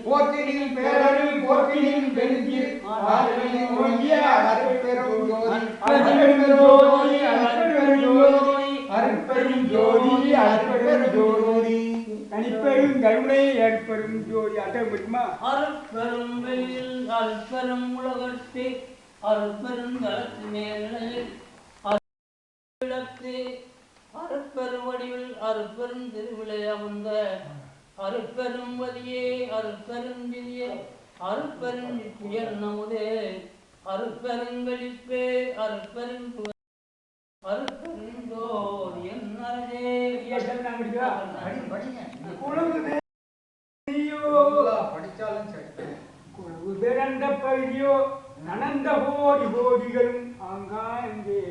போற்றினில் பேரறில் போற்றினில் பெருஞ்சீர் தனிப்பெரும் கருணை ஏற்பெரும் ஜோதி அட்டமா அருட்பெரும் வெயில் அருட்பெரும் உலகத்து அருட்பெரும் தளத்து மேல்நிலையில் அருட்பெரும் வடிவில் அருட்பெரும் திருவிழை அமர்ந்த அருட்பெரும் வதியே அருட்பெரும் விதியே அருட்பெரும் புயல் நமுதே அருட்பெரும் வெளிப்பே அருட்பெரும் அருட்பெரும் ஜோதி என்னரே படிச்சாலும் சரி பிறந்த பகுதியோ நனந்த கோடி கோடிகளும் ஆங்காங்கே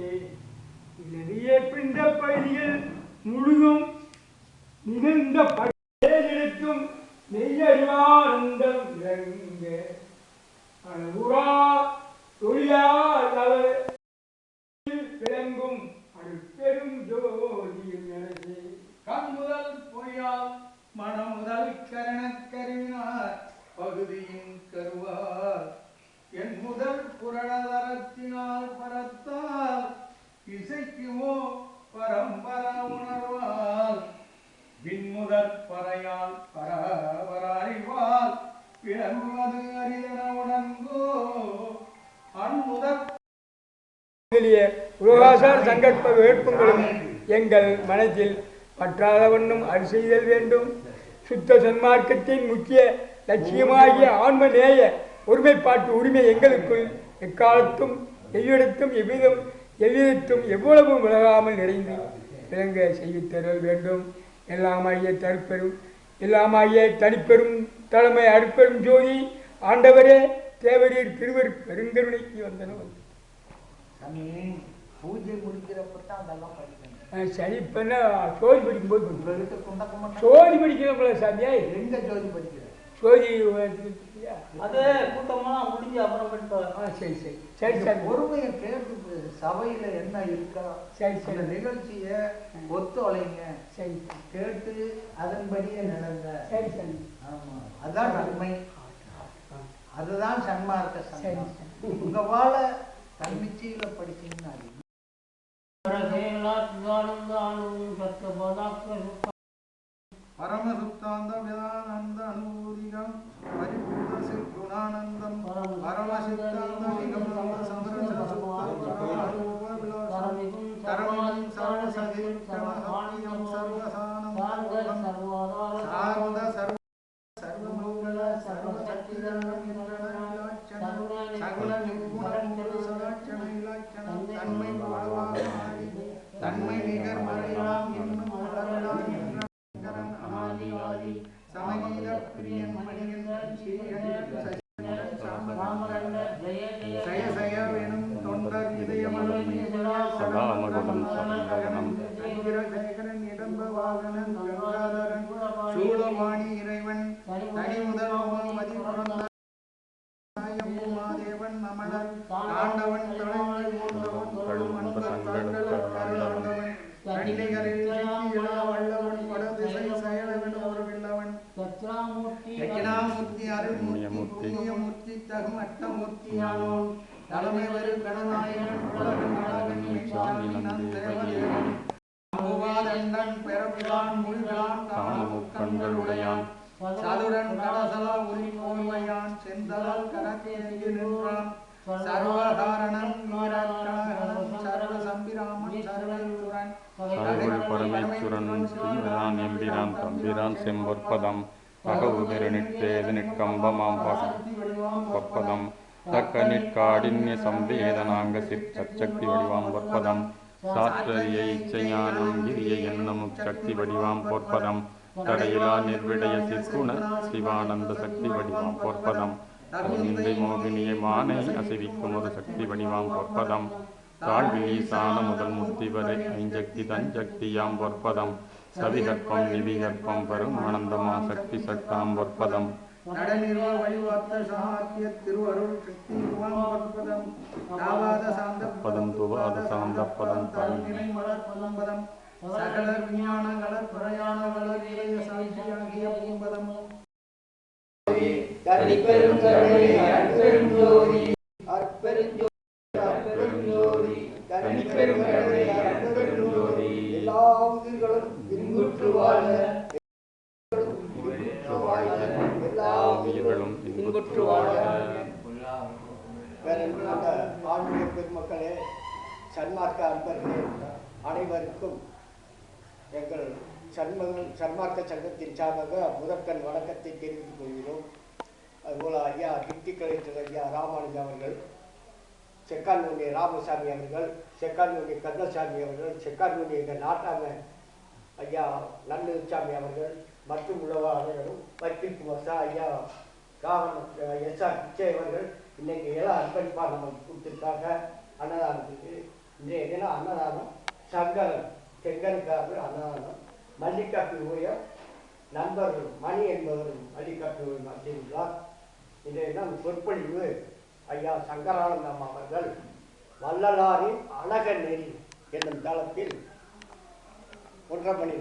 நிறைய பிந்த பகுதிகள் முழுதும் நிகழ்ந்த படைக்கும் நெய்யறிவானந்தம் இறங்க அளவுரா தொழிலால் அவர் விளங்கும் அருட்பெரும் ஜோதியின் அரசே கண் முதல் பொறியால் மனம் முதல் கரணக்கருவினார் பகுதியின் கருவார் என் முதல் புரணதரத்தினால் பரத்தால் இசைக்குமோ பரம்பர உணர்வால் விண்முதற் பறையால் பரவர அறிவால் விளங்குவது அரிதன உணர்ந்தோ அன்முதற் உலகாசார் சங்கற்ப வேட்புகளும் எங்கள் மனத்தில் பற்றாத வண்ணம் அருள் செய்தல் வேண்டும். சுத்த சன்மார்க்கத்தின் முக்கிய லட்சியமாகிய ஆன்ம நேய ஒருமைப்பாட்டு உரிமை எங்களுக்குள் எக்காலத்தும் எவ்விடத்தும் எவ்விதத்தும் எவ்வளவும் விலகாமல் நிறைந்து விளங்க செய்வித்தரல் வேண்டும். எல்லாமாகிய தனிப்பெரும் தலைமை அருட்பெரும் ஜோதி ஆண்டவரே தேவரீர் திருவர் பெருங்கருணைக்கு வந்தனர். பூஜை முடிக்கிறப்பதான் அதெல்லாம் படிக்கணும். சரி இப்ப சோதி படிக்கும்போது சோதி படிக்கிறோம்ல சாமியா எங்க ஜோதி படிக்கிற சோதி அது கூட்டமா முடிஞ்சு அப்புறம் சரி சரி சரி சரி பொறுமையை கேட்டு சபையில என்ன இருக்கா சரி சரி நிகழ்ச்சியை ஒத்துழைங்க சரி கேட்டு அதன்படியே நடங்க சரி சரி ஆமா அதான் நன்மை அதுதான் சன்மார்க்க சரி உங்க வாழ தன்னிச்சையில படிச்சீங்கன்னா பரமசுத்தாந்த வேதானந்த அனுபூதிகம் பரிபூத சிற்குணானந்தம் பரமசித்தாந்த நிகமாந்த சமரச தரமம் சர்வசதி சமஹத்தியம் சர்வசானம் சார்ந்த சர்வமங்கல சர்வசக்திதரம் சகுல நிர்குணம் சதாட்சண இலட்சணம் தன்மை வாழ்வாடி தன்மை நிகர் மறையாம் என்னும் மலரலாம் என்றன் ஆதி ஆதி சமகீத பிரியன் மணிகண்டன் ஸ்ரீஹரி சய சய வேணும் தொண்டர் இதயமலம் சதாமகுடம் சம்பந்தனம் சேகரன் இடம்ப வாகனன் கங்காதரன் சூடவாணி இறைவன் தனி முதல் மதிப்புறந்த தேவன் நமடன் ஆண்டவன் தலைமுறை மூன்றவன் கருளாண்டவன் கண்ணிகளில் வல்லவன் வடதிசை செயலவன் ஒருவில்லவன் தட்சிணாமூர்த்தி அருள்மூர்த்தி புண்ணியமூர்த்தி தகும் அட்டமூர்த்தியானோன் தலைமை வரும் கணநாயகன் பெறப்பிலான் முழுவிலான் காணமுக்கண்கள் உடையான் சதுரன் கடசலா உரி போர்வையான் செந்தலால் கரத்தேங்கி நின்றான் சர்வகாரணம் நீரக்கணகணம் சர்வ சம்பிராமன் சர்வேசுரன் சர்வ பரமேஸ்வரன் ஸ்ரீவரான் எம்பிரான் தம்பிரான் செம்பொற்பதம் பகவுதிரு நிட்டேது நிற்கம்பமாம் பொற்பதம் தக்க நிற்காடின்ய சம்பேதனாங்க சிற்சக்தி வடிவாம் பொற்பதம் சாற்றறிய இச்சைஞானம் கிரிய எண்ணமும் சக்தி வடிவாம் பொற்பதம் தடையிலா நிர்விடய சிற்குண சிவானந்த சக்தி வடிவாம் பொற்பதம் தன்னிந்தை மோகினியை மானை அசைவிக்கும் ஒரு சக்தி வடிவாம் பொற்பதம் தாழ்வில் ஈசான முதல் முத்தி வரை ஐஞ்சக்தி தஞ்சக்தியாம் பொற்பதம் சவிகற்பம் நிதிகற்பம் பெரும் ஆனந்தமா சக்தி சட்டாம் பொற்பதம் நடநிர்வ வழிவார்த்த சாத்திய திருவருள் சக்தி பதம் தாவாத சாந்த பதம் துவாத சாந்த பதம் தருவினை மலர் பதம் சகல விஞ்ஞான கலர் பிரயாண கலர் இளைய சாட்சியாகிய பூம்பதம் தனிப்பெரும் கருணை அற்பெரும் ஜோதி அற்பெரும் ஜோதி தனிப்பெரும் கருணை அற்பெரும் ஜோதி எல்லா உயிர்களும் இன்புற்று வாழ இன்புற்று வாழ. ஆன்மீக பெருமக்களே, சன்மார்க்க அன்பர்களே, அனைவருக்கும் எங்கள் சன்மார்க்க சங்கத்தின் சார்பாக முதற்கண் வணக்கத்தை தெரிவித்துக் கொள்கிறோம். அதுபோல் ஐயா டிப்டி கலெக்டர் ஐயா ராமானுஜா அவர்கள், செக்கான்வண்டி ராமசாமி அவர்கள், செக்கான்வண்டி கந்தசாமி அவர்கள், செக்கான்வண்டி எங்கள் நாட்டாம ஐயா நல்லுசாமி அவர்கள் மற்றும் உழவாளர்களும் வக்கீல் குமார் ஐயா காவல் எஸ்ஆர் பிச்சை அவர்கள் இன்னைக்கு எல்லாம் அர்ப்பணிப்பாக நமக்கு கொடுத்துருக்காங்க. அன்னதானத்துக்கு இன்றைய தினம் அன்னதானம் சங்கரன் செங்கனுக்காக அன்னதானம் மல்லிகாப்பி ஊழியர் நண்பர்கள் மணி என்பவரும் மல்லிகாப்பி ஊழியம் நடத்தியுள்ளார். இன்றைய தினம் சொற்பொழிவு ஐயா சங்கரானந்தம் அவர்கள் வள்ளலாரின் அழக நெறி என்னும் தளத்தில் 1.5 மணி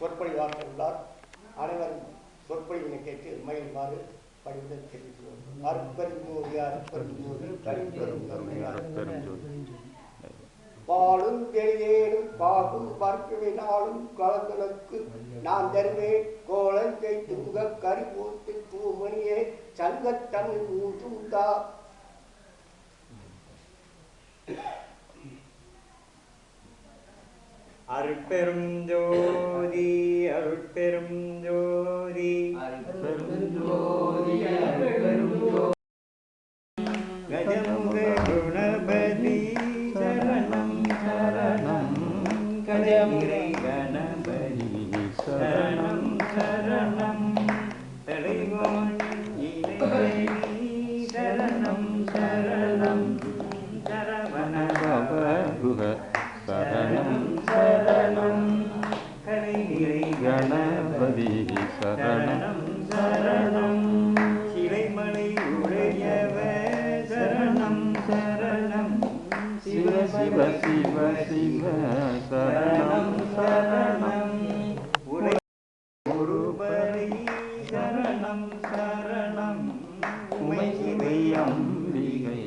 சொற்பொழிவாற்றியுள்ளார். அனைவரும் சொற்பொழிவினை கேட்டு மகிழ்மாறு பணிவுடன் தெரிவித்துள்ளோம். அற்பெருஞ்சோதி அற்பெருஞ்சோதி தனிப்பெரும் பாலும் தெரியேடும் பாகும் பார்க்கவினாலும் கலந்தனுக்கு நான் தருவேன் கோலங்கை துங்க கரிபூத்து தூமணியே சங்கத்தமிழ் மூன்றும் தா. அருட்பெரும் ஜோதி அருட்பெரும் ஜோதி கஜமுக குணபதி சரணம் சரணம் கஜமுறை கணபதி சரணம் சரணம் தலைவாணி சரணம் சரணம் சரவண குஹ சரணம் சரணம் கலைநிறை கணபதி சரணம் சரணம் சிலைமலை உடையவ சரணம் சரணம் சிவ சிவ சிவ சிவ சரணம் சரணம் ஒருவரை சரணம் சரணம் உமை சிவை அம்பிகை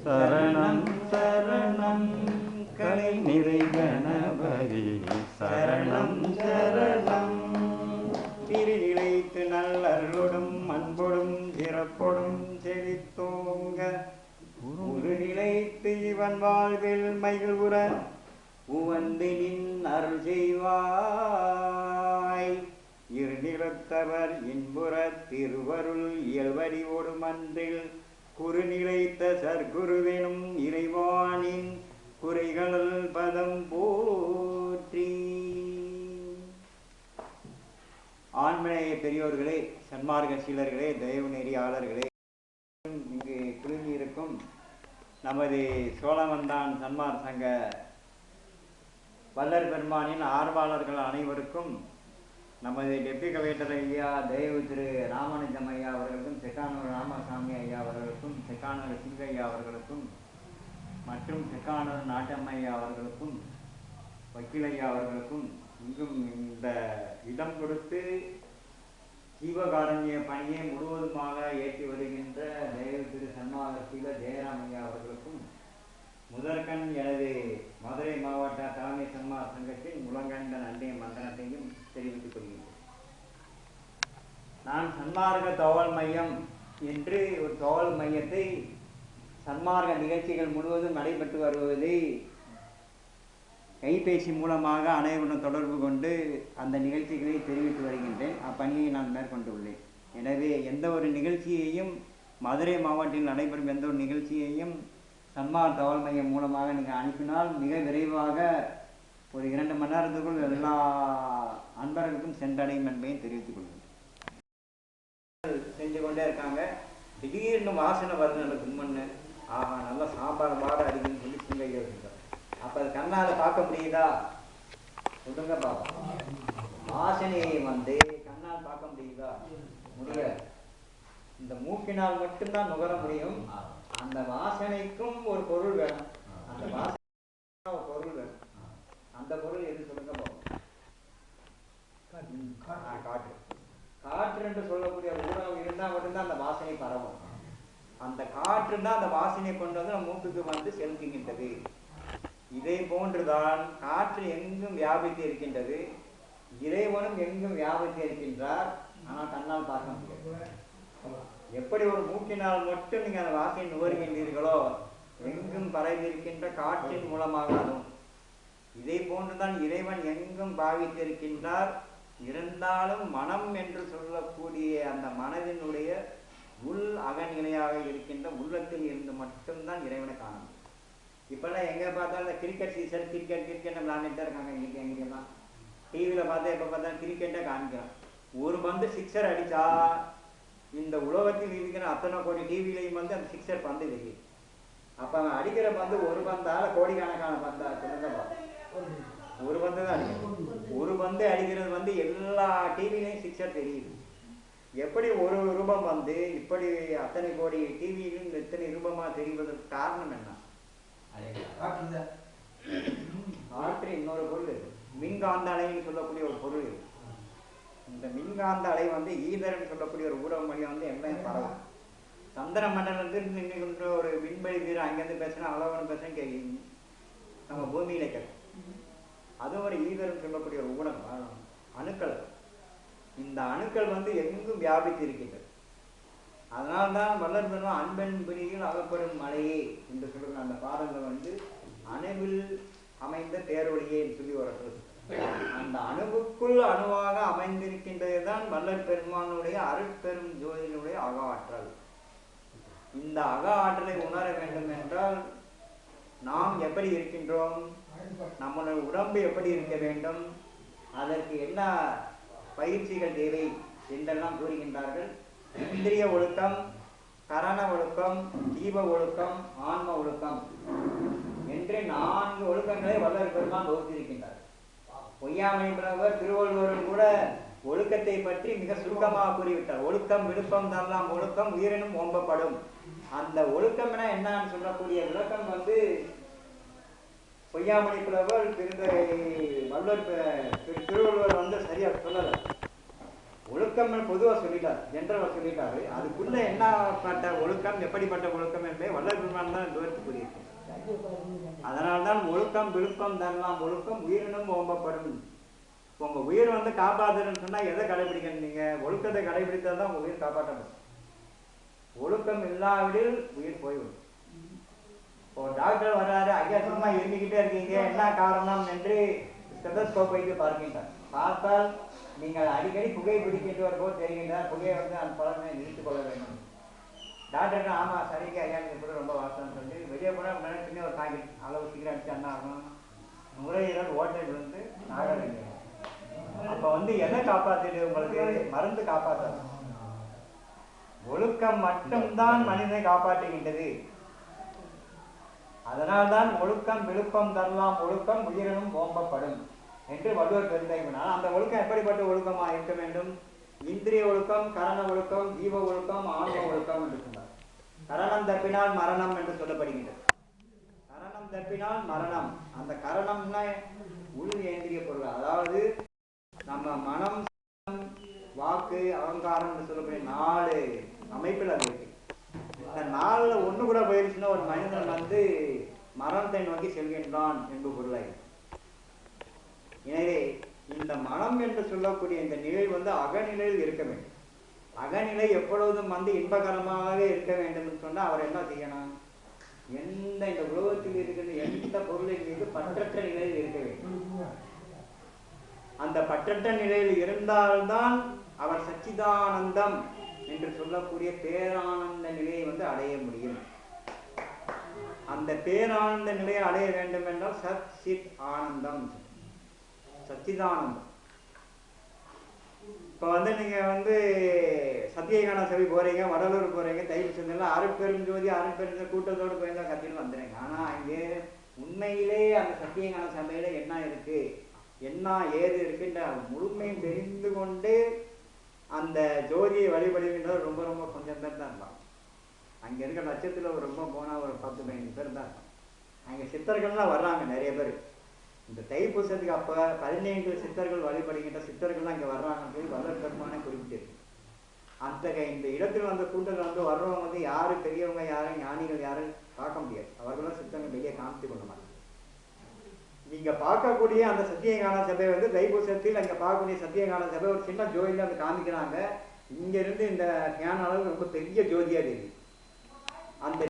சரணம் சரணம் கலை நிறை கணபதி சரணம் சரணம் திருநிலைத்து நல்லருளும் அன்பொடும் சிறப்பொடும் செழித்தோங்க ஒரு நிலைத்து இவன் வாழ்வில் மகிழ்வுற உவந்தினின் அருள் செய்வாய் இருநிலத்தவர் இன்புற திருவருள் இயல்வடிவோடும் அன்றில் குறுநிலைத்த சர்க்குருவெனும் இறைவானின் குறைகள் பதம் போற்றி. ஆண்மனைய பெரியோர்களே, சன்மார்க்க சீலர்களே, தெய்வ நெறியாளர்களே, இங்கு குழுமியிருக்கும் நமது சோழவந்தான் சன்மார் சங்க வல்லர் பெருமானின் ஆர்வலர்கள் அனைவருக்கும், நமது டெப்டி கலெக்டர் ஐயா தெய்வ திரு ராமானுஜம் ஐயா அவர்களுக்கும், செக்கானூர் ராமசாமி ஐயா அவர்களுக்கும், செக்கானூர் சிங்கையா அவர்களுக்கும் மற்றும் செக்கானூர் நாட்டம்மையா அவர்களுக்கும், வக்கீலையா அவர்களுக்கும், இங்கும் இந்த இடம் கொடுத்து ஜீவகாரண்ய பணியை முழுவதுமாக ஏற்றி வருகின்ற தெய்வ திரு சன்மார்க்க ஜெயராமையா அவர்களுக்கும் முதற்கண் எனது மதுரை மாவட்ட தலைமை சன்மார் சங்கத்தின் முழங்கண்ட நன்றிய மந்தனத்தையும் தெரிவித்துக் கொள்கிறேன். நான் சன்மார்க்க தகவல் மையம் என்று ஒரு தகவல் மையத்தை சன்மார்க்க நிகழ்ச்சிகள் முழுவதும் நடைபெற்று வருவதை கைபேசி மூலமாக அனைவருடன் தொடர்பு கொண்டு அந்த நிகழ்ச்சிகளை தெரிவித்து வருகின்றேன். அப்பணியை நான் மேற்கொண்டுள்ளேன். எனவே எந்த ஒரு நிகழ்ச்சியையும், மதுரை மாவட்டத்தில் நடைபெறும் எந்த ஒரு நிகழ்ச்சியையும் சன்மார்க்க தகவல் மையம் மூலமாக நீங்கள் அனுப்பினால் மிக விரைவாக ஒரு 2 மணி நேரத்துக்குள் எல்லா அன்பர்களுக்கும் சென்றடையும் என்பதையும் தெரிவித்துக் கொள்கிறேன். செஞ்சு கொண்டே இருக்காங்க. திடீர்னு வாசனை வருது நல்ல கும்மண்ணு. ஆஹா, நல்லா சாம்பார் வாட அடிக்குன்னு சொல்லி சிங்கையா வச்சுருக்காங்க. அப்போ அது கண்ணால் பார்க்க முடியுதா? சொல்லுங்க பார்ப்போம். வாசனையை கண்ணால் பார்க்க முடியுதா? முடியாது. இந்த மூக்கினால் மட்டும்தான் நுகர முடியும். அந்த வாசனைக்கும் ஒரு பொருள் வேணும். அந்த வாசனை ஒரு பொருள் வேணும். அந்த பொருள் எது சொல்லுங்க பார்ப்போம். காற்று. காற்று என்று சொல்லக்கூடிய ஊடகம் இருந்தால் மட்டும்தான் அந்த வாசனை பரவும். அந்த காற்று தான் அந்த வாசனையை கொண்டு வந்து நம்ம மூக்குக்கு செலுத்துகின்றது. இதே போன்றுதான் காற்று எங்கும் வியாபித்து இருக்கின்றது. இறைவனும் எங்கும் வியாபித்து இருக்கின்றார். ஆனால் கண்ணால் பார்க்க முடியாது. எப்படி ஒரு மூக்கினால் மட்டும் நீங்க அந்த வாசனை நுகர்கின்றீர்களோ, எங்கும் பரவி இருக்கின்ற காற்றின் மூலமாக அதுவும் இதே போன்றுதான் இறைவன் எங்கும் பாவித்திருக்கின்றார். இருந்தாலும் மனம் என்று சொல்லக்கூடிய அந்த மனதினுடைய உள் அகநிலையாக இருக்கின்ற உள்ளத்தில் இருந்து மட்டும்தான் இறைவனை காண முடியும். இப்பெல்லாம் எங்க பார்த்தாலும் இந்த கிரிக்கெட் சீசன், கிரிக்கெட் விளையாண்டுட்டு இருக்காங்க. இன்னைக்கு எங்கெல்லாம் டிவியில பார்த்தா எப்ப பார்த்தாலும் கிரிக்கெட்டை காமிக்கிறோம். ஒரு பந்து சிக்ஸர் அடிச்சா இந்த உலகத்தில் இருக்கிற அத்தனை கோடி டிவிலையும் அந்த சிக்ஸர் பந்து தெரியும். அப்ப அவன் அடிக்கிற பந்து ஒரு பந்தால கோடிக்கணக்கான பந்தா சொல்லுங்க. ஒரு பந்து தான் அடிக்கிறது. ஒரு பந்து அடிக்கிறது எல்லா டிவிலையும் சிக்ஸர் தெரியுது. எப்படி ஒரு ரூபம் இப்படி அத்தனை கோடி டிவியிலும் எத்தனை ரூபமா தெரிவதற்கு காரணம் என்ன? காற்று இன்னொரு பொருள். மின்காந்த அலைன்னு சொல்லக்கூடிய ஒரு பொருள். இந்த மின்காந்த அலை ஈதர்ன்னு சொல்லக்கூடிய ஒரு ஊடகம் வழியா எல்லாம் பரவும். சந்திர மண்டலத்திலிருந்து நின்று ஒரு விண்வெளி வீரர் அங்கேருந்து பேசுனா அளவுன்னு பேசுன்னு கேட்கும். நம்ம பூமியில கேட்கும். அதுவும் ஒரு ஈதர்ன்னு சொல்லக்கூடிய ஒரு ஊடகம். அணுக்கள். இந்த அணுக்கள் எங்கும் வியாபித்து இருக்கின்றது. அதனால்தான் வல்லர் பெருமான் அன்பெண் பிரிவில் அகப்படும் மலையே என்று சொல்லுற அந்த பாடங்கள் அணுவில் அமைந்த தேர்வழியே சொல்லி ஒரு அந்த அணுவுக்குள் அணுவாக அமைந்திருக்கின்றதுதான் வல்லர் பெருமானுடைய அருட்பெரும் ஜோதியினுடைய அக ஆற்றல். இந்த அக ஆற்றலை உணர வேண்டும் என்றால் நாம் எப்படி இருக்கின்றோம், நம்மளுடைய உடம்பு எப்படி இருக்க வேண்டும், அதற்கு என்ன பயிற்சிகள் தேவை என்றெல்லாம் கூறுகின்றார்கள். இந்திரிய ஒழுக்கம், கரண ஒழுக்கம், தீப ஒழுக்கம், ஆன்ம ஒழுக்கம் என்று 4 ஒழுக்கங்களை வல்லர் பெருமான் வகுத்திருக்கின்றார். பொய்யாமை புலவர் திருவள்ளுவரும் கூட ஒழுக்கத்தை பற்றி மிக சுருக்கமாக கூறிவிட்டார். ஒழுக்கம் விழுப்பம் தரலாம் ஒழுக்கம் உயிரினும் ஓம்பப்படும். அந்த ஒழுக்கம் என என்னன்னு சொல்லக்கூடிய விளக்கம் பொய்யாமணி புலவர் வல்லர் திருவள்ளுவர் சரியா சொல்லல. ஒழுக்கம் பொதுவாக சொல்லிட்டார், ஜென்ரலா சொல்லிட்டாரு. அதுக்குள்ள என்னப்பட்ட ஒழுக்கம், எப்படிப்பட்ட ஒழுக்கம் என்பதை வல்லர் பெருமான் தான் விவரித்து கூறியிருக்கிறார். அதனால்தான் ஒழுக்கம் விழுப்பம் தரலாம் ஒழுக்கம் உயிரினும் ஓம்பப்படும். உங்க உயிர் காப்பாற்றுன்னு சொன்னா எதை கடைபிடிக்கணும்? நீங்க ஒழுக்கத்தை கடைபிடித்தால் தான் உங்க உயிர் காப்பாற்றப்படும். ஒழுக்கம் இல்லாவிடில் உயிர் போய்விடும். இப்போ டாக்டர் வர்றாரு, ஐயா சும்மா இருந்துகிட்டே இருக்கீங்க, என்ன காரணம் என்று ஸ்டெதஸ்கோப் வைத்து பார்க்கின்றார். பார்த்தால் நீங்கள் அடிக்கடி புகை பிடிக்கின்றவர் போல் தெரிகின்றார். புகையை அந்த பழமை நிறுத்திக் கொள்ள வேண்டும். டாக்டர் ஆமா சரிங்க ஐயா, நீங்க கூட ரொம்ப வாசம் சொல்லி வெளியே போனா பின்ன ஒரு பாக்கெட் அளவு சீக்கிரம் அடிச்சு என்ன ஆகும், நுரையீரல் ஓட்டை விழுந்து நாகரிக. அப்ப எதை காப்பாத்துது? உங்களுக்கு மருந்து காப்பாற்ற ஒழுக்கம் மட்டும்தான் மனிதனை காப்பாற்றுகின்றது. அதனால்தான் ஒழுக்கம் விழுப்பம் தரலாம் ஒழுக்கம் உயிரினும் ஓம்பப்படும் என்று வள்ளுவர் பெருந்தாய்வினார். அந்த ஒழுக்கம் எப்படிப்பட்ட ஒழுக்கமா இருக்க வேண்டும்? இந்திரிய ஒழுக்கம், கரண ஒழுக்கம், ஜீவ ஒழுக்கம், ஆன்ம ஒழுக்கம் என்று சொன்னார். கரணம் தப்பினால் மரணம் என்று சொல்லப்படுகின்றது. கரணம் தப்பினால் மரணம். அந்த கரணம்னா உள் ஏந்திரிய பொருள். அதாவது நம்ம மனம், வாக்கு, அகங்காரம் என்று சொல்லக்கூடிய 4 அமைப்பில் அது இருக்கு. இந்த 4ல் ஒன்று கூட போயிடுச்சுன்னா ஒரு மனிதன் மரணத்தை நோக்கி செல்கின்றான் என்று பொருளாய். எனவே இந்த மனம் என்று சொல்லக்கூடிய இந்த நிலை அகநிலையில் இருக்க வேண்டும். அகநிலை எப்பொழுதும் இன்பகரமாக இருக்க வேண்டும் என்று சொன்னால் அவர் என்ன செய்யணும்? இந்த உலகத்தில் இருக்கின்ற எந்த பொருளின் மீது பற்றற்ற நிலையில் இருக்க வேண்டும். அந்த பற்றற்ற நிலையில் இருந்தால்தான் அவர் சச்சிதானந்தம் என்று சொல்லக்கூடிய பேரானந்த நிலையை அடைய முடியும். அந்த பேரானந்த நிலையை அடைய வேண்டும் என்றால் சத் சித் ஆனந்தம். சச்சிதானந்தம். இப்போ வந்து நீங்கள் வந்து சத்தியகான சபை போகிறீங்க, வடலூர் போகிறீங்க, தைப்பூசத்தில் அருட்பெரும் ஜோதி அருட்பெரும் கூட்டத்தோடு போயிருந்தால் கத்திட்டு வந்துடுங்க. ஆனால் இங்கே உண்மையிலே அந்த சத்தியகான சபையில் என்ன இருக்குது, என்ன ஏது இருக்குன்ற முழுமையும் தெரிந்து கொண்டு அந்த ஜோதியை வழிபடுகின்றது ரொம்ப ரொம்ப கொஞ்சம் பேர் தான் இருந்தாங்க. அங்கே இருக்க லட்சத்தில் ரொம்ப போனால் ஒரு 10-15 பேர் தான் இருக்காங்க. அங்கே சித்தர்கள்லாம் வர்றாங்க நிறைய பேர். இந்த தைப்பூசத்துக்கு அப்போ 15 சித்தர்கள் வழிபடுகின்ற சித்தர்கள்லாம் இங்கே வர்றாங்கன்னு சொல்லி வல்லற் பெருமானே குறிப்பிட்டிருக்கு. இந்த இடத்துல வந்து கூட்டத்தில் வந்து வர்றவங்க வந்து யாரும் பெரியவங்க யாரும் ஞானிகள் யாரும் பார்க்க முடியாது. அவர்களும் சித்தங்கள் வெளியே காமித்து கொள்ள மாட்டாங்க. நீங்கள் பார்க்கக்கூடிய அந்த சத்தியகான சபை வந்து தைப்பூசத்தில் அங்கே பார்க்கக்கூடிய சத்தியகான சபை ஒரு சின்ன ஜோதியில் வந்து காமிக்கிறாங்க. இங்கேருந்து இந்த ஞான அளவு ரொம்ப பெரிய ஜோதியாக தெரியுது. அந்த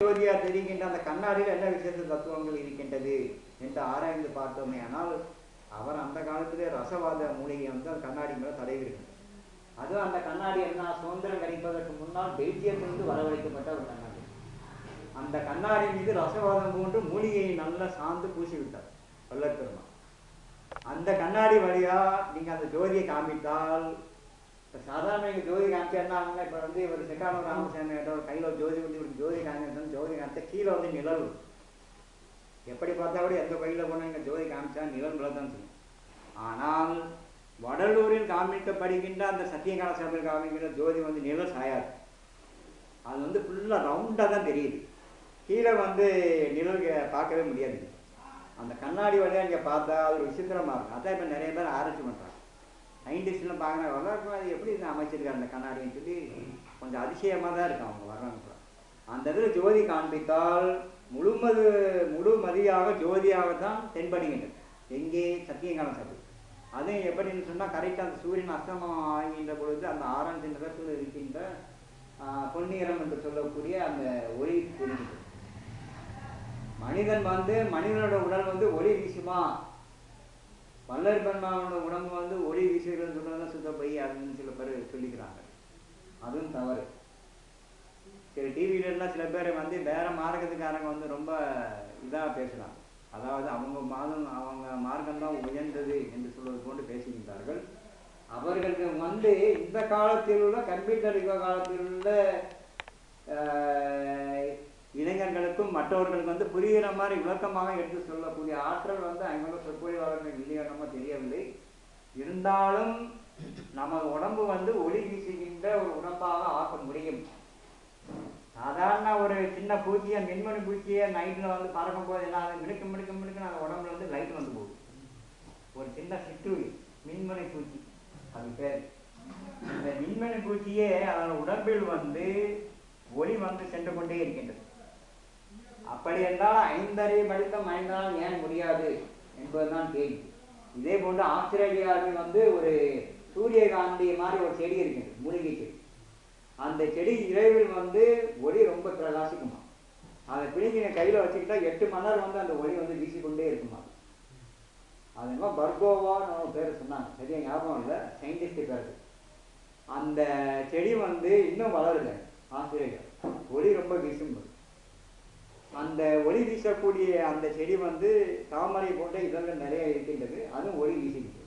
ஜோதியா தெரிகின்ற அந்த கண்ணாடியில் என்ன விசேஷ தத்துவங்கள் இருக்கின்றது என்று ஆராய்ந்து பார்த்தோமே. ஆனால் அவர் அந்த காலத்திலே ரசவாத மூலிகை வந்து அந்த கண்ணாடி மேலே தடவிருக்கிறார். அதுவும் அந்த கண்ணாடி என்ன சுதந்திரம் கிடைப்பதற்கு முன்னால் பெல்ஜியத்திலிருந்து வரவழைக்கப்பட்ட ஒரு கண்ணாடி. அந்த கண்ணாடி மீது ரசவாதம் போன்று மூலிகையை நல்லா சார்ந்து பூசி விட்டார் வல்லற் பெருமான். அந்த கண்ணாடி வழியா நீங்க அந்த ஜோதியை காமித்தால், சாதாரண இங்கே ஜோதி காமிச்சா என்ன ஆகுங்க, இப்போ வந்து ஒரு செக்கானூர் ராமசாமி ஒரு கையில் ஜோதி வந்து ஒரு ஜோதி காமிச்சாலும் ஜோதி காமிச்சா கீழே வந்து நிழல். எப்படி பார்த்தா கூட எந்த கோயிலில் போனால் இங்கே ஜோதி காமிச்சா நிழல் தான் செய்யும். ஆனால் வடலூரில் காமிக்கப்படுகின்ற அந்த சத்தியகால சபையில் காமிக்கின்ற ஜோதி வந்து நிழல் சாயாது. அது வந்து ஃபுல்லாக ரவுண்டாக தான் தெரியுது. கீழே வந்து நிழல் பார்க்கவே முடியாது. அந்த கண்ணாடி வழியாக இங்கே பார்த்தா அது ஒரு விசித்திரமாக இருக்கும். அதான் இப்போ நிறைய பேர் ஆராய்ச்சி பண்ணுறாங்க. சயின்டிஸ்ட்லாம் பார்க்குறாங்க, வரலாற்று அது எப்படி இதை அமைச்சிருக்காரு அந்த கண்ணாடின்னு சொல்லி கொஞ்சம் அதிசயமாக தான் இருக்கும் அவங்க வர்றாங்க. அந்த இதில் ஜோதி காண்பித்தால் முழு மதியாக ஜோதியாகத்தான் தென்படுகின்றது. எங்கே சத்தியகால சபை. அதுவும் எப்படின்னு சொன்னால் கரெக்டாக அந்த சூரியன் அஸ்தமம் ஆகின்ற பொழுது அந்த ஆரஞ்சு நிறத்தில் இருக்கின்ற பொன்னிறம் என்று சொல்லக்கூடிய அந்த ஒளி தெரிகிறது. மனிதன் வந்து மனிதனோட உடல் வந்து ஒளி வீசுமா, வல்லற் பெருமானோட உடம்பு வந்து ஒளி வீசுகிறதுன்னு சொன்னதெல்லாம் சுத்த போய் அதுன்னு சில பேர் சொல்லிக்கிறாங்க. அதுவும் தவறு. சரி, டிவியிலலாம் சில பேர் வந்து வேற மார்க்கத்துக்காரங்க வந்து ரொம்ப இதாக பேசலாம். அதாவது அவங்க மார்க்கம்தான் உயர்ந்தது என்று சொல்வது போன்று பேசுகின்றார்கள். அவர்களுக்கு வந்து இந்த காலத்தில் உள்ள கம்ப்யூட்டர் யுக காலத்தில் உள்ள இளைஞர்களுக்கும் மற்றவர்களுக்கு வந்து புரிகிற மாதிரி விளக்கமாக எடுத்து சொல்லக்கூடிய ஆற்றல் வந்து அங்கே சொற்பொழிவாளர்கள் இல்லையோ நம்ம தெரியவில்லை. இருந்தாலும் நம்ம உடம்பு வந்து ஒளி வீசுகின்ற ஒரு உடம்பாக ஆக்க முடியும். சாதாரண ஒரு சின்ன பூச்சியை, மின்மணி பூச்சியை நைட்டில் வந்து பறக்கும் போது என்ன மிடுக்கு அந்த உடம்புல வந்து லைட் வந்து போகுது. ஒரு சின்ன சிற்றுளி மின்மணி பூச்சி அது பேர். இந்த மின்மணி பூச்சியே அதோட உடம்பில் வந்து ஒளி வந்து சென்று கொண்டே இருக்கின்றது. அப்படி என்றால் 5 அறிவு படித்த மனிதனால் ஏன் முடியாது என்பதுதான் கேள்வி. இதே போன்று ஆஸ்திரேலியாவில் வந்து ஒரு சூரியகாந்தி மாதிரி ஒரு செடி இருக்கின்றது, மூலிகை செடி. அந்த செடி இறைவில் வந்து ஒளி ரொம்ப பிரகாசிக்குமா. அதை பிடிங்க கையில் வச்சுக்கிட்டா 8 மணி நேரம் வந்து அந்த ஒளி வந்து வீசிக்கொண்டே இருக்குமா. அது என்ன பர்கோவான்னு ஒரு பேர் சொன்னாங்க, சரியா ஞாபகம் இல்லை, சயின்டிஸ்ட் பேர். அந்த செடி வந்து இன்னும் வளருது ஆஸ்திரேலியா, ஒளி ரொம்ப வீசும்போது. அந்த ஒளி வீசக்கூடிய அந்த செடி வந்து தாமரை போன்ற இதழ்கள் நிறைய இருக்கின்றது, அதுவும் ஒளி வீசிக்கிட்டு.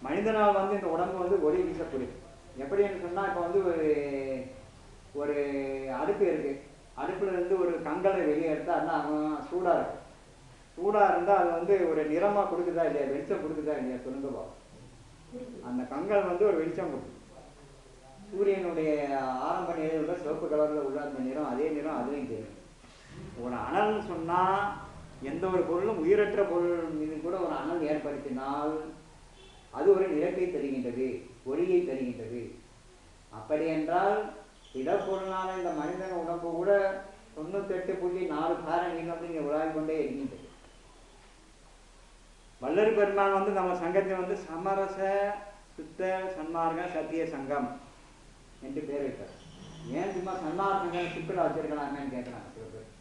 மனிதனால் வந்து இந்த உடம்பு வந்து ஒளி வீசக்கூடியது. எப்படின்னு சொன்னால், இப்போ வந்து ஒரு அடுப்பு இருக்கு, அடுப்புல இருந்து ஒரு கங்கலை வெளியே எடுத்தால் என்ன ஆகும், சூடாக இருக்கும். சூடாக இருந்தால் அது வந்து ஒரு நிறமாக கொடுக்குதா இல்லையா, வெளிச்சம் கொடுக்குதா இல்லையா சொல்லுங்க பா. அந்த கங்கல் வந்து ஒரு வெளிச்சம் கொடுக்குது. சூரியனுடைய ஆரம்ப நிலையில் உள்ள சிவப்பு கலரில் உள்ள அந்த நிறம், அதே நிறம் அதுலேயும் தெரியும். ஒரு அனல்னு சொன்னால் எந்த ஒரு பொருளும் உயிரற்ற பொருள் மீது கூட ஒரு அனல் ஏற்படுத்தினால் அது ஒரு நிறத்தை தருகின்றது, ஒளியை தருகின்றது. அப்படி என்றால் இடப்பொருளான இந்த மனிதன் உடம்பு கூட 98.4 காரணங்கள் வந்து இங்கே உலாவிக் கொண்டே இருக்கின்றது. வல்லற் பெருமான் வந்து நம்ம சங்கத்தை வந்து சமரச சுத்த சன்மார்க்க சத்திய சங்கம் என்று பேர் வைத்தார். ஏன் சும்மா சன்மார்க்க சிப்பில் வச்சிருக்கலாமேன்னு கேட்கறாங்க சில பேர்.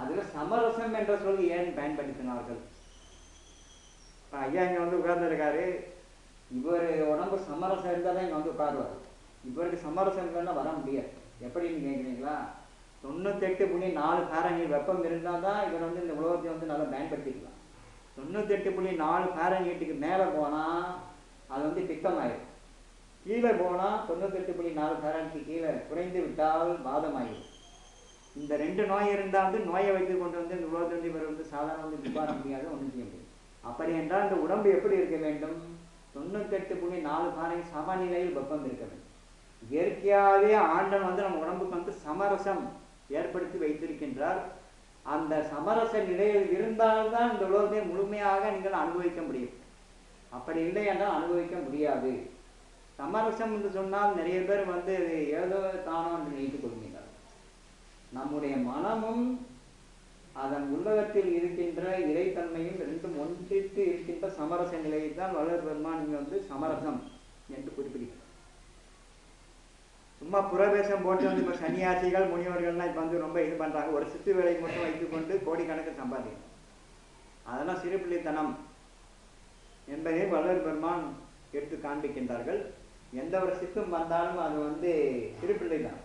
அதுல சமரசம் என்ற சொல் ஏன் பயன்படுத்தினார்கள்? ஐயா இங்க வந்து உட்கார்ந்துருக்காரு, இவர் உடம்பு சமரசம் இருந்தால் தான் இங்கே வந்து உட்காருவார். இவருக்கு சமரசம் இல்லைன்னா வர முடியாது. எப்படின்னு கேட்குறீங்களா? 98.4 காரணிகள் வெப்பம் இருந்தால் தான் இவர் வந்து இந்த உலகத்தை வந்து நல்லா பயன்படுத்திக்கலாம். 98.4 ஃபாரன்ஹீட்டுக்கு மேலே போனால் அது வந்து பித்தமாயிடும். கீழே போனால் 98.4 ஃபாரன்ஹீட் கீழே குறைந்து விட்டால் வாதமாயிடும். இந்த 2 நோய் இருந்தால் வந்து நோயை வைத்து கொண்டு வந்து இந்த உலகத்திலிருந்து இவர் வந்து சாதாரண வந்து நிப்பாட முடியாது, ஒன்றும் செய்ய முடியும். அப்படி என்றால் இந்த உடம்பு எப்படி இருக்க வேண்டும்? 98.4 ஃபாரன்ஹீட் சமநிலையில் வெப்பம் இருக்க வேண்டும். இயற்கையாகவே ஆண்டவன் வந்து நம்ம உடம்புக்கு வந்து சமரசம் ஏற்படுத்தி வைத்திருக்கின்றார். அந்த சமரச நிலையில் இருந்தால்தான் இந்த உலகத்தை முழுமையாக நீங்கள் அனுபவிக்க முடியும். அப்படி இல்லை என்றால் அனுபவிக்க முடியாது. சமரசம் என்று சொன்னால் நிறைய பேர் வந்து ஏதோ தானோ என்று நினைத்துக் கொள்கிறார். நம்முடைய மனமும் அதன் உலகத்தில் இருக்கின்ற இறைத்தன்மையும் ரெண்டும் ஒன்றித்து இருக்கின்ற சமரச நிலையை தான் வள்ளல் பெருமான் இங்கே வந்து சமரசம் என்று குறிப்பிடுகிறார். சும்மா புறவேசம் போட்டு வந்து இப்போ சன்னியாசிகள் முனிவர்கள்லாம் இப்போ வந்து ரொம்ப இது பண்ணுறாங்க. ஒரு சித்து வேலை மட்டும் வைத்துக்கொண்டு கோடிக்கணக்கு சம்பாதிக்கும். அதெல்லாம் சிறுபிள்ளைத்தனம் என்பதை வள்ளல் பெருமான் எடுத்து காண்பிக்கின்றார்கள். எந்த ஒரு சித்தும் வந்தாலும் அது வந்து சிறுபிள்ளை தான்.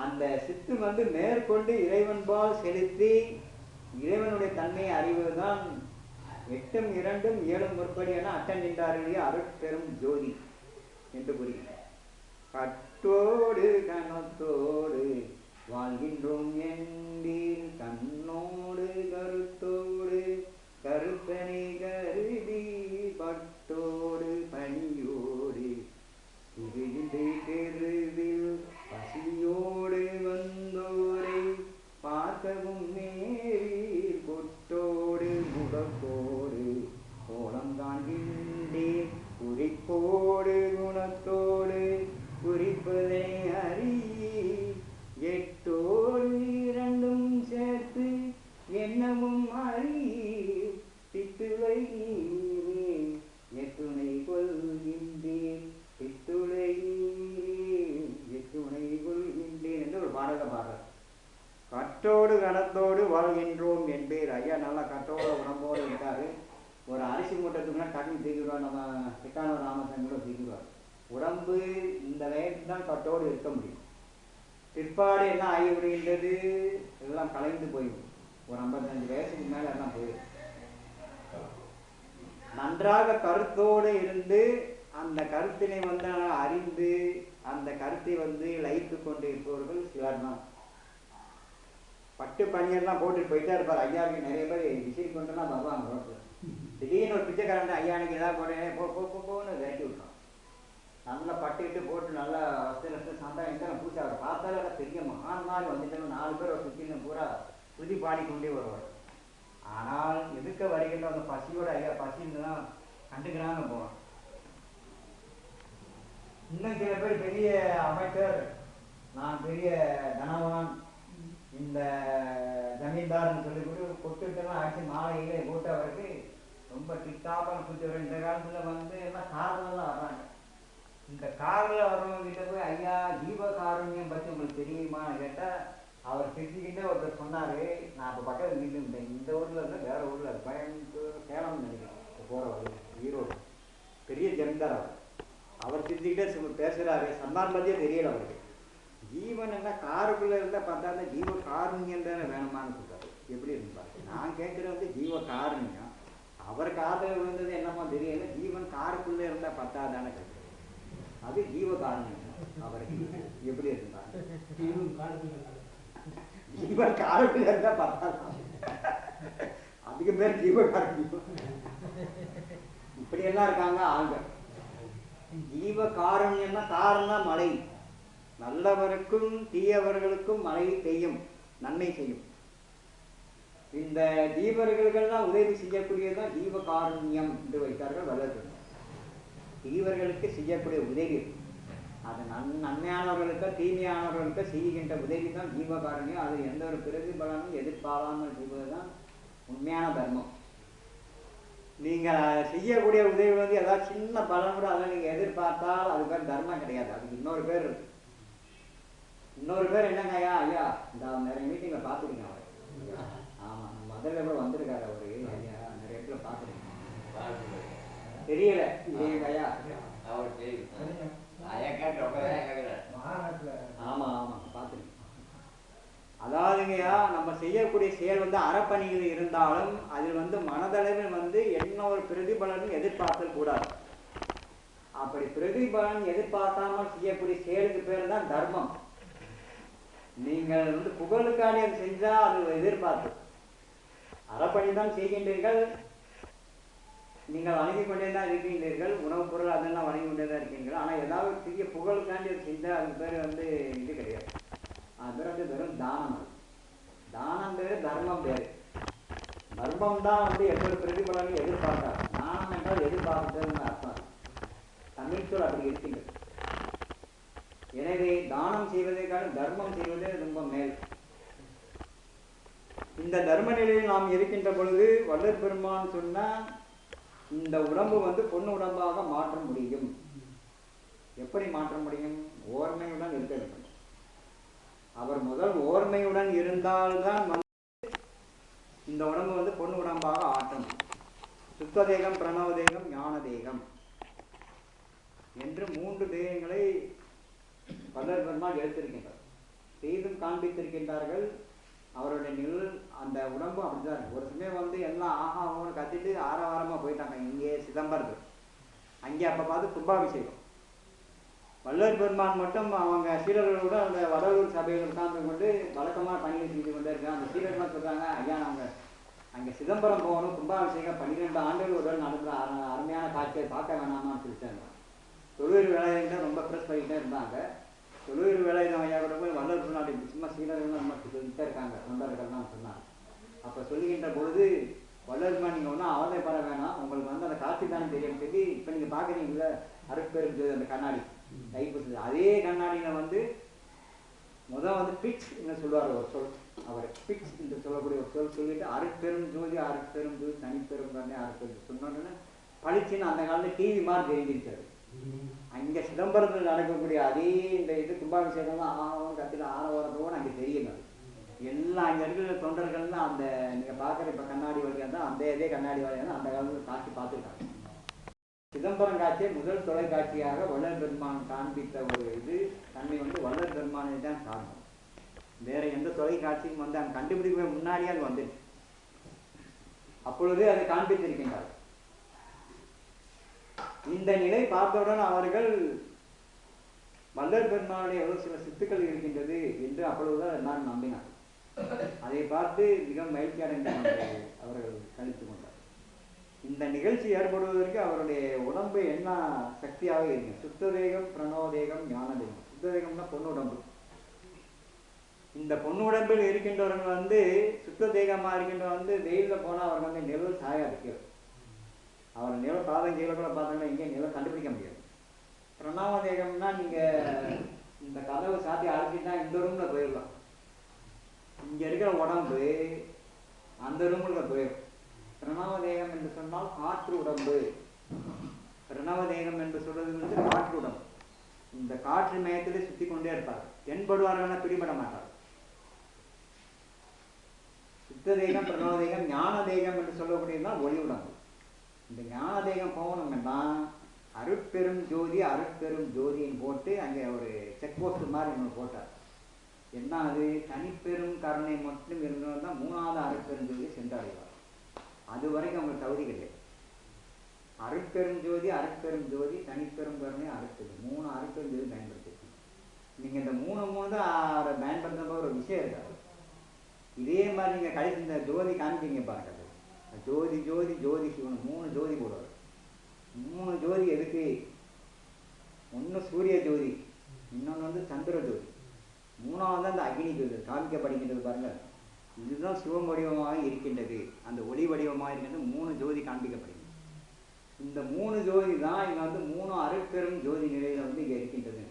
அந்த சித்து வந்து மேற்கொண்டு இறைவன்பால் செலுத்தி இறைவனுடைய தன்மையை அறிவதுதான் 8ம் 2ம் 7ம் முற்படி என அட்டன் நின்றார்களே அருட்பெரும் ஜோதி என்று கூறுகிறார். கட்டோடு கணத்தோடு வாழ்கின்றோம் என்பீர் கண்ணோடு கருத்தோடு கருத்தனை கருதி பட்டோடு பணியோடு தெருவில் பசியோடு வந்தோரை பார்க்கவும் நேரில் கொட்டோடு முகத்தோடு கோலம் காண்கின்றேன் குறிப்போடு குணத்தோடு குறிப்பதை அறியீர் எட்டோடு 2ம் சேர்த்து என்னவும் அறியீர் பித்துளை நீரே எத்துணை கொள்கின்றேன் பித்துளை நீரே எத்துணை கொள்கின்றேன் என்று ஒரு பாடலை பாடுறார். கட்டோடு கணத்தோடு வாழ்கின்றோம் என்பேர். ஐயா நல்லா கட்டோடு உடம்போடு இருக்காரு. ஒரு அரிசி மூட்டத்துக்குன்னா டக்குன்னு தூக்கிடுவார். நம்ம சிக்கான ராமசங்கரும் தூக்கிடுவார். உடம்பு இந்த வயசுக்கு தான் கட்டோடு இருக்க முடியும். பிற்பாடு என்ன ஆகி விடுகின்றது? எல்லாம் கலைந்து போயிடும். ஒரு 55 வயசுக்கு மேலே எல்லாம் போயிடும். நன்றாக கருத்தோடு இருந்து அந்த கருத்தினை வந்து அறிந்து அந்த கருத்தை வந்து லயித்து கொண்டு இருப்பவர்கள் சிலர் தான். பட்டு பணியெல்லாம் போட்டுட்டு போயிட்டே இருப்பார். ஐயாவுக்கு நிறைய பேர் விசிறி கொண்டுலாம் வருவாங்க ரோட்டில். திடீர்னு ஒரு பிச்சைக்காரன் ஐயானுக்கு ஏதாவது போட்டேன் போன்னு விரட்டி விட்டான். நல்லா பட்டுக்கிட்டு போட்டு நல்லா வசதி சந்தா எங்கே பூசா அவர் பார்த்தாலே பெரிய மகான் மாதிரி வந்துட்டு 4 பேர் ஒரு சுற்றின்னு பூரா துதி பாடிக்கொண்டே வருவார். ஆனால் எதுக்க வருகின்ற அந்த பசியோட ஐயா பசின்னு தான் கண்டுக்கிறாங்க போவான். இன்னும் சில பேர் பெரிய அமைச்சர், நான் பெரிய தனவான், இந்த ஜமீன்தார்னு சொல்லி கொட்டுட்டெல்லாம் அடிச்சு மாலையிலே போட்டு அவருக்கு ரொம்ப டிக்டாப்பாக சுற்றி வரும். இந்த காலத்தில் வந்து எல்லாம் காரணம்லாம் வர்றாங்க. இந்த காரில் வர்றவங்கிட்ட போய் ஐயா ஜீவகாருண்யம் பற்றி உங்களுக்கு தெரியுமான்னு கேட்டால் அவர் சிரிச்சுக்கிட்டே ஒருத்தர் சொன்னார். நான் இப்போ பக்கத்தில் நின்றுட்டேன். இந்த ஊரில் இருந்தால் வேறு ஊரில் கோயம்புத்தூர் சேலம் நினைக்கிறேன் போகிற வழி ஈரோடு பெரிய ஜமீன்தார் அவர் சிரிச்சுக்கிட்டே பேசுகிறாரு. சன்மார்க் பற்றியே தெரியல அவருக்கு. ஜீவன் என்ன காருக்குள்ளே இருந்தால் பார்த்தா ஜீவ காருண்யம் தானே வேணுமான்னு சொல்கிறாரு. எப்படி இருந்தாரு? நான் கேட்குறது வந்து ஜீவ காருண்யம். அவர் காதில் விழுந்தது என்னமோ தெரியல. ஜீவன் காருக்குள்ளே இருந்தால் பத்தாதானே கேட்குறது. அது ஜீவ காருண்யம். அவருக்கு எப்படி இருந்தார்? ஜீவன் காருக்குள்ளே இருந்தால் பத்தாதான். அதுக்கு பேர் ஜீவ காருண்யம். இப்படியெல்லாம் இருக்காங்க ஆங்க. ஜீவ காருண்யம்னா காரணம் மழை. நல்லவருக்கும் தீயவர்களுக்கும் மழை பெய்யும், நன்மை செய்யும். இந்த ஜீவர்களுக்கெல்லாம் உதவி செய்யக்கூடியதான் ஜீவ காருண்யம் என்று வைத்தார்கள் வல்லர்கள். தீவர்களுக்கு செய்யக்கூடிய உதவி அது நன்மையானவர்களுக்கோ தீமையானவர்களுக்கோ செய்கின்ற உதவி தான் ஜீவகாருண்யம். அது எந்த ஒரு பிரதிபலனும் எதிர்பாராமல் செய்வதுதான் உண்மையான தர்மம். நீங்கள் செய்யக்கூடிய உதவி வந்து ஏதாவது சின்ன பலன் கூட அதை நீங்கள் எதிர்பார்த்தால் அது பேர் தர்மம் கிடையாது. அதுக்கு இன்னொரு பேர் இருக்கு. இன்னொரு பேர் என்னங்க ஐயா? ஐயா இந்த நிறைய மீட்டிங்கில் பார்த்துருக்கீங்க அவர். ஆமாம், முதல்ல கூட வந்திருக்காரு அவரு. ஐயா நிறைய இடத்துல பார்த்துருக்கீங்க. தெரியல ஐயா. ஆமாம் ஆமாம் பார்த்துருக்கேன். அதாவதுங்கய்யா நம்ம செய்யக்கூடிய செய்யக்கூடிய செயல் வந்து அறப்பணியில் இருந்தாலும் அதில் வந்து மனதளவில் வந்து என்ன ஒரு பிரதிபலனும் எதிர்பார்த்தல் கூடாது. அப்படி பிரதிபலன் எதிர்பார்க்காமல் செய்யக்கூடிய செயலுக்கு பேர் தான் தர்மம். நீங்கள் வந்து புகழுக்காண்டி அது செஞ்சா அது எதிர்பார்த்து அறப்பணி தான் செய்கின்றீர்கள், நீங்கள் வணங்கி கொண்டே தான் இருக்கின்றீர்கள், உணவுப் பொருள் அதெல்லாம் வணங்கி கொண்டே தான் இருக்கீர்கள். ஆனால் ஏதாவது சிறிய புகழுக்காண்டி அது செஞ்சால் அதுக்கு பேர் வந்து இது கிடையாது. அது பேர் வந்து வெறும் தானம். தானம் பேரு, தர்மம் பேரு. தர்மம் தான் வந்து எவ்வளவு பிரதிபலனை எதிர்பார்த்தார். தானம் என்றால் எதிர்பார்த்ததுன்னு அர்த்தம். தமிழ் சொல் அப்படி இருக்கின்றது. எனவே தானம் செய்வதற்கான தர்மம் செய்வதே ரொம்ப மேல். இந்த தர்ம நிலையில் நாம் இருக்கின்ற பொழுது வள்ளல் பெருமான் சொன்ன இந்த உடம்பு வந்து பொண்ணு உடம்பாக மாற்ற முடியும். எப்படி மாற்ற முடியும்? ஓர்மையுடன் இருக்க வேண்டும். அவர் முதல் ஓர்மையுடன் இருந்தால்தான் வந்து இந்த உடம்பு வந்து பொண்ணு உடம்பாக ஆற்றும். சுத்த தேகம், பிரணவ தேகம், ஞான தேகம் என்று 3 தேகங்களை வள்ளல் பெருமான் எடுத்திருக்கின்றார், செய்தும் காண்பித்திருக்கின்றார்கள். அவருடைய நிழல் அந்த உடம்பு அப்படிதான் இருக்கு. ஒரு சமயம் வந்து எல்லாம் ஆகாவோன்னு கத்திட்டு ஆரவாரமாக போயிட்டாங்க. இங்கே சிதம்பரத்துக்கு அங்கே அப்போ பார்த்து கும்பாபிஷேகம். வள்ளல் பெருமான் மட்டும் அவங்க சீடர்களோட அந்த வடலூர் சபையில் உட்கார்ந்து கொண்டு வழக்கமாக பணியை செஞ்சு கொண்டே இருக்காங்க. அந்த சீடர்கள்லாம் சொல்கிறாங்க, ஐயா நாங்கள் அங்கே சிதம்பரம் போகணும், கும்பாபிஷேகம் 12 ஆண்டுகள் ஒரு நடந்த அருமையான காட்சியை பார்க்க வேணாமான்னு சொல்லிட்டாங்க. தொழுவீர் வேலையிட்ட ரொம்ப ப்ரெஸ் பண்ணிக்கிட்டே இருந்தாங்க. தொழுவீர் வேலையிடம் ஐயா கூட போய் வள்ளல் பெருமான் சும்மா சீடர்கள் நம்ம சொல்லிட்டே இருக்காங்க, தொண்டர்கள்லாம் சொன்னாங்க. அப்போ சொல்லுகின்ற பொழுது வள்ளல் பெருமான் நீங்கள் ஒன்றும் அவதைப்பட வேணாம், உங்களுக்கு வந்து அந்த காட்சி தானே தெரியும் சொல்லி இப்போ நீங்கள் பார்க்குறீங்களா அருட்பெரும் அந்த கண்ணாடி கைப்பற்று, அதே கண்ணாடியில் வந்து முதல் வந்து பிக்ஸ் என்று சொல்லுவார் ஒரு சொல். அவர் பிக்ஸ் என்று சொல்லக்கூடிய ஒரு சொல் சொல்லிட்டு அருட்பெரும் ஜோதி, அருட்பெரும் ஜோதி, தனிப்பெரும் கண்ணே அருட்பெரும் சொன்னோன்னு பளிச்சுன்னு அந்த காலத்தில் டிவி மாதிரி தெரிஞ்சிருக்காரு. அங்கே சிதம்பரத்தில் நடக்கக்கூடிய அதே இந்த இது கும்பாபிஷேகம் தான் ஆகும் கத்தில ஆரவாரத்தோடு அங்கே தெரியுங்க. எல்லாம் அங்கே இருக்கிற தொண்டர்கள் தான் அந்த நீங்கள் பார்க்குற இப்போ கண்ணாடி வழியாக தான் அந்த இதே கண்ணாடி வழியாக தான் அந்த காலத்தில் காட்சி பார்த்துருக்காங்க. சிதம்பரம் காட்சியை முதல் தொலைக்காட்சியாக வள்ளல் பெருமான் காண்பித்த ஒரு இது தன்மை வந்து வள்ளல் பெருமானை தான் காரணம். வேற எந்த தொலைக்காட்சியும் வந்து அந்த கண்டுபிடிக்க முன்னாடியே அது வந்துடுச்சு. அப்பொழுதே அதை காண்பித்திருக்கின்றார். இந்த நிலை பார்த்தவுடன் அவர்கள் வள்ளல் பெருமானுடைய ஒரு சில சித்துக்கள் இருக்கின்றது என்று அப்பொழுதுதான் எல்லாரும் நம்பினார். அதை பார்த்து மிக மகிழ்ச்சி அடைந்த அவர்கள் கழித்து கொண்டார். இந்த நிகழ்ச்சி ஏற்படுவதற்கு அவருடைய உடம்பு என்ன சக்தியாக இருக்கு. சுத்த தேகம், பிரணவ தேகம், ஞான தேகம். சுத்த தேகம்னா பொண்ணு உடம்பு. இந்த பொண்ணு உடம்பில் இருக்கின்றவர்கள் வந்து சுத்த தேகமாக இருக்கின்றவர் வந்து வெயிலில் போனால் அவர் வந்து நிழல் சாயா இருக்கு. அவர் நிலம் பாதம் கீழே கூட பார்த்தோம்னா இங்கே நிலம் கண்டுபிடிக்க முடியாது. பிரணவ தேகம்னா நீங்கள் இந்த கதவை சாத்தி அழைச்சிட்டா இந்த ரூமில் போயிடலாம். இங்கே இருக்கிற உடம்பு அந்த ரூமில் போயிடும். பிரணவ தேகம் என்று சொன்னால் காற்று உடம்பு. பிரணவ தேகம் என்று சொல்வது வந்து காற்று உடம்பு. இந்த காற்று மையத்திலே சுற்றி கொண்டே இருப்பார். தென்படுவார்கள், பிடிபட மாட்டார். சுத்த தேகம், பிரணவ தேகம், ஞான தேகம் என்று சொல்லக்கூடியதுதான் ஒளி உடம்பு. இந்த ஞான தேகம் போகணும்னா அருட்பெரும் ஜோதி, அருட்பெரும் ஜோதின்னு போட்டு அங்கே ஒரு செக் போஸ்ட் மாதிரி ஒன்று போட்டார். என்ன அது? தனிப்பெரும் கருணை மட்டும் இருந்தவங்க தான் 3வது அருட்பெரும் ஜோதி சென்றடைவார். அது வரைக்கும் அவங்களுக்கு தகுதி கிடையாது. அருட்பெரும் ஜோதி, அருட்பெரும் ஜோதி, தனிப்பெரும் கருணை, அருட்பெரும் 3 அருட்பெரும் ஜோதி பயன்படுத்தி நீங்கள் இந்த 3 தான் பயன்படுத்த ஒரு விஷயம் இருக்காது. இதே மாதிரி நீங்கள் கழித்து இந்த ஜோதி காமிப்பீங்க பாருங்க. ஜோதி ஜோதி ஜோதி சிவன் 3 ஜோதி போடுவார். 3 ஜோதி எதுக்கு? ஒன்று சூரிய ஜோதி, இன்னொன்று வந்து சந்திர ஜோதி, 3வது அந்த அக்னி ஜோதி காமிக்கப்படுகின்றது பாருங்க. இதுதான் சிவம் வடிவமாக இருக்கின்றது. அந்த ஒளி வடிவமாக இருக்கின்றது 3 ஜோதி காண்பிக்கப்படுகிறது. இந்த 3 ஜோதி தான் இங்கே வந்து 3 அருட்பெரும் ஜோதி நிலையில் வந்து இங்கே இருக்கின்றது.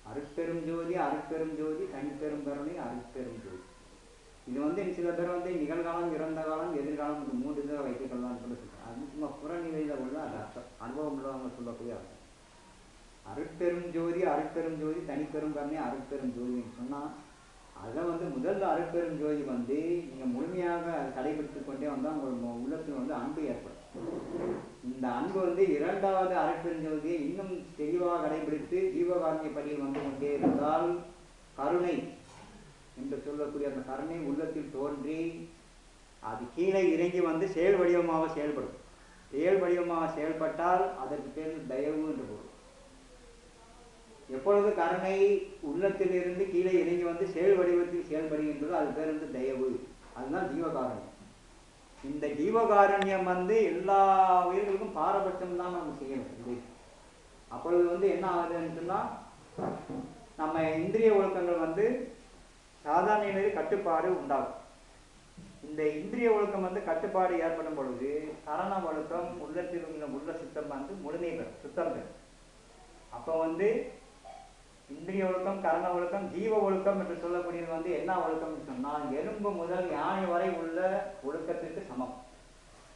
அருட்பெரும் ஜோதி, அருட்பெரும் ஜோதி, தனிப்பெரும் கருணை, அருட்பெரும் ஜோதி. இது வந்து சில பேர் வந்து நிகழ்காலம், இறந்த காலம், எதிர்காலம், இந்த 3 இதை வைத்துக்கொள்ளலாம்னு சொல்லி சொல்கிறாங்க. அது சும்மா புறநிலையில் உள்ள அது அர்த்தம், அனுபவம் உள்ளவங்க சொல்லக்கூடிய அர்த்தம். அருட்பெரும் ஜோதி, அருட்பெரும் ஜோதி, தனிப்பெரும் கருணை, அருட்பெரும் ஜோதின்னு சொன்னால் அதை வந்து முதல் அருட்பெரும் ஜோதி வந்து நீங்கள் முழுமையாக கடைபிடித்து கொண்டே வந்தால் உங்கள் உள்ளத்தில் வந்து அன்பு ஏற்படும். இந்த அன்பு வந்து 2வது அருட்பெரும் ஜோதியை இன்னும் தெளிவாக கடைபிடித்து ஜீவகாரணிய படியில் வந்து கொண்டே இருந்தால் கருணை என்று சொல்லக்கூடிய அந்த கருணை உள்ளத்தில் தோன்றி அது கீழே இறங்கி வந்து செயல் வடிவமாக செயல்படும். செயல் வடிவமாக செயல்பட்டால் அதற்கு பேர் தயவு என்று பொருள். எப்பொழுது கருணை உள்ளத்திலிருந்து கீழே இறங்கி வந்து செயல் வடிவத்தில் செயல்படுகின்றதோ அது பேர் வந்து தயவு. அதுதான் ஜீவகாருண்யம். இந்த ஜீவகாருண்யம் வந்து எல்லா உயிர்களுக்கும் பாரபட்சம் தான் நம்ம செய்யணும். அப்பொழுது வந்து என்ன ஆகுதுன்னு சொன்னால், நம்ம இந்திரிய ஒழுக்கங்கள் வந்து சாதாரண நிலையில் கட்டுப்பாடு உண்டாகும். இந்த இந்திரிய ஒழுக்கம் வந்து கட்டுப்பாடு ஏற்படும் பொழுது கரண ஒழுக்கம் உள்ளத்தில் உள்ள சுத்தம் வந்து முழுமை பெறும், சுத்தம் பெறும். அப்போ வந்து இந்திரிய ஒழுக்கம், கரண ஒழுக்கம், ஜீவ ஒழுக்கம் என்று சொல்லக்கூடியது வந்து என்ன ஒழுக்கம்னு சொன்னால், எறும்பு முதல் யானை வரை உள்ள ஒழுக்கத்திற்கு சமம்.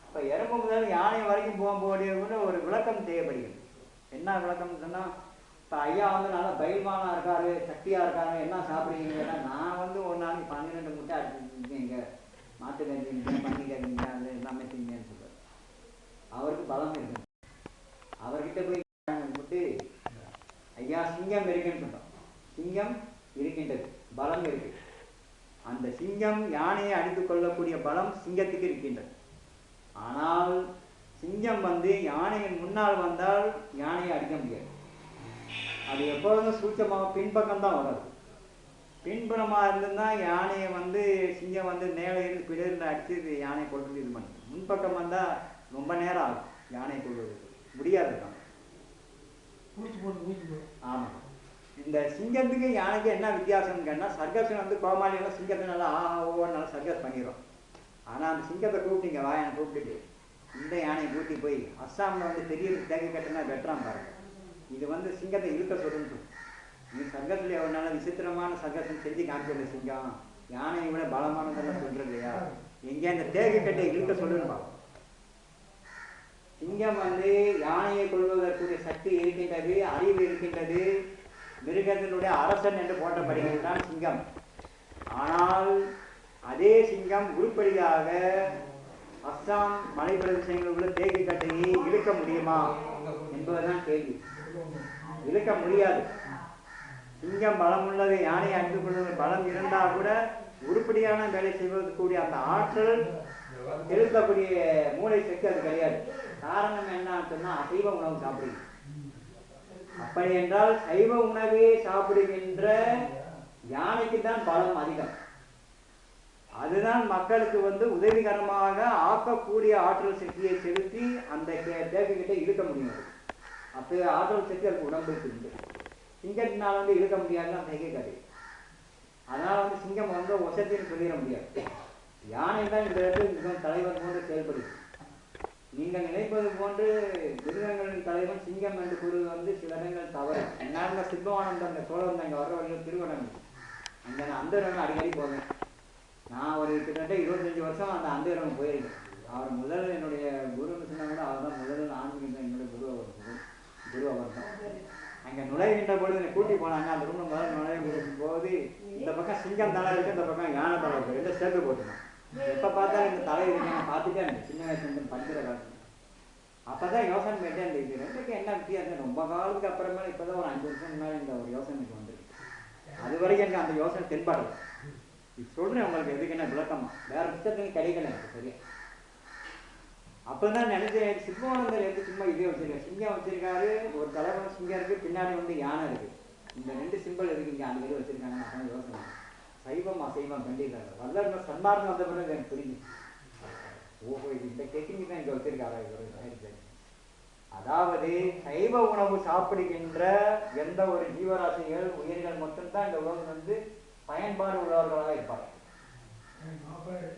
இப்போ எறும்பு முதல் யானை வரைக்கும் போகும்போது ஒரு விளக்கம் தேவைப்படுகிறது. என்ன விளக்கம்னு சொன்னால், இப்போ ஐயா வந்து நல்லா பயில்வானா இருக்காரு, சக்தியாக இருக்காரு, என்ன சாப்பிடுவீங்கன்னா, நான் வந்து ஒரு நாளைக்கு 12 முட்டை அடிச்சுங்க, மாட்டு கறிங்க, பன்னி கறிங்க, அது எல்லாமே திங்கன்னு சொல்லுவார். அவருக்கு பலம் இருக்கு. அவர்கிட்ட போய் விட்டு, ஐயா சிங்கம் இருக்குன்னு சொல்றோம். சிங்கம் இருக்கின்றது, பலம் இருக்கு. அந்த சிங்கம் யானையை அடித்து கொள்ளக்கூடிய பலம் சிங்கத்துக்கு இருக்கின்றது. ஆனால் சிங்கம் வந்து யானையின் முன்னால் வந்தால் யானையை அடிக்க முடியாது. அது எப்பொழுதும் சூட்சமாக பின்பக்கம் தான் வராது. பின்புறமாக இருந்ததுன்னா யானையை வந்து சிங்கம் வந்து மேலே இருந்து பிடரில் அடித்து இது யானை கொள்வது இது பண்ணுது. முன்பக்கம் வந்தால் ரொம்ப நேரம் ஆகும் யானை கொள்வது, முடியாது தான். ஆமாம். இந்த சிங்கத்துக்கு யானைக்கு என்ன வித்தியாசம்னு கேட்டால், சர்க்கஸ் வந்து கோமாளியெல்லாம் சிங்கத்தை நல்லா ஒவ்வொரு நாளும் சர்க்கஸ் பண்ணிடுறோம். ஆனால் அந்த சிங்கத்தை கூப்பிட்டீங்க வா, என்னை கூப்பிட்டுட்டு இந்த யானையை கூட்டி போய் அஸ்ஸாமில் வந்து பெரிய தேக்கு கட்டினா வெட்டுறான் பாருங்க. இது வந்து சிங்கத்தை இழுக்க சொல்லுன்னு. நீ சர்க்கஸில் எவ்வளோ நாள் விசித்திரமான சர்க்கஸ் செஞ்சு காமிச்சது சிங்கம், யானையை விட பலமானதெல்லாம் சொல்கிறது இல்லையா, எங்கேயா அந்த தேக்கு கட்டை இழுக்க சொல்லுன்னு பார்ப்போம். சிங்கம் வந்து யானையை கொள்வதற்குரிய சக்தி இருக்கின்றது, அறிவு இருக்கின்றது, மிருகத்தினுடைய அரசன் என்று போற்றப்படுகின்றான் சிங்கம். ஆனால் அதே சிங்கம் உருப்படியாக அஸ்ஸாம் மலைப்பிரதேசங்களில் உள்ள தேக்கு கட்டையை இழுக்க முடியுமா என்பதுதான் கேள்வி. இழுக்க முடியாது. சிங்கம் பலம் உள்ளது, யானையை அடித்து கொள்வது பலம் இருந்தால் கூட உருப்படியான வேலை செய்வதற்குரிய அந்த ஆற்றல் செலுத்தக்கூடிய மூளை சக்தி அது கிடையாது. காரணம் என்னன்னு சொன்னா, அசைவ உணவு சாப்பிடுங்க. அப்படி என்றால் சைவ உணவே சாப்பிடுகின்ற யானைக்கு தான் பலம் அதிகம். அதுதான் மக்களுக்கு வந்து உதவிகரமாக ஆக்கக்கூடிய ஆற்றல் சக்தியை செலுத்தி அந்த தேக்கிட்ட இழுக்க முடியும். அப்போ ஆற்றல் சக்தி அதுக்கு உடம்புக்கு இருக்கு. சிங்கத்தினால் வந்து இழுக்க முடியாதுன்னு தேக்கே கதை. அதனால வந்து சிங்கம் வந்து ஒசத்தின்னு சொல்லிட முடியாது. யானை தான் இந்த இடத்துல மிகவும் தலைவர் போன்று செயல்படுது. நீங்கள் நினைப்பது போன்று மிருகங்களின் தலைவன் சிங்கம் என்று கூறுவது வந்து சில இடங்கள் தவறு. என்னால் சிற்பவானந்த அந்த சோழன் அங்கே வர வழியில் திருவண்ணாமலை அங்கே நான் அந்த இடம் அடிக்கடி போவேன். நான் ஒரு கிட்டத்தட்ட 25 வருஷம் அந்த இடம் போயிருக்கேன். அவர் முதல் என்னுடைய குருன்னு சொன்னால் கூட அவர் தான் முதல் ஆன்மீகம் என்னுடைய குரு அவர் தான். அங்கே நுழைகின்ற பொழுது என்னை கூட்டி போனாங்க. அந்த ரூம்ல முதல் நுழைய போது இந்த பக்கம் சிங்கம் தலை இருக்கு, இந்த பக்கம் யானை தலை இருக்கு, ரெண்டு சேர்த்து போட்டுருந்தேன். எப்போ பார்த்தாலும் இந்த தலை இருக்கு, நான் பார்த்துட்டே இருந்தேன் சின்ன வயசுல படிக்கிற காலத்துல. அப்போதான் யோசனை கேட்டேன், இந்த இது ரெண்டுக்கு என்ன வித்தியாசம். ரொம்ப காலத்துக்கு அப்புறமே இப்போதான் ஒரு 5 வருஷம் முன்னாடி இந்த ஒரு யோசனைக்கு வந்துருக்கு. அது வரைக்கும் எனக்கு அந்த யோசனை தென்படலை. இது சொல்றேன் உங்களுக்கு, எதுக்கு என்ன விளக்கமா, வேற புத்தகத்துக்கு கிடைக்கல எனக்கு சரியா. அப்பதான் நினைச்சேன், சிற்பவானந்தர் எடுத்து சும்மா இதே வச்சிருக்காரு, சிங்கம் வச்சிருக்காரு, ஒரு தலைவன் சிங்கம் இருக்கு, பின்னாடி வந்து யானை இருக்கு, இந்த 2 சிம்பிள் எதுக்கு இங்கே அந்த வச்சிருக்காங்க. அதான் யோசனை. சைவம் அசைவம் கண்டிப்பாங்க. வல்லர் சன்மார்க்கம் வந்த பிறகு எனக்கு புரிஞ்சு, ஓஹோ இது இந்த டெக்னிக் தான் இங்கே வச்சிருக்காரா இவர். அதாவது சைவ உணவு சாப்பிடுகின்ற எந்த ஒரு ஜீவராசிகள் உயிர்கள் மட்டும்தான் இந்த உலகம் வந்து பயன்பாடு உள்ளவர்களாக இருப்பாங்க.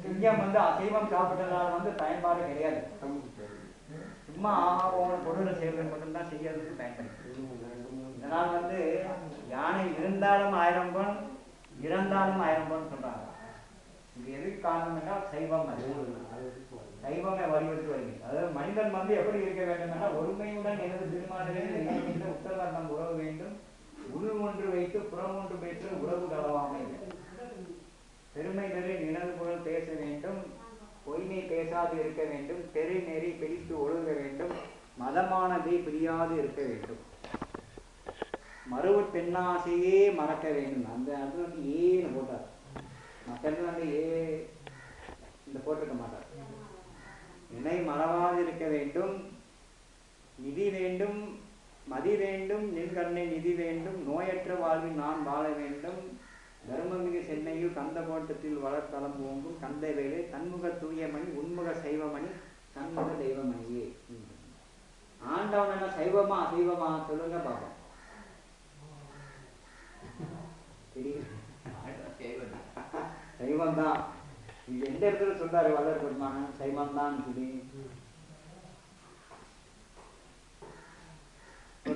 சிங்கம் வந்து அசைவம் சாப்பிட்டதால வந்து பயன்பாடு கிடையாது. சும்மா ஆகாவோட பொருளை செய்வது மட்டும்தான் செய்யறதுக்கு பயன்படுது. இதனால் வந்து யானை இருந்தாலும் 1000 பொன், இறந்தாலும் 1000 பொன் சொல்றாங்க. இது எதுக்கு காரணம் என்றால் சைவம். சைவமே வலியுறுத்தி வருகிறது. அதாவது மனிதன் வந்து எப்படி இருக்க வேண்டும் என்றால், ஒருமையுடன் எனது திருமாளிகையில் இணைகின்ற உத்தரவர்ணம் உறவு வேண்டும், உள் ஒன்று வைத்து புறம் ஒன்று பெற்று உறவு கலவாமை, பெருமை தரு நிழல் புகழ் பேச வேண்டும், பொய்மை பேசாது இருக்க வேண்டும், தெரு நெறி பிடித்து ஒழுக வேண்டும், மதமானதை பிரியாது இருக்க வேண்டும், மறுவு பெண்ணாசையே மறக்க வேண்டும். அந்த இடத்துல வந்து ஏன்னு போட்டார். மக்கள் வந்து இந்த போட்டிருக்க மாட்டார். நினை மறவாதிருக்க வேண்டும், நிதி வேண்டும், மதி வேண்டும், நின் கண்ணை நிதி வேண்டும், நோயற்ற வாழ்வில் நான் வாழ வேண்டும், தர்மமிகு சென்னையில் கந்த கோட்டத்தில் வளர்த்தளம் ஓங்கும் கந்த வேலை தன்முக தூயமணி உன்முக சைவமணி தன்முக தெய்வமணியே. ஆண்டவன் என்ன சைவமா அசைவமா சொல்லுங்க பாப்போம். சைவம் தான். இது எந்த இடத்துல சொல்றாரு வல்லர் பெருமான்? சைவம் தான் சொல்லி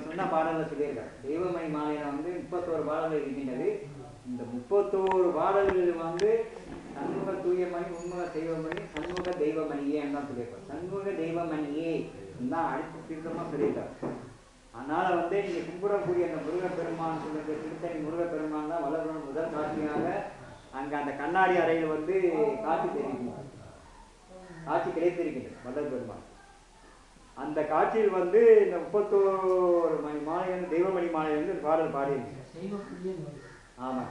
சொன்ன பாடல்ல சொல்லியிருக்காரு. தெய்வமணி மாலையில 31 பாடல்கள் இருக்கின்றது. இந்த 31 பாடல்கள் சண்முக தூயமணி உண்முக தெய்வமணி சண்முக தெய்வமணியே தான் சொல்லியிருக்காரு. சண்முக தெய்வமணியே தான் அடுத்த தீர்க்கமா சொல்லியிருக்காரு. அதனால நீங்க கும்பிடக்கூடிய அந்த முருகப்பெருமான் சொல்லுங்க, திருத்தணி முருகப்பெருமான் தான் வளர்வன் முதல் காட்சியாக அங்க அந்த கண்ணாடி அறையில் காட்சி தெரிவிக்கும், காட்சி கிடைத்திருக்கின்றது வல்லர் பெருமான். அந்த காட்சியில் இந்த 31 மணி மாலை தெய்வமணி மாலை பாடல் பாடியிருக்கு. ஆமா,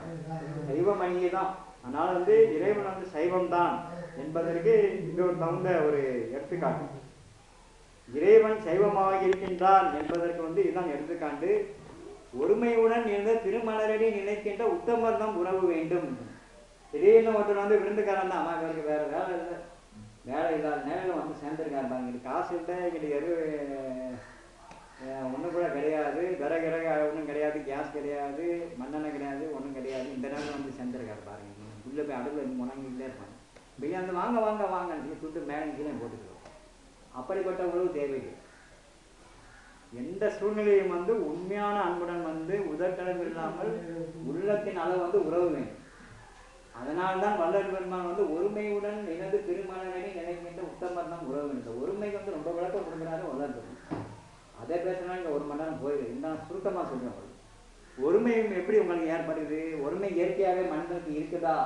தெய்வமணியே தான். அதனால இறைவன் சைவம் தான் என்பதற்கு இது ஒரு தகுந்த ஒரு எடுத்துக்காட்டு. இறைவன் சைவமாக இருக்கின்றான் என்பதற்கு இதுதான் எடுத்துக்காட்டு. ஒருமையுடன் இருந்த திருமலரடி நினைக்கின்ற உத்தமர்தம் உறவு வேண்டும். திடீர்னு ஒருத்தர் விருந்துக்காரன் தான், அம்மா இவருக்கு வேற வேலை இல்லை, வேலை இல்லாத நேரில் சேர்ந்துருக்காரு பாருங்க, இங்கிட்டு காசு இல்லை, இங்கிட்டு ஒன்றும் கூட கிடையாது, விறகு ஒன்றும் கிடையாது, கேஸ் கிடையாது, மண்ணெண்ணெய் கிடையாது, ஒன்றும் கிடையாது, இந்த நேரம் சேர்ந்துருக்காரு பாருங்க. உள்ளே போய் அடுப்பில் முணங்கிட்டே இருப்பாங்க. வெளியே வாங்க வாங்க வாங்கன்னு சுட்டு மேலே கீழே போட்டுக்கிறோம். அப்படிப்பட்ட உறவு தேவைகள் எந்த சூழ்நிலையும் உண்மையான அன்புடன் உதட்டளவு இல்லாமல் உள்ளத்தின் அளவு உறவு வேண்டும். அதனால்தான் வல்லர் பெருமான் ஒருமையுடன் எனது திருமணனை நினைக்கின்ற உத்தமர் தான் உறவு வேண்டும். ஒருமை ரொம்ப விளக்கம் கொடுக்குறாரு வல்லர் பெருமான். அதை பேசினா இங்கே 1 மணி நேரம் போயிடுது. இந்த சுருக்கமாக சொல்றேன். ஒருமை எப்படி உங்களுக்கு ஏற்படுது? ஒருமை இயற்கையாகவே மனிதனுக்கு இருக்குதா?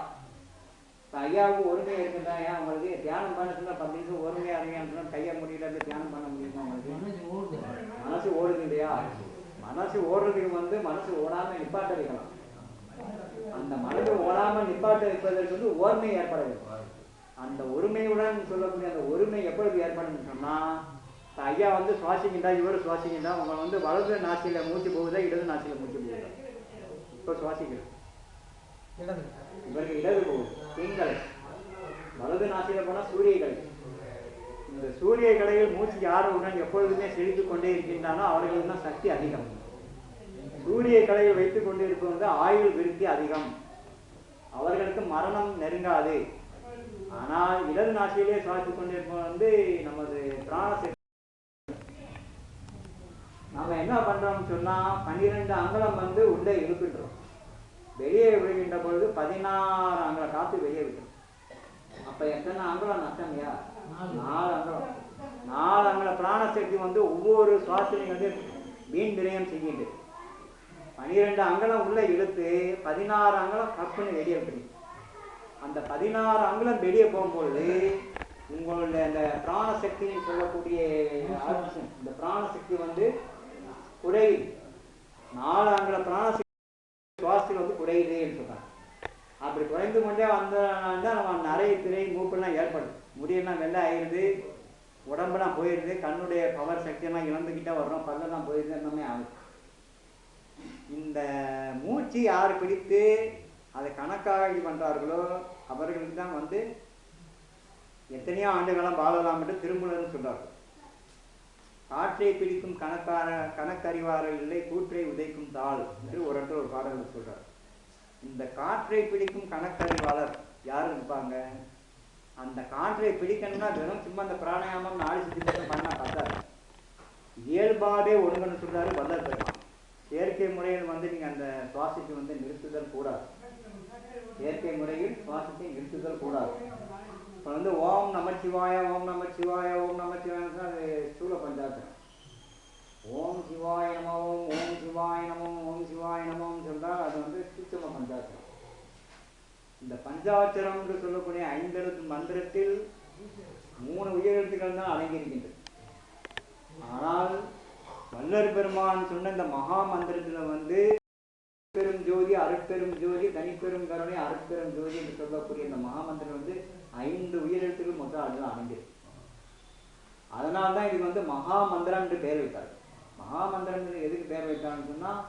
ஐயாவுக்கு ஒருமை இருக்குதா? ஏன் உங்களுக்கு தியானம் பண்ண சொன்னா 10 நிமிஷம் ஒருமையா அறியான்னு கையை முடியல தியானம் பண்ண முடியுமா? உங்களுக்கு மனசு ஓடுது இல்லையா? மனசு ஓடுறதுக்கு மனசு ஓடாம நிப்பாட்ட வைக்கலாம். அந்த மனசு ஓடாம நிப்பாட்ட வைப்பதற்கு ஓர்மை ஏற்பட வேண்டும். அந்த ஒருமையுடன் சொல்லக்கூடிய அந்த ஒருமை எப்பொழுது ஏற்படும் சொன்னா, ஐயா சுவாசிக்கின்றா, இவர் சுவாசிக்கின்றா, உங்களை வலது நாசியில மூச்சு போகுதா, இடது நாசியில மூச்சு போகுதா? இப்ப சுவாசிக்கிறது இவருக்கு இடது போகுது. பெண்களை வலது நாசியில போனா சூரிய கலை. இந்த சூரிய கலையில் மூச்சு யாருடன் எப்பொழுதுமே செழித்து கொண்டே இருக்கின்றானோ அவர்களுக்கு தான் சக்தி அதிகம். சூரிய கலையை வைத்துக் கொண்டு இருப்பது ஆயுள் விருத்தி அதிகம், அவர்களுக்கு மரணம் நெருங்காது. ஆனால் இடது நாசியிலே சுவாசித்துக் கொண்டிருப்பது நமது பிராணசக்தி. நாம என்ன பண்றோம்னு சொன்னா 12 அங்குலம் உள்ளே இருக்கின்றோம். வெளியே விடுகின்ற பொழுது 16 அங்குல காத்து வெளியே விட்டோம். அப்ப எத்தனை அங்குலம் நஷ்டமையா? 4 அங்குலம். 4 அங்குல பிராணசக்தி ஒவ்வொரு சுவாசனையும் வீண் விரயம் செய்கின்றது. 12 அங்குலம் உள்ள இழுத்து 16 அங்குலம் கப்புன்னு வெளியே விடுங்க. அந்த 16 அங்குலம் வெளியே போகும்போது உங்களுடைய அந்த பிராணசக்தின்னு சொல்லக்கூடிய இந்த பிராணசக்தி குறையுது. 4 அங்குல பிராணசக்தி சுவாசத்தில் குறையுதுன்னு சொல்றாங்க. அப்படி குறைந்து கொண்டே நம்ம நிறைய திரை மூப்பெல்லாம் ஏற்படுது, முடியெல்லாம் வெள்ளை ஆயிடுது, உடம்பெல்லாம் போயிடுது, கண்ணுடைய பவர் சக்தியெல்லாம் இழந்துக்கிட்டே வர்றோம், பல்லெல்லாம் போயிடுது, எல்லாமே ஆகுது. இந்த மூச்சு யார் பிடித்து அதை கணக்காக இது பண்றார்களோ அவர்களுக்கு தான் எத்தனையோ ஆண்டுகாலம் வாழலாம் என்று திருமூலர்னு சொல்றார்கள். காற்றை பிடிக்கும் கணக்கறிவார்கள் இல்லை, கூற்றை உதைக்கும் தாள் என்று ஒரு இடத்துல ஒரு பாடல்கள் சொல்றார். இந்த காற்றை பிடிக்கும் கணக்கறிவாளர் யாரு இருப்பாங்க? அந்த காற்றை பிடிக்கணும்னா வெறும் சும்மா அந்த பிராணாயாமம் 4 சுத்தி பண்ணா பார்த்தாரு, இயல்பாவே ஒழுங்குன்னு சொல்றாரு வல்லர் பெருமான். செயற்கை முறையில் நீங்க அந்த சுவாசத்தை நிறுத்துதல் கூடாது. செயற்கை முறையில் சுவாசத்தை நிறுத்துதல் கூடாது. இப்போ ஓம் நமச்சிவாய ஓம் நமச்சிவாய ஓம் நமச்சிவாயன்னா அது ஸ்தூல பஞ்சாட்சரம். ஓம் சிவாய நமோம் ஓம் சிவாய நமோம் ஓம் சிவாய நமோம் சொன்னால் அது சூட்சும பஞ்சாட்சரம். இந்த பஞ்சாட்சரம் என்று சொல்லக்கூடிய 5 எழுத்து மந்திரத்தில் 3 உயிரெழுத்துக்கள் தான் அடங்கியிருக்கின்றது. ஆனால் வல்லர் பெருமான் சொன்ன இந்த மகா மந்திரத்தில் பெரும் ஜோதி அருட்பெரும் ஜோதி தனிப்பெரும் கருணை அருட்பெரும் ஜோதி என்று சொல்லக்கூடிய இந்த மகாமந்திரம் 5 உயிரெழுத்துக்கள் மொத்தம் அதில் அடங்கியிருக்கு. அதனால தான் இதுக்கு வந்து மகா மந்திரம்னு பேர் வைத்தார். மகா மந்திரம் எதுக்கு பேர் வைத்தான்னு சொன்னால்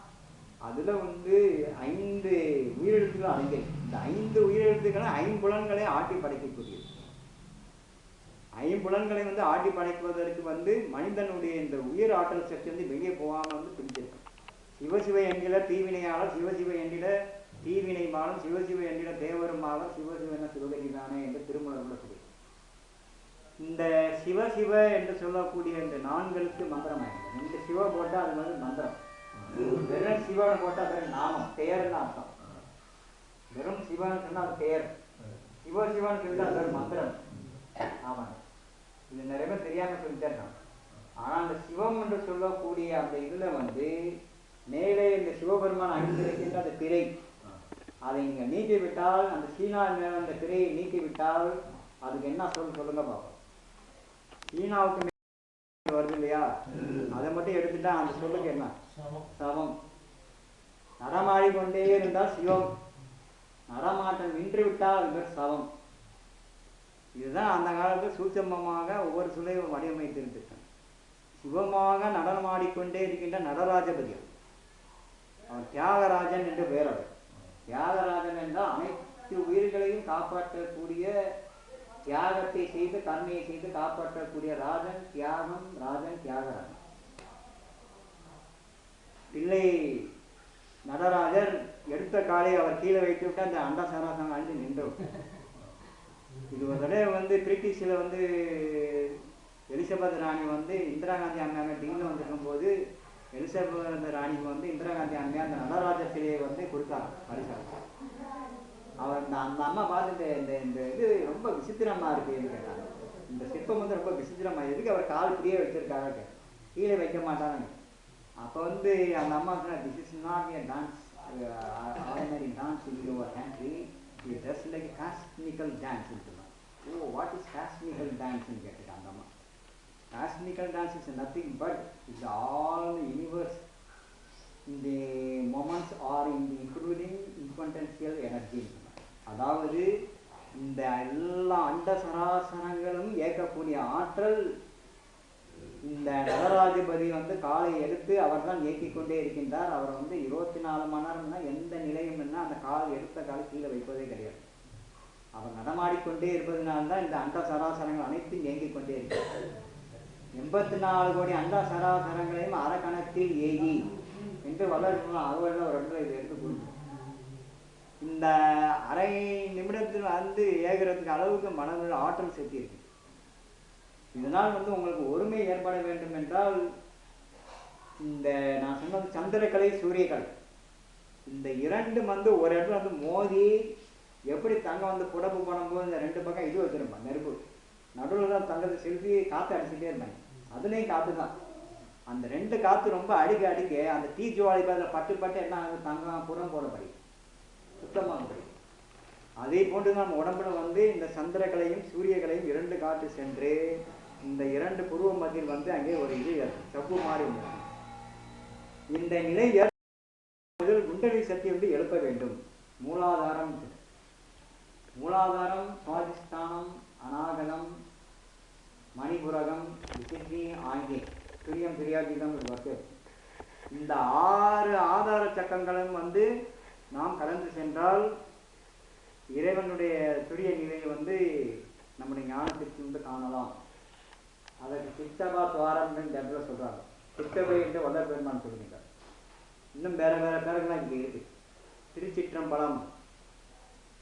அதில் வந்து 5 உயிரெழுத்துக்கள் அடங்கியிருக்கு. இந்த 5 உயிரெழுத்துக்களை 5 புலன்களை ஆட்டி படைக்கக்கூடியது. 5 புலன்களை வந்து ஆட்டி படைப்பதற்கு வந்து மனிதனுடைய இந்த உயிர் ஆற்றல் சக்தி வந்து வெளியே போகாமல் வந்து பிடிச்சிருக்கு. சிவசிவ என்கிற தீவினையாளர், சிவசிவ என்கிற தீவினை மாலும், சிவசிவ என்கிற தேவருமாவர், சிவசிவன சிவகதிதானே என்று திருமணம் கூட சொல்லி இந்த சிவசிவ என்று சொல்லக்கூடிய இந்த 4களுக்கு மந்திரம் ஆயிடுது. இந்த சிவ போட்டால் அது வந்து மந்திரம், வெறும் சிவனை போட்டால் அது நாமம், பெயர்னு அர்த்தம். வெறும் சிவன் சொன்னால் அது பெயர், சிவசிவன் சொன்னால் அது மந்திரம். ஆமாங்க, இது நிறைய பேர் தெரியாமல் சொல்லிட்டே இருக்காங்க. ஆனால் அந்த சிவம் என்று சொல்லக்கூடிய அந்த இதில் வந்து மேலே இந்த சிவபெருமான் அணிந்திருக்கின்ற அந்த திரை, அதை நீங்கள் நீக்கிவிட்டால், அந்த சீனா மேலே அந்த திரையை நீக்கிவிட்டால் அதுக்கு என்ன சொல்லுங்க பார்ப்போம். சீனாவுக்கு மேலே வருது இல்லையா, அதை மட்டும் எடுத்துட்டா அந்த சொல்லுக்கு என்ன? சமம். நடமாடி கொண்டே இருந்தால் சிவம், நடமாட்டம் நின்று விட்டால் அது பேர் சவம். இதுதான் அந்த காலத்தில் சூட்சமமாக ஒவ்வொரு சொல்லையும் வடிவமைத்திருந்திருக்காங்க. சிவமாக நடனமாடிக்கொண்டே இருக்கின்ற நடராஜபதி, அவன் தியாகராஜன் என்று பெயர். அவர் தியாகராஜன் என்றால் அனைத்து உயிர்களையும் காப்பாற்றக்கூடிய, தியாகத்தை செய்து கர்மையை செய்து காப்பாற்றக்கூடிய ராஜன். தியாகம் ராஜன், தியாகராஜன். பிள்ளை நடராஜர் எடுத்த காலை அவர் கீழே வைத்து விட்டு அந்த அண்டசராசம் அழிந்து நின்றோம். இது ஒரு தடவை வந்து பிரிட்டிஷில் வந்து எலிசபெத் ராணி வந்து இந்திரா காந்தி அம்மையார் டீலில் வந்துருக்கும் போது எலிசபெத் ராணிக்கு வந்து இந்திரா காந்தி அம்மையார் அந்த நடராஜ சிலையை வந்து கொடுத்தாங்க பரிசாக. அவர் அந்த அம்மா பார்த்து இந்த இது ரொம்ப விசித்திரமா இருக்குன்னு கேட்டாங்க. இந்த சிற்பம் வந்து ரொம்ப விசித்திரமா, எதுக்கு அவர் கால் இப்படியே வச்சிருக்காங்க, கீழே வைக்க மாட்டாங்க. அப்போ வந்து அந்த அம்மா சொன்னா, this is not a dance, ordinary dance in your country, இது just like cosmical dance. Oh, what is cosmical டான்ஸ்ன்னு கேட்டுட்டாங்க அந்த அம்மா. Cosmical dance is nothing but it's all the universe in the moments or in the including infantential energy. அதாவது இந்த எல்லா அண்ட சராசரங்களும் இயக்கக்கூடிய ஆற்றல் இந்த நடராஜபதி வந்து காலை எடுத்து அவர் தான் இயக்கிக் கொண்டே இருக்கின்றார். அவர் வந்து 24 மணி நேரம்னா எந்த நிலையும் என்ன அந்த கால் எடுத்த காலை கீழே வைப்பதே கிடையாது. அவர் நடமாடிக்கொண்டே இருப்பதனால்தான் இந்த அண்ட சராசரங்கள் அனைத்தும் இயங்கிக் கொண்டே இருக்கிறார். 84 கோடி அண்ட சராசரங்களையும் அறக்கணத்தில் ஏகி என்று வளர்க்கணும். அதுவரை ஒரு இடத்துல இதை எடுத்து கொடுக்கும். இந்த அரை நிமிடத்தில் வந்து ஏகிறதுக்கு அளவுக்கு மனதில் ஆற்றல் சக்தி இருக்கு. இதனால் வந்து உங்களுக்கு ஒருமை ஏற்பட வேண்டும் என்றால் இந்த நான் சொன்னது சந்திரக்கலை சூரியக்கலை இந்த 2 வந்து ஒரு இடத்துல வந்து மோதி, எப்படி தங்கம் வந்து புடப்பு பண்ணும்போது இந்த 2 பக்கம் இது வச்சிருப்பாங்க நெருப்பு, நடுவில் தான் தங்கத்தை செலுத்தி காற்று அடிச்சுட்டே இருப்பாங்க. அதுலேயும் காற்று தான். அந்த 2 காற்று ரொம்ப அடிக்க அடிக்க அந்த தீ ஜுவாலி அதில் பட்டு பட்டு என்ன ஆகுது, தங்கம் புறம் போடப்படி சுத்தமாக. அதே போன்று நம்ம உடம்புல வந்து இந்த சந்திரக்கலையும் சூரியக்கலையும் 2 காற்று சென்று இந்த 2 புருவ மத்தியில் வந்து அங்கே ஒரு இது சப்பு மாறி உண்டு. இந்த நிலை குண்டலி சக்தி வந்து எழுப்ப வேண்டும். மூலாதாரம் சுவாதிஷ்டானம், அநாகலம், மணிபுரகம், விசித்தி ஆகிய துரியம் திரியாஜிதம் இருக்கு. இந்த 6 ஆதார சக்கங்களும் வந்து நாம் கடந்து சென்றால் இறைவனுடைய துரிய நிலையை வந்து நம்முடைய ஞானத்திற்கு வந்து காணலாம். அதற்கு சித்தபா துவாரம் என்று சொல்றாங்க. சித்தபை என்று வல்ல பெருமான் சொல்லுகிறார். இன்னும் வேற வேற பேர்கள்லாம் இங்கே இருக்கு. திருச்சிற்றம்பலம்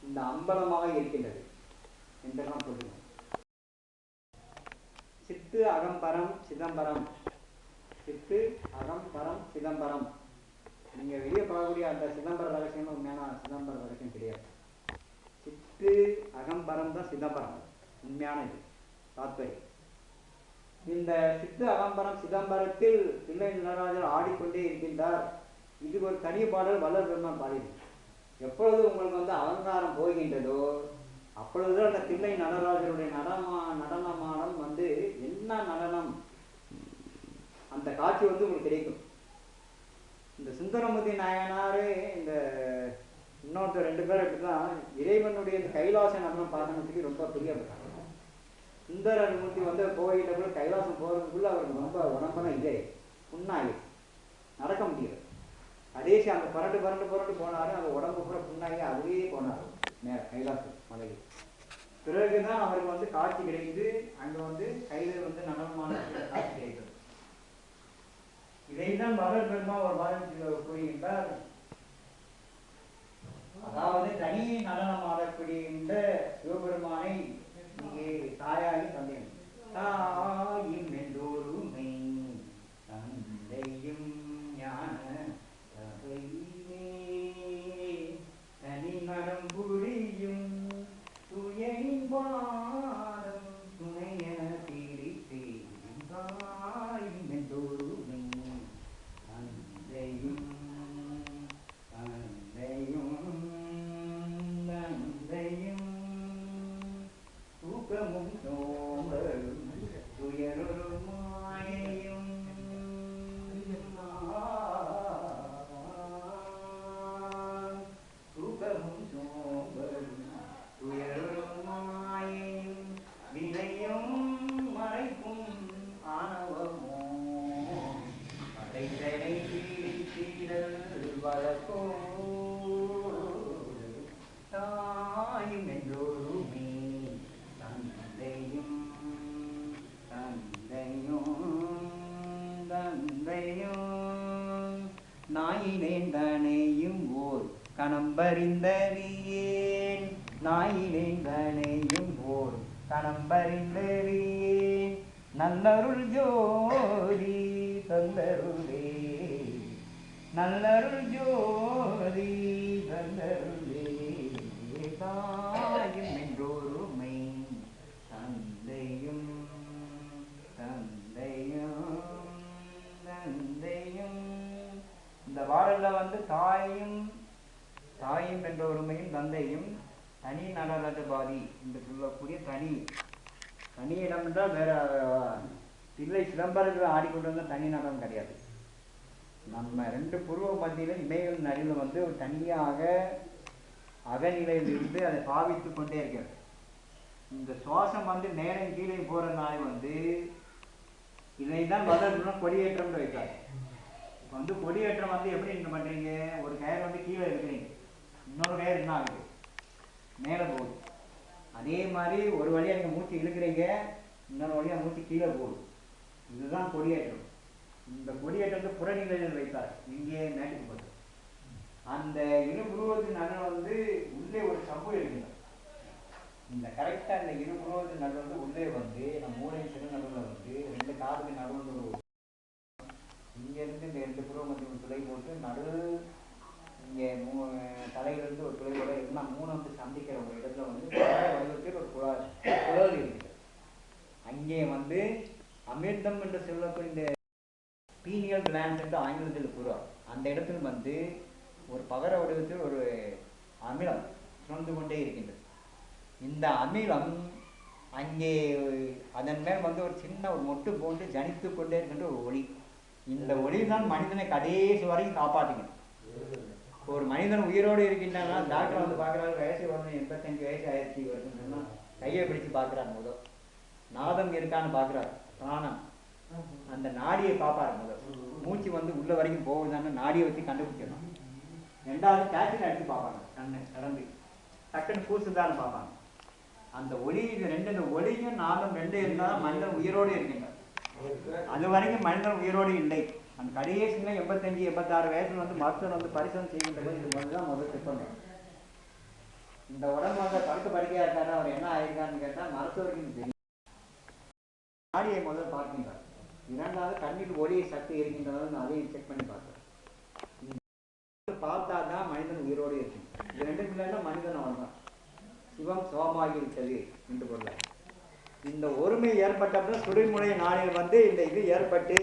இந்த அம்பலமாக இருக்கின்றது என்றெல்லாம் சொல்லுங்க. சித்து அகம்பரம் சிதம்பரம், சித்து அகம்பரம் சிதம்பரம். நீங்க வெளியே பார்க்கக்கூடிய அந்த சிதம்பர ரகசியம் உண்மையான சிதம்பர ரகசியம் கிடையாது. சித்து அகம்பரம் தான் சிதம்பரம் உண்மையான இது தாத்பரியம். இந்த சித்து அகம்பரம் சிதம்பரத்தில் தில்லை நடராஜர் ஆடிக்கொண்டே இருக்கின்றார். இது ஒரு தனி பாடல் வல்லல் பெருமான் பாடினார். எப்பொழுது உங்களுக்கு வந்து அலங்காரம் போகின்றதோ அப்பொழுது அந்த தில்லை நடராஜருடைய நடனமானம் வந்து என்ன நடனம் அந்த காட்சி வந்து உங்களுக்கு கிடைக்கும். இந்த சுந்தரமூர்த்தி நாயனாரே இந்த இன்னொருத்தர் 2 பேர் இப்படிதான் இறைவனுடைய இந்த கைலாச நடனம் பார்க்கணும்னு சொல்லி ரொம்ப பிரியப்பட்டாங்க. சுந்தரமூர்த்தி வந்து கோயில கூட கைலாசம் போகிறதுக்குள்ள அவருக்கு ரொம்ப உடம்பெல்லாம் இதே புண்ணாகி நடக்க முடியாது. கடைசி அந்த புரண்டு போனாரு. அந்த உடம்பு பூரா புண்ணாகி அதுவே போனார் நேரம் கைலாசம் மலையில். பிறகுதான் அவருக்கு வந்து காட்சி கிடைக்குது. அங்க வந்து கையில வந்து நடனமான காட்சி கிடைத்தது. இதைத்தான் மலர் பெருமா ஒரு பாதத்தில் கூறுகின்றார். அதாவது தனி நடனம் ஆடக்கூடிய சிவபெருமானை இங்கே தாயாகி தந்தேன். தாயும் என்றொருமை தந்தையும் ஞான தனி நடம் புரியும் துயரின் பாதம் துணைய தீரித்தே தாயும் என்றொருமை தந்தையும் தூக்கமும் சோம்பலும் துயரொரு மாயையும் தூக்கமும் சோம்பலும் துயரொரு மாயையும் வினையும் மறைக்கும் ஆணவமோ அடைத்தனை தீடல் வளர்க்கோ தாயும் என்றொருமே தந்தையும் நாயினேன் தனையும் ஓர் கணம்பறிந்தறியேன் நாயினேன் தனையும் ஓர் கணம்பறிந்தறியேன் நல்லருள் ஜோதி தந்தருளே நல்லருள் ஜோதி தந்தருளே தாயும் என்றொருமை தந்தையும் இந்த பாடல்ல வந்து தாயும் என்ற ஒருமையும் தந்தையும் தனி நடனபாதி என்று சொல்லக்கூடிய தனி இடம் என்றால் வேற தில்லை சிதம்பரத்தில் ஆடிக்கொண்டு வந்த தனி நடனம் கிடையாது. நம்ம 2 புருவ மத்தியில இமைகள் நடுவில் வந்து ஒரு தனியாக அகநிலையில் இருந்து அதை பாவித்து கொண்டே இருக்கிறது. இந்த சுவாசம் வந்து நேரம் கீழே போறதுனால வந்து இதைதான் வளர்க்கணும் கொடியேற்றம் வைக்காது. இப்போ வந்து கொடியேற்றம் வந்து எப்படி நீங்க பண்றீங்க? ஒரு கயிறு வந்து கீழே இருக்கிறீங்க, இன்னொரு கயிறு என்ன ஆகுது மேலே போகுது. அதே மாதிரி ஒரு வழியா நீங்க மூச்சு இழுக்கிறீங்க, இன்னொரு வழியா மூச்சு கீழே போகுது. இதுதான் கொடியேற்றம். இந்த கொடியேற்றத்தை புறநிலையில் வைத்தார் இங்கே மேட்டுக்கு போட்டு. அந்த இருபுருவத்தின் நடுவில் வந்து உள்ளே ஒரு சம்பு இருக்கிறது. இந்த கரெக்டா இந்த இருபுருவத்தின் நடுவில் வந்து உள்ளே வந்து நம்ம மூளை சிறு நடுவில் வந்து 2 காதுக்கு நடுவில் ஒரு இங்கேருந்து இந்த 2 புருவ மத்திய துளை போட்டு நடு இங்கே தலையிலிருந்து ஒரு துளை போட இருக்குன்னா 3 வந்து சந்திக்கிற ஒரு இடத்துல வந்து வடிவத்தில் ஒரு குழல் இருக்குது. அங்கே வந்து அமிர்தம் என்று சொல்லக்கூடிய இந்த பீனியல் கிளாண்ட் என்று ஆங்கிலத்தில் கூறுவார். அந்த இடத்தில் வந்து ஒரு பகர வடிவத்தில் ஒரு அமிலம் சுரந்து கொண்டே இருக்கின்றது. இந்த அமிலம் அங்கே அதன் மேல் வந்து ஒரு சின்ன ஒரு மொட்டு போட்டு ஜனித்து கொண்டே இருக்கின்ற ஒரு ஒளி. இந்த ஒளி தான் மனிதனை கடைசி வரைக்கும் காப்பாற்றுகிறது. ஒரு மனிதன் உயிரோடு இருக்கின்றனா டாக்டர் வந்து பார்க்குறாரு, வயசு வந்து 85 வயசு ஆயிடுச்சு வருதுன்னு சொன்னால் கையை பிடிச்சு பார்க்குறாரு. முதல் நாதம் இருக்கான்னு பார்க்குறாரு, பிராணம் அந்த நாடியை பார்ப்பாரு. முதல் மூச்சு வந்து உள்ள வரைக்கும் போகுதுன்னு நாடியை வச்சு கண்டுபிடிச்சிடணும். 2வது கேட்டில் அடித்து பார்ப்பாங்க, கண்ணு கடந்து டக்குன்னு பூசுதான்னு பார்ப்பாங்க. அந்த ஒளி இது 2 இந்த ஒளியும் நாளும் 2 இருந்தால் மனிதன் உயிரோடு இருக்கின்றார். அது வரைக்கும் மனிதன் உயிரோடு இல்லை. அந்த கடைசியில் 85 86 வயசுல வந்து மருத்துவர் வந்து பரிசோதனை செய்கின்றது. இது தான் முதல் திட்டம். இந்த உடம்பு வந்து படுக்க படுக்கையா இருக்காரு, அவர் என்ன ஆயிருக்காருன்னு கேட்டால் மருத்துவருக்கு தெரியும். நாடியை முதல் பார்க்கின்றார். 2வது கண்ணில் ஒளி சக்தி இருக்கின்றதால் அதையும் செக் பண்ணி பார்த்தார். பார்த்தா தான் மனிதன் உயிரோடு இருக்கு. இது 2க்கும் இல்லைன்னா மனிதன் அவன்தான். சிவம் சோமாகி விட்டது என்று கொள்ள. இந்த ஒருமை ஏற்பட்ட சுடுமுனை நாளில் வந்து இந்த இது ஏற்பட்டு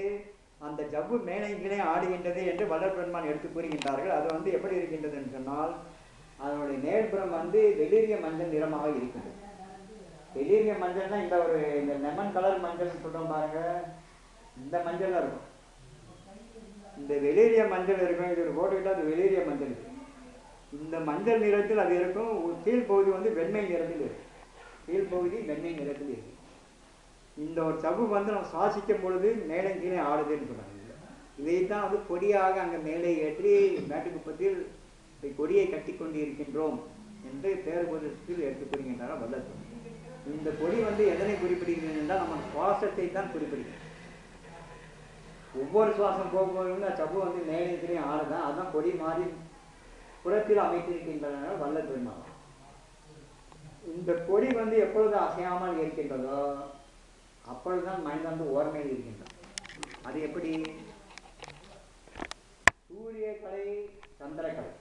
அந்த ஜவ்வு மேலே கீழே ஆடுகின்றது என்று வளர்பெருமான் எடுத்து கூறுகின்றார்கள். அது வந்து எப்படி இருக்கின்றது என்று சொன்னால் அதனுடைய நேர்புறம் வந்து வெளிரிய மஞ்சள் நிறமாக இருக்கின்றது. வெளிரிய மஞ்சள்னா இந்த ஒரு இந்த லெமன் கலர் மஞ்சள் சொல்றோம் பாருங்க, இந்த மஞ்சள் தான் இருக்கும். இந்த வெளிரிய மஞ்சள் இருக்கும். இது ஒரு போட்டுக்கிட்டா அது வெளிரிய மஞ்சள் இருக்கு. இந்த மஞ்சள் நிறத்தில் அது இருக்கும். கீழ்ப்பகுதி வந்து வெண்மை நிறத்தில் இருக்கும். கீழ்ப்பகுதி வெண்மை நிறத்தில் இருக்கு. இந்த ஒரு சவ்வு வந்து நம்ம சுவாசிக்கும் பொழுது மேலே கீழே ஆடுதுன்னு சொல்றாங்க. இதைத்தான் வந்து கொடியாக அங்கே மேலே ஏற்றி மேட்டுக்குப்பத்தில் கொடியை கட்டி கொண்டு இருக்கின்றோம் என்று தேர்தல் எடுத்துக்கொள்கின்றார் வல்லல். இந்த கொடி வந்து எதனை குறிப்பிடுகிறது என்றால் நம்ம சுவாசத்தை தான் குறிப்பிடுகிறது. ஒவ்வொரு சுவாசம் போகும்போது சவ்வு வந்து மேலே கீழே ஆடுதான். அதுதான் கொடி மாறி புறத்தில் அமைத்திருக்கின்றன வல்லல் பெருமாள். இந்த கொடி வந்து எப்பொழுது அசையாமல் இருக்கின்றதோ அப்பொழுதுதான் மனிதன் வந்து ஓர்மையில் இருக்கின்றான். அது எப்படி? சூரிய கலை சந்திரக்கலை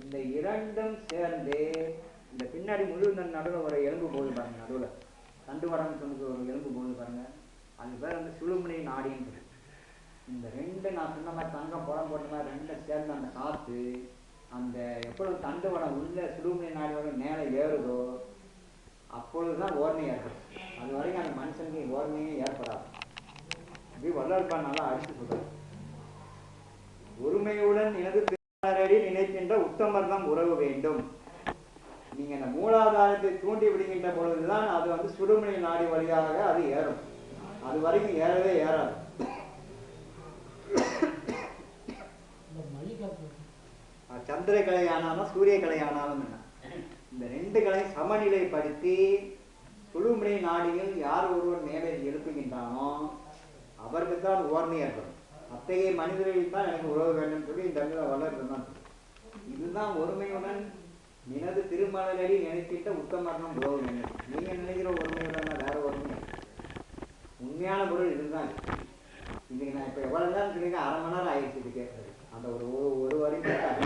இந்த இரண்டும் சேர்ந்து இந்த பின்னாடி முழு நடுவில் ஒரு எலும்பு போகுது பாருங்க. நடுவில் தண்டுவடம் சொன்னது ஒரு எலும்பு போகுது பாருங்க. அது பேர் வந்து சுழுமுனை நாடின்னு. இந்த ரெண்டு நான் சொன்ன மாதிரி தங்கம் புறம் போட்ட மாதிரி ரெண்டும் சேர்ந்து அந்த காற்று அந்த எப்பொழுது தண்டுவடம் உள்ள சுழுமுனை நாடியோட மேலே ஏறுதோ அப்பொழுதுதான் ஓர்மை ஏற்படும். அது வரைக்கும் அந்த மனுஷனுக்கு ஓர்மையே ஏற்படாது. இப்படி வல்லல்பான் நல்லா அடித்து சொல்றாரு. ஒருமையுடன் எனது திருமணரடி நினைக்கின்ற உத்தமர் தான் உறவு வேண்டும். நீங்க அந்த மூலாதாரத்தை தூண்டி விடுகின்ற பொழுதுதான் அது வந்து சுடுமணி நாடி வழியாக அது ஏறும். அது வரைக்கும் ஏறவே ஏறாது. சந்திர கலை ஆனாலும் சூரிய கலை ஆனாலும் என்ன, இந்த ரெண்டு கலையும் சமநிலைப்படுத்தி சுழுமணி நாடியில் யார் ஒருவர் மேலே எழுப்புகின்றானோ அவருக்கு தான் ஓர்மை ஏற்படும். அத்தகைய மனிதர்கள் தான் எனக்கு உறவு வேண்டும் சொல்லி இந்த வல்லர்கள் தான். இதுதான் ஒருமையுடன் நினது திருமலரடி நினைக்கின்ற உத்தமர்ணம் உறவு வேண்டும். நீங்க நினைக்கிற ஒருமையுடன் வேற ஒருமை. உண்மையான பொருள் இதுதான். இன்னைக்கு நான் இப்ப எவ்வளவு நேரம் சொல்லிங்க, அரை மணி நேரம் ஆயிடுச்சு இது கேட்கறது. அந்த ஒரு வரி கேட்டாங்க.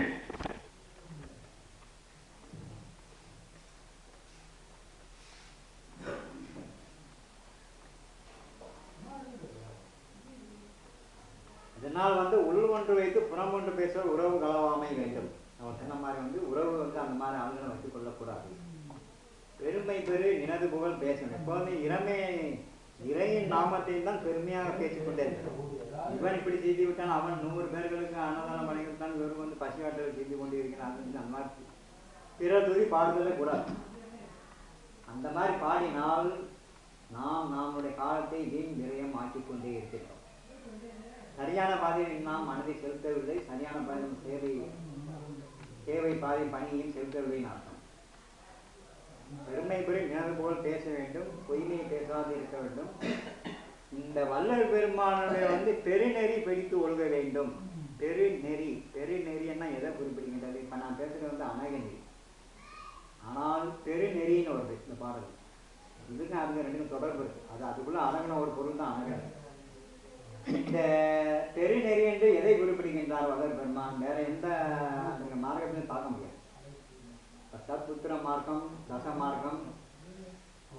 இதனால் வந்து உள் ஒன்று வைத்து புறம் ஒன்று பேச உறவு கலவாமை வேண்டும். அவர் சொன்ன மாதிரி வந்து உறவு வந்து அந்த மாதிரி ஆளுநரை வைத்துக் கொள்ளக்கூடாது. பெருமை பெரு நினது புகழ் பேசணும். எப்போதுமே இறையின் நாமத்தையும் தான் பெருமையாக பேசிக்கொண்டே இருக்கிறோம். இவன் இப்படி செய்து விட்டான், அவன் 100 பேர்களுக்கு அன்னதானம் வழங்கிவிட்டான், இவருக்கு வந்து பசியாற்றல் செய்து கொண்டு இருக்கிறான். அந்த மாதிரி பிற துதி பாடுதலே கூடாது. அந்த மாதிரி பாடினால் நாம் நம்முடைய காலத்தை வீண் விரயம் ஆக்கிக்கொண்டே இருக்கிறோம். சரியான பாதையில் நாம் மனதை செலுத்தவில்லை. சரியான பாதையில் சேவை பாதை பணியையும் செலுத்தவில்லை அர்த்தம். பெருமை பெரு நினைவு போல் பேச வேண்டும், பொய்மையை பேசாது இருக்க வேண்டும். இந்த வல்லல் பெருமானுடைய வந்து பெருநெறி பிடித்து ஒழுக வேண்டும். பெருநெறின்னா எதை குறிப்பிடுகின்றது? இப்ப நான் பேசுறது வந்து அனகநெறி. ஆனால் பெருநெறின்னு வருது இந்த பாடல். இதுக்கு அதுக்கு ரெண்டுக்கும் தொடர்பு இருக்கு. அதுக்குள்ள அடங்கின ஒரு பொருள் தான் அனகநெறி. இந்த பெருநெறி என்று எதை குறிப்பிடுகின்றார் வல்லல் பெருமான்? வேற எந்த மார்க்கத்திலும் பார்க்க முடியாது. சத்புத்திர மார்க்கம், தச மார்க்கம்,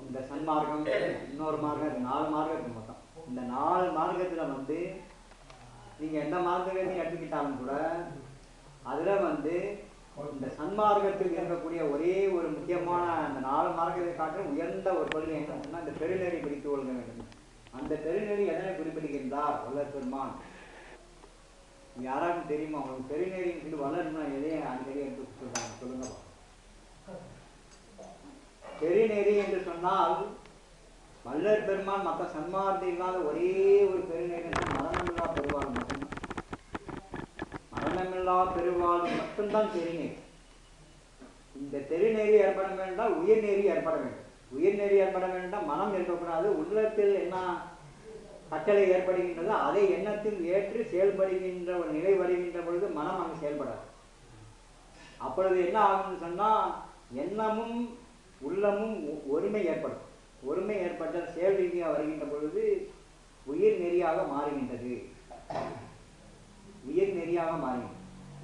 இந்த சன்மார்க்கம், இன்னொரு மார்க்கம், 4 மார்க்கம் இருக்கு மொத்தம். இந்த 4 மார்க்கத்துல வந்து நீங்க எந்த மார்க்கத்தையும் எடுத்துக்கிட்டாலும் கூட அதுல வந்து இந்த சன்மார்க்கத்தில் இருக்கக்கூடிய ஒரே ஒரு முக்கியமான அந்த 4 மார்க்கத்தை காட்டிலும் உயர்ந்த ஒரு கொள்கை என்னன்னா இந்த பெருநெறி பிடித்து கொள்க வேண்டும். அந்த பெருநெறி எதனை குறிப்பிடுகின்றார் வல்லல் பெருமான்? யாராவது தெரியுமா உங்களுக்கு? பெருநெறின்னு சொல்லி வல்லல்னா எதையும் அடிக்கடி எடுத்து சொல்றாங்க, சொல்லுங்க. பெருநெறி என்று சொன்னால் வல்லல் பெருமான் மற்ற சன்மார்க்கம் இல்லாத ஒரே ஒரு பெருநெறி மரணமில்லா பெருவாள் மட்டும்தான். மரணமில்லா பெருவாள் மட்டும்தான் பெருநெறி. இந்த பெருநெறி ஏற்பட வேண்டாம், உயர்நெறி ஏற்பட வேண்டும். உயர்நெறி ஏற்பட வேண்டாம், மனம் இருக்கக்கூடாது. உள்ளத்தில் என்ன கட்டளை ஏற்படுகின்றதோ அதை எண்ணத்தில் ஏற்று செயல்படுகின்ற ஒரு நிலை வருகின்ற பொழுது மனம் அங்கு செயல்படாது. அப்பொழுது என்ன ஆகும்னு சொன்னா எண்ணமும் உள்ளமும் ஒருமை ஏற்படும். ஒருமை ஏற்பட்ட செயல் ரீதியாக வருகின்ற பொழுது உயிர் நெறியாக மாறுகின்றது. உயிர் நெறியாக மாறுகின்றது.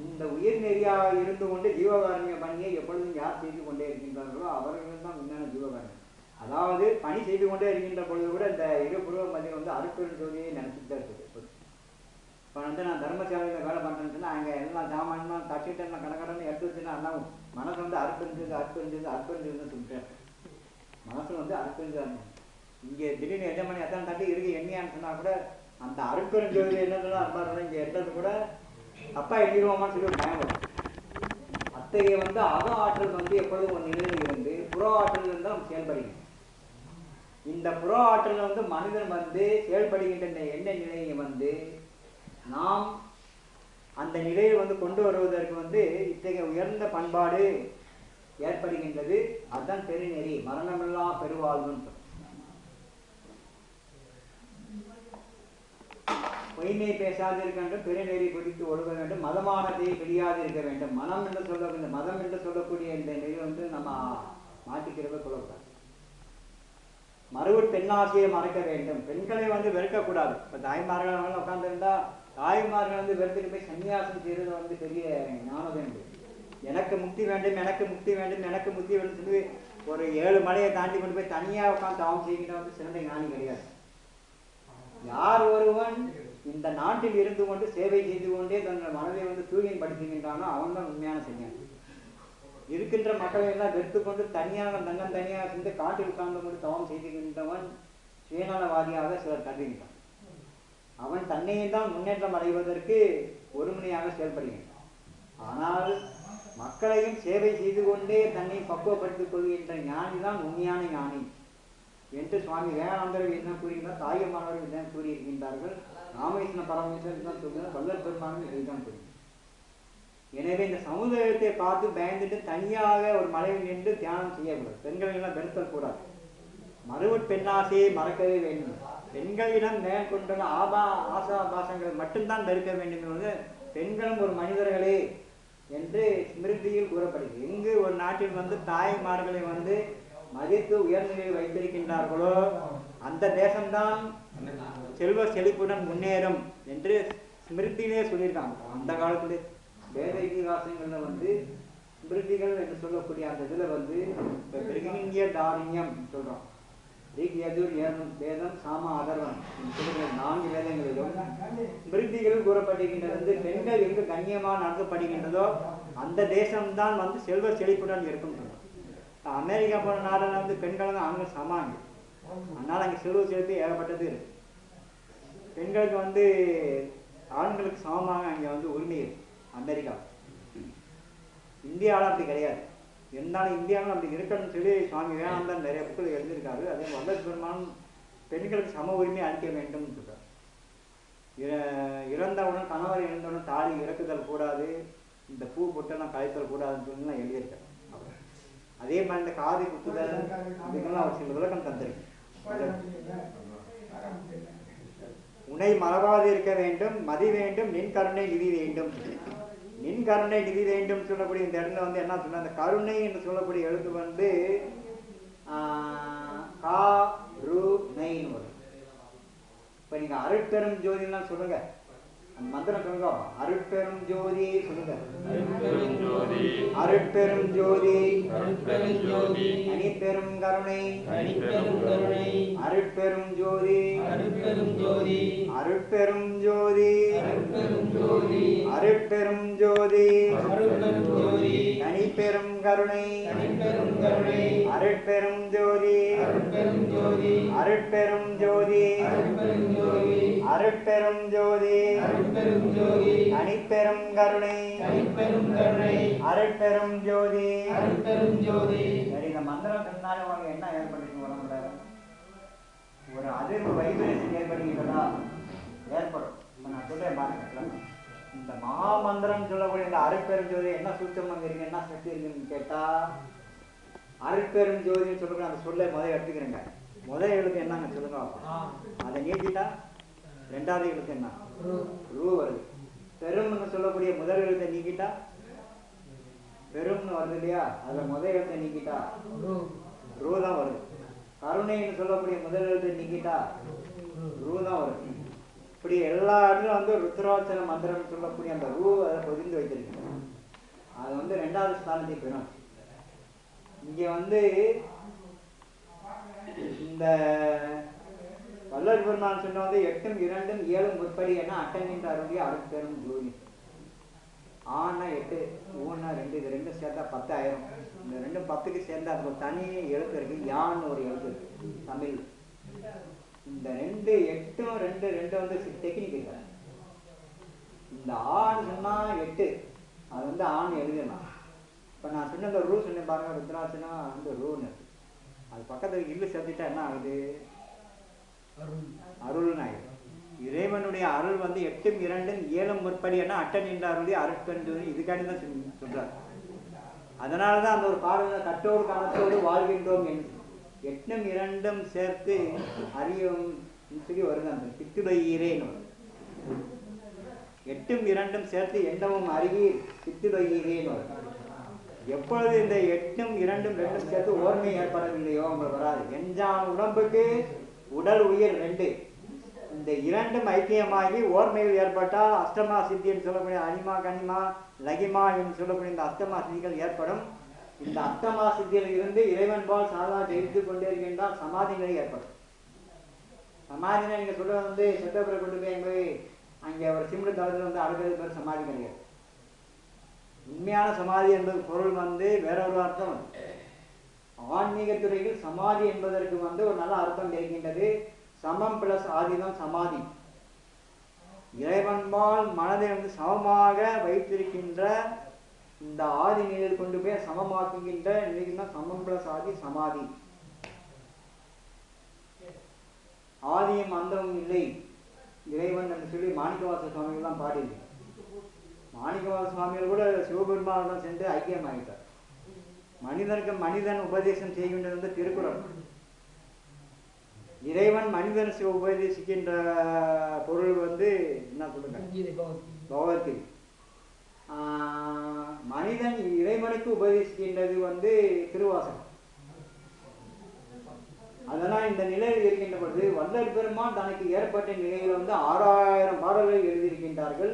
இந்த உயிர் நெறியாக இருந்து கொண்டு ஜீவகாரணிய பணியை எப்பொழுதும் யார் செய்து கொண்டே இருக்கின்றார்களோ அவர்கள் தான் உண்மையான ஜீவகாரணியம். அதாவது பணி செய்து கொண்டே இருக்கின்ற பொழுது கூட இந்த இருபுருவ மத்தியில் வந்து அருட்பெரும் ஜோதியை நினைச்சிட்டு தான் இருக்குது. இப்போ வந்து நான் தர்மசாலையில் வேலை பண்ணுறேன்னு சொன்னால் அங்கே எல்லாம் சாமான்லாம் தச்சுட்டு எல்லாம் கடற்கடன்னு எடுத்து வச்சுன்னா எல்லாம் மனசு வந்து அற்பெருஞ்சதுன்னு சொல்லிட்டேன். மனசு வந்து அற்பெருஞ்சது. இங்கே திடீர்னு எஜமானி எத்தனை தட்டி இருக்கு எண்ணியான்னு சொன்னால் கூட அந்த அற்பெருஞ்சோதி என்ன சொன்னால் அன்பார்கள் இங்கே எடுத்தது கூட அப்பா எண்ணிடுவோமான்னு சொல்லி ஒரு பயம் வரும். அத்தகைய அக ஆற்றல் எப்பொழுதும் ஒரு நிலையில் இருந்து புற ஆற்றல் இருந்தால் செயல்படுகிறது. இந்த புற ஆற்றல் மனிதன் செயல்படுகின்ற எண்ண நிலையை நாம் அந்த நிலையை கொண்டு வருவதற்கு இத்தகைய உயர்ந்த பண்பாடு ஏற்படுகின்றது. அதுதான் பெருநெறி, மரணமில்லா பெருவாழ்வுன்னு. பொய்மை பேசாது இருக்க வேண்டும், பெருநெறி குறித்து ஒழுக வேண்டும், மதமானதை பிரியாது இருக்க வேண்டும். மனம் என்று சொல்லக்கூடிய மதம் என்று சொல்லக்கூடிய இந்த நெறி நம்ம மாற்றிக்கிறத கொள்ளக்கூடாது. மறுவூர் பெண்ணாசையை மறக்க வேண்டும். பெண்களை வெறுக்கக்கூடாது. இப்போ தாய்மார்கள் உட்காந்துருந்தா தாய்மார்கள் வெறுத்துட்டு போய் சன்னியாசம் செய்யறது பெரிய ஞானம். எனக்கு முக்தி வேண்டும், எனக்கு முக்தி வேண்டும், எனக்கு முக்தி வேண்டும் சொல்லி ஒரு 7 மலையை தாண்டி கொண்டு போய் தனியாக உட்காந்து தாவம் செய்கின்ற சிறந்த ஞானி கிடையாது. யார் ஒருவன் இந்த நாட்டில் இருந்து கொண்டு சேவை செய்து கொண்டே தங்கள் மனதை தூய்மைப்படுத்துகின்றானோ அவன் தான் உண்மையான சன்னியாசி. இருக்கின்ற மக்களை எல்லாம் வெறுத்து கொண்டு தனியாக தனியாக சென்று காட்டில் உட்கார்ந்து கொண்டு தவம் செய்துகின்றவன் சுயநலவாதியாக சிலர் கருதுகின்றான். அவன் தன்னையே தான் முன்னேற்றம் அடைவதற்கு ஒருமுனையாக செயல்படுகின்றான். ஆனால் மக்களையும் சேவை செய்து கொண்டே தன்னை பக்குவப்படுத்திக் கொள்கின்ற ஞானி தான் உண்மையான ஞானி என்று சுவாமி விவேகானந்தர் என்ன கூறுகின்றார், தாயமானவர்கள் தான் கூறியிருக்கின்றார்கள். ராமகிருஷ்ண பரமேஸ்வரன் தான் சொல்கிறார், வள்ளல் பெருமானும் இதைத்தான் கூறுகிறார். எனவே இந்த சமுதாயத்தை பார்த்து பயந்துட்டு தனியாக ஒரு மலையில் நின்று தியானம் செய்யக்கூடாது. பெண்கள் எல்லாம் வெறுத்தல் கூடாது. மறுவூர் பெண்ணாசையை மறக்கவே வேண்டும். பெண்களிடம் மேற்கொண்டுள்ள ஆசா பாசங்களை மட்டும்தான் வெறுக்க வேண்டும் என்பது பெண்களும் ஒரு மனிதர்களே என்று ஸ்மிருதியில் கூறப்படுகிறது. எங்கு ஒரு நாட்டில் தாய்மார்களை மதித்து உயர்நிலையில் வைத்திருக்கின்றார்களோ அந்த தேசம்தான் செல்வ செழிப்புடன் முன்னேறும் என்று ஸ்மிருதியிலே சொல்லியிருக்காங்க. அந்த காலத்துல வேத இதிகாசங்கள்ல ஸ்மிருதிகள் என்று சொல்லக்கூடிய அந்த இதுல தாரியம் சொல்றோம். ரிக் யஜுர் வேதம் சாம அதர்வம் 4 வேதங்களிலும் ஸ்மிருதிகள் கூறப்படுகின்றது. பெண்கள் எங்கு கண்ணியமாக நடத்தப்படுகின்றதோ அந்த தேசம்தான் செல்வ செழிப்புடன் இருக்கும். அமெரிக்கா போன நாடுல பெண்கள் தான் ஆண்கள் சமாங்க. அதனால அங்கே செல்வ செழிப்பு ஏகப்பட்டது இருக்கு. பெண்களுக்கு ஆண்களுக்கு சமமாக அங்கே உரிமை இருக்கு அமெரிக்கா. இந்தியாவில் அப்படி கிடையாது. இருந்தாலும் இந்தியாவில் அப்படி இருக்கணும்னு சொல்லி சுவாமி விவேகானந்தர் நிறைய புக்கள் எழுதியிருக்காரு. அதே வல்லல் பெருமான் பெண்களுக்கு சம உரிமை அளிக்க வேண்டும் சொல்றார். இறந்தவுடன் கணவர் இறந்தவுடன் தாலி இறக்குதல் கூடாது, இந்த பூ பொட்டெல்லாம் கழித்தல் கூடாதுன்னு சொல்லி எழுதியிருக்காரு. அதே மாதிரி இந்த காது குத்துதல் இதுக்கெல்லாம் அவர் சில விளக்கம் தந்திருக்கு. உன்னை மறவாது இருக்க வேண்டும், மதி வேண்டும், நின் கருணை நிதி வேண்டும். நின் கருணை நிதி வேண்டும் சொல்லக்கூடிய இந்த இடத்துல என்ன சொன்ன, அந்த கருணை என்று சொல்லக்கூடிய எழுத்து கா ரு நைன்னு வரும். இப்ப நீங்க அருட்பெரும் ஜோதிலாம் சொல்லுங்க, அந்த மந்திரம் சொல்லுங்க. அருட்பெரும் ஜோதி சொல்லுங்க. அருட்பெரும் ஜோதி, தனிப்பெரும் கருணை, அருட்பெரும் ஜோதி, அருட்பெரும் ஜோதி, அருட்பெரும் ஜோதி, தனிப்பெரும் கருணை, அருட்பெரும் ஜோதி, அருட்பெரும் ஜோதி, அருட்பெரும் ஜோதி, தனிப்பெரும் கருணை, அருட்பெரும் ஜோதி. சரி, இந்த மந்திரம் சொன்னாலே உங்களுக்கு என்ன ஏற்படுத்தி உடம்புல ஒரு அதிர்வு வைப்ரேஷன் ஏற்படுகிறதா? ஏற்படும். நான் சொல்றேன் பாருங்க. இந்த மகாமந்திரம் சொல்லக்கூடிய இந்த அருட்பெரும் ஜோதி என்ன சூத்திரம் இருக்கு, என்ன சக்தி இருக்குன்னு கேட்டா, அருட்பெரும் ஜோதின்னு சொல்லக்கூடிய அந்த சொல்ல முதல் எடுத்துக்கிறேங்க. முதல் எழுத்து என்னங்க சொல்லுங்க. அதை நீட்டிட்டா 2வது எழுத்து என்ன? ரூ வருது. பெரும்னு சொல்லக்கூடிய முதல் எழுத்தை நீக்கிட்டா பெரும்னு வருது இல்லையா? அதுல முதல் எழுத்தை நீக்கிட்டா ரூ தான் வருது. கருணைன்னு சொல்லக்கூடிய முதல் எழுத்தை நீக்கிட்டா ரூ தான் வருது. இப்படி எல்லா இடத்துலும் ருத்ராட்சர மந்திரம் சொல்லக்கூடிய அந்த ரூ அதை பொதிந்து வைத்திருக்கு. அது 2வது ஸ்தானத்தை பெறும். இங்க இந்த வல்லல் பெருமான் சொன்ன 8 2 7 முற்படி என்ன அட்டங்கின்ற அருளிய அருட்பெரும் ஜோதி. ஆனா 8, ஊனா 2, இது 2 சேர்த்தா 10 ஆயிரம். இந்த 2 10க்கு சேர்ந்தா அது ஒரு தனி எழுத்து இருக்கு, யான்னு ஒரு எழுத்து இருக்கு தமிழ். இந்த 2 8 2 2 டெக்னிக் இல்லை. இந்த ஆண் சொன்னா 8, அது ஆண் எழுதலாம். இப்போ நான் சொன்ன அந்த ரூ சொன்னேன் பாருங்க, ருத்ராட்சனா அந்த ரூன்னு அது பக்கத்தில் இல்லு சேர்த்துட்டா என்ன ஆகுது? அருள்னு ஆகிடும். இறைவனுடைய அருள் வந்து 8ம் 2ம் 7ம் முற்படி என்ன அட்டன் என்ற அருளி அருட்பென்று இதுக்காண்டி தான் சொல்றார். அதனால தான் அந்த ஒரு பாடல கட்டோடு காலத்தோடு வாழ்கின்றோம் என்று 8ம் 2ம் சேர்த்து அறியும் சொல்லி வருது. அந்த பித்துடையீரேன்னு 8ம் 2ம் சேர்த்து எண்ணமும் அறிவீர் பித்துடையீரேன்னு வருது. எப்பொழுது இந்த 8ம் 2ம் 2ம் சேர்த்து ஓர்மை ஏற்படவில்லையோ உங்களுக்கு வராது. எஞ்சான் உடம்புக்கு உடல் உயிர் 2 இந்த 2ம் ஐக்கியமாகி ஓர்மையில் ஏற்பட்டால் அஷ்டமா சித்தி என்று சொல்லக்கூடிய அனிமா கனிமா லகிமா என்று சொல்லக்கூடிய இந்த அஷ்டமா சித்திகள் ஏற்படும். இந்த அஷ்டமா சித்தியில் இருந்து இறைவன் போல் சாதா ஜெயித்து கொண்டே இருக்கின்றால் சமாதி நிலை ஏற்படும். சமாதி நிலை நீங்க சொல்றது வந்து செட்டப்பரை கொண்டு போய் அங்கே ஒரு சிம்ரு தளத்தில் வந்து அடுக்கிறது பேர் சமாதி கிடையாது. உண்மையான சமாதி என்பது பொருள் வந்து வேற ஒரு அர்த்தம். ஆன்மீக துறையில் சமாதி என்பதற்கு வந்து ஒரு நல்ல அர்த்தம் இருக்கின்றது. சமம் பிளஸ் ஆதிதான் சமாதி. இறைவன்பால் மனதை வந்து சமமாக வைத்திருக்கின்ற இந்த ஆதி நிலையில் கொண்டு போய் சமமாக்குகின்ற நிலைக்கு தான் சமம் பிளஸ் ஆதி சமாதி. ஆதியும் அந்தமும் இல்லை இறைவன் என்று சொல்லி மாணிக்கவாச சுவாமிகள் தான் பாடியிருக்கு. மாணிக்கவாச சுவாமிகள் கூட சிவபெருமானுடன் சென்று ஐக்கியமாகிட்டார். மனிதனுக்கு மனிதன் உபதேசம் செய்கின்றது வந்து திருக்குறள். இறைவன் மனிதனுக்கு உபதேசிக்கின்ற பொருள் வந்து என்ன சொல்லுங்க? பகவத்கீதை. மனிதன் இறைவனுக்கு உபதேசிக்கின்றது வந்து திருவாசகம். அதனால் இந்த நிலையில் இருக்கின்ற பொழுது வள்ளல் பெருமான் தனக்கு ஏற்பட்ட நிலையில் வந்து 6000 பாடல்கள் எழுதியிருக்கின்றார்கள்.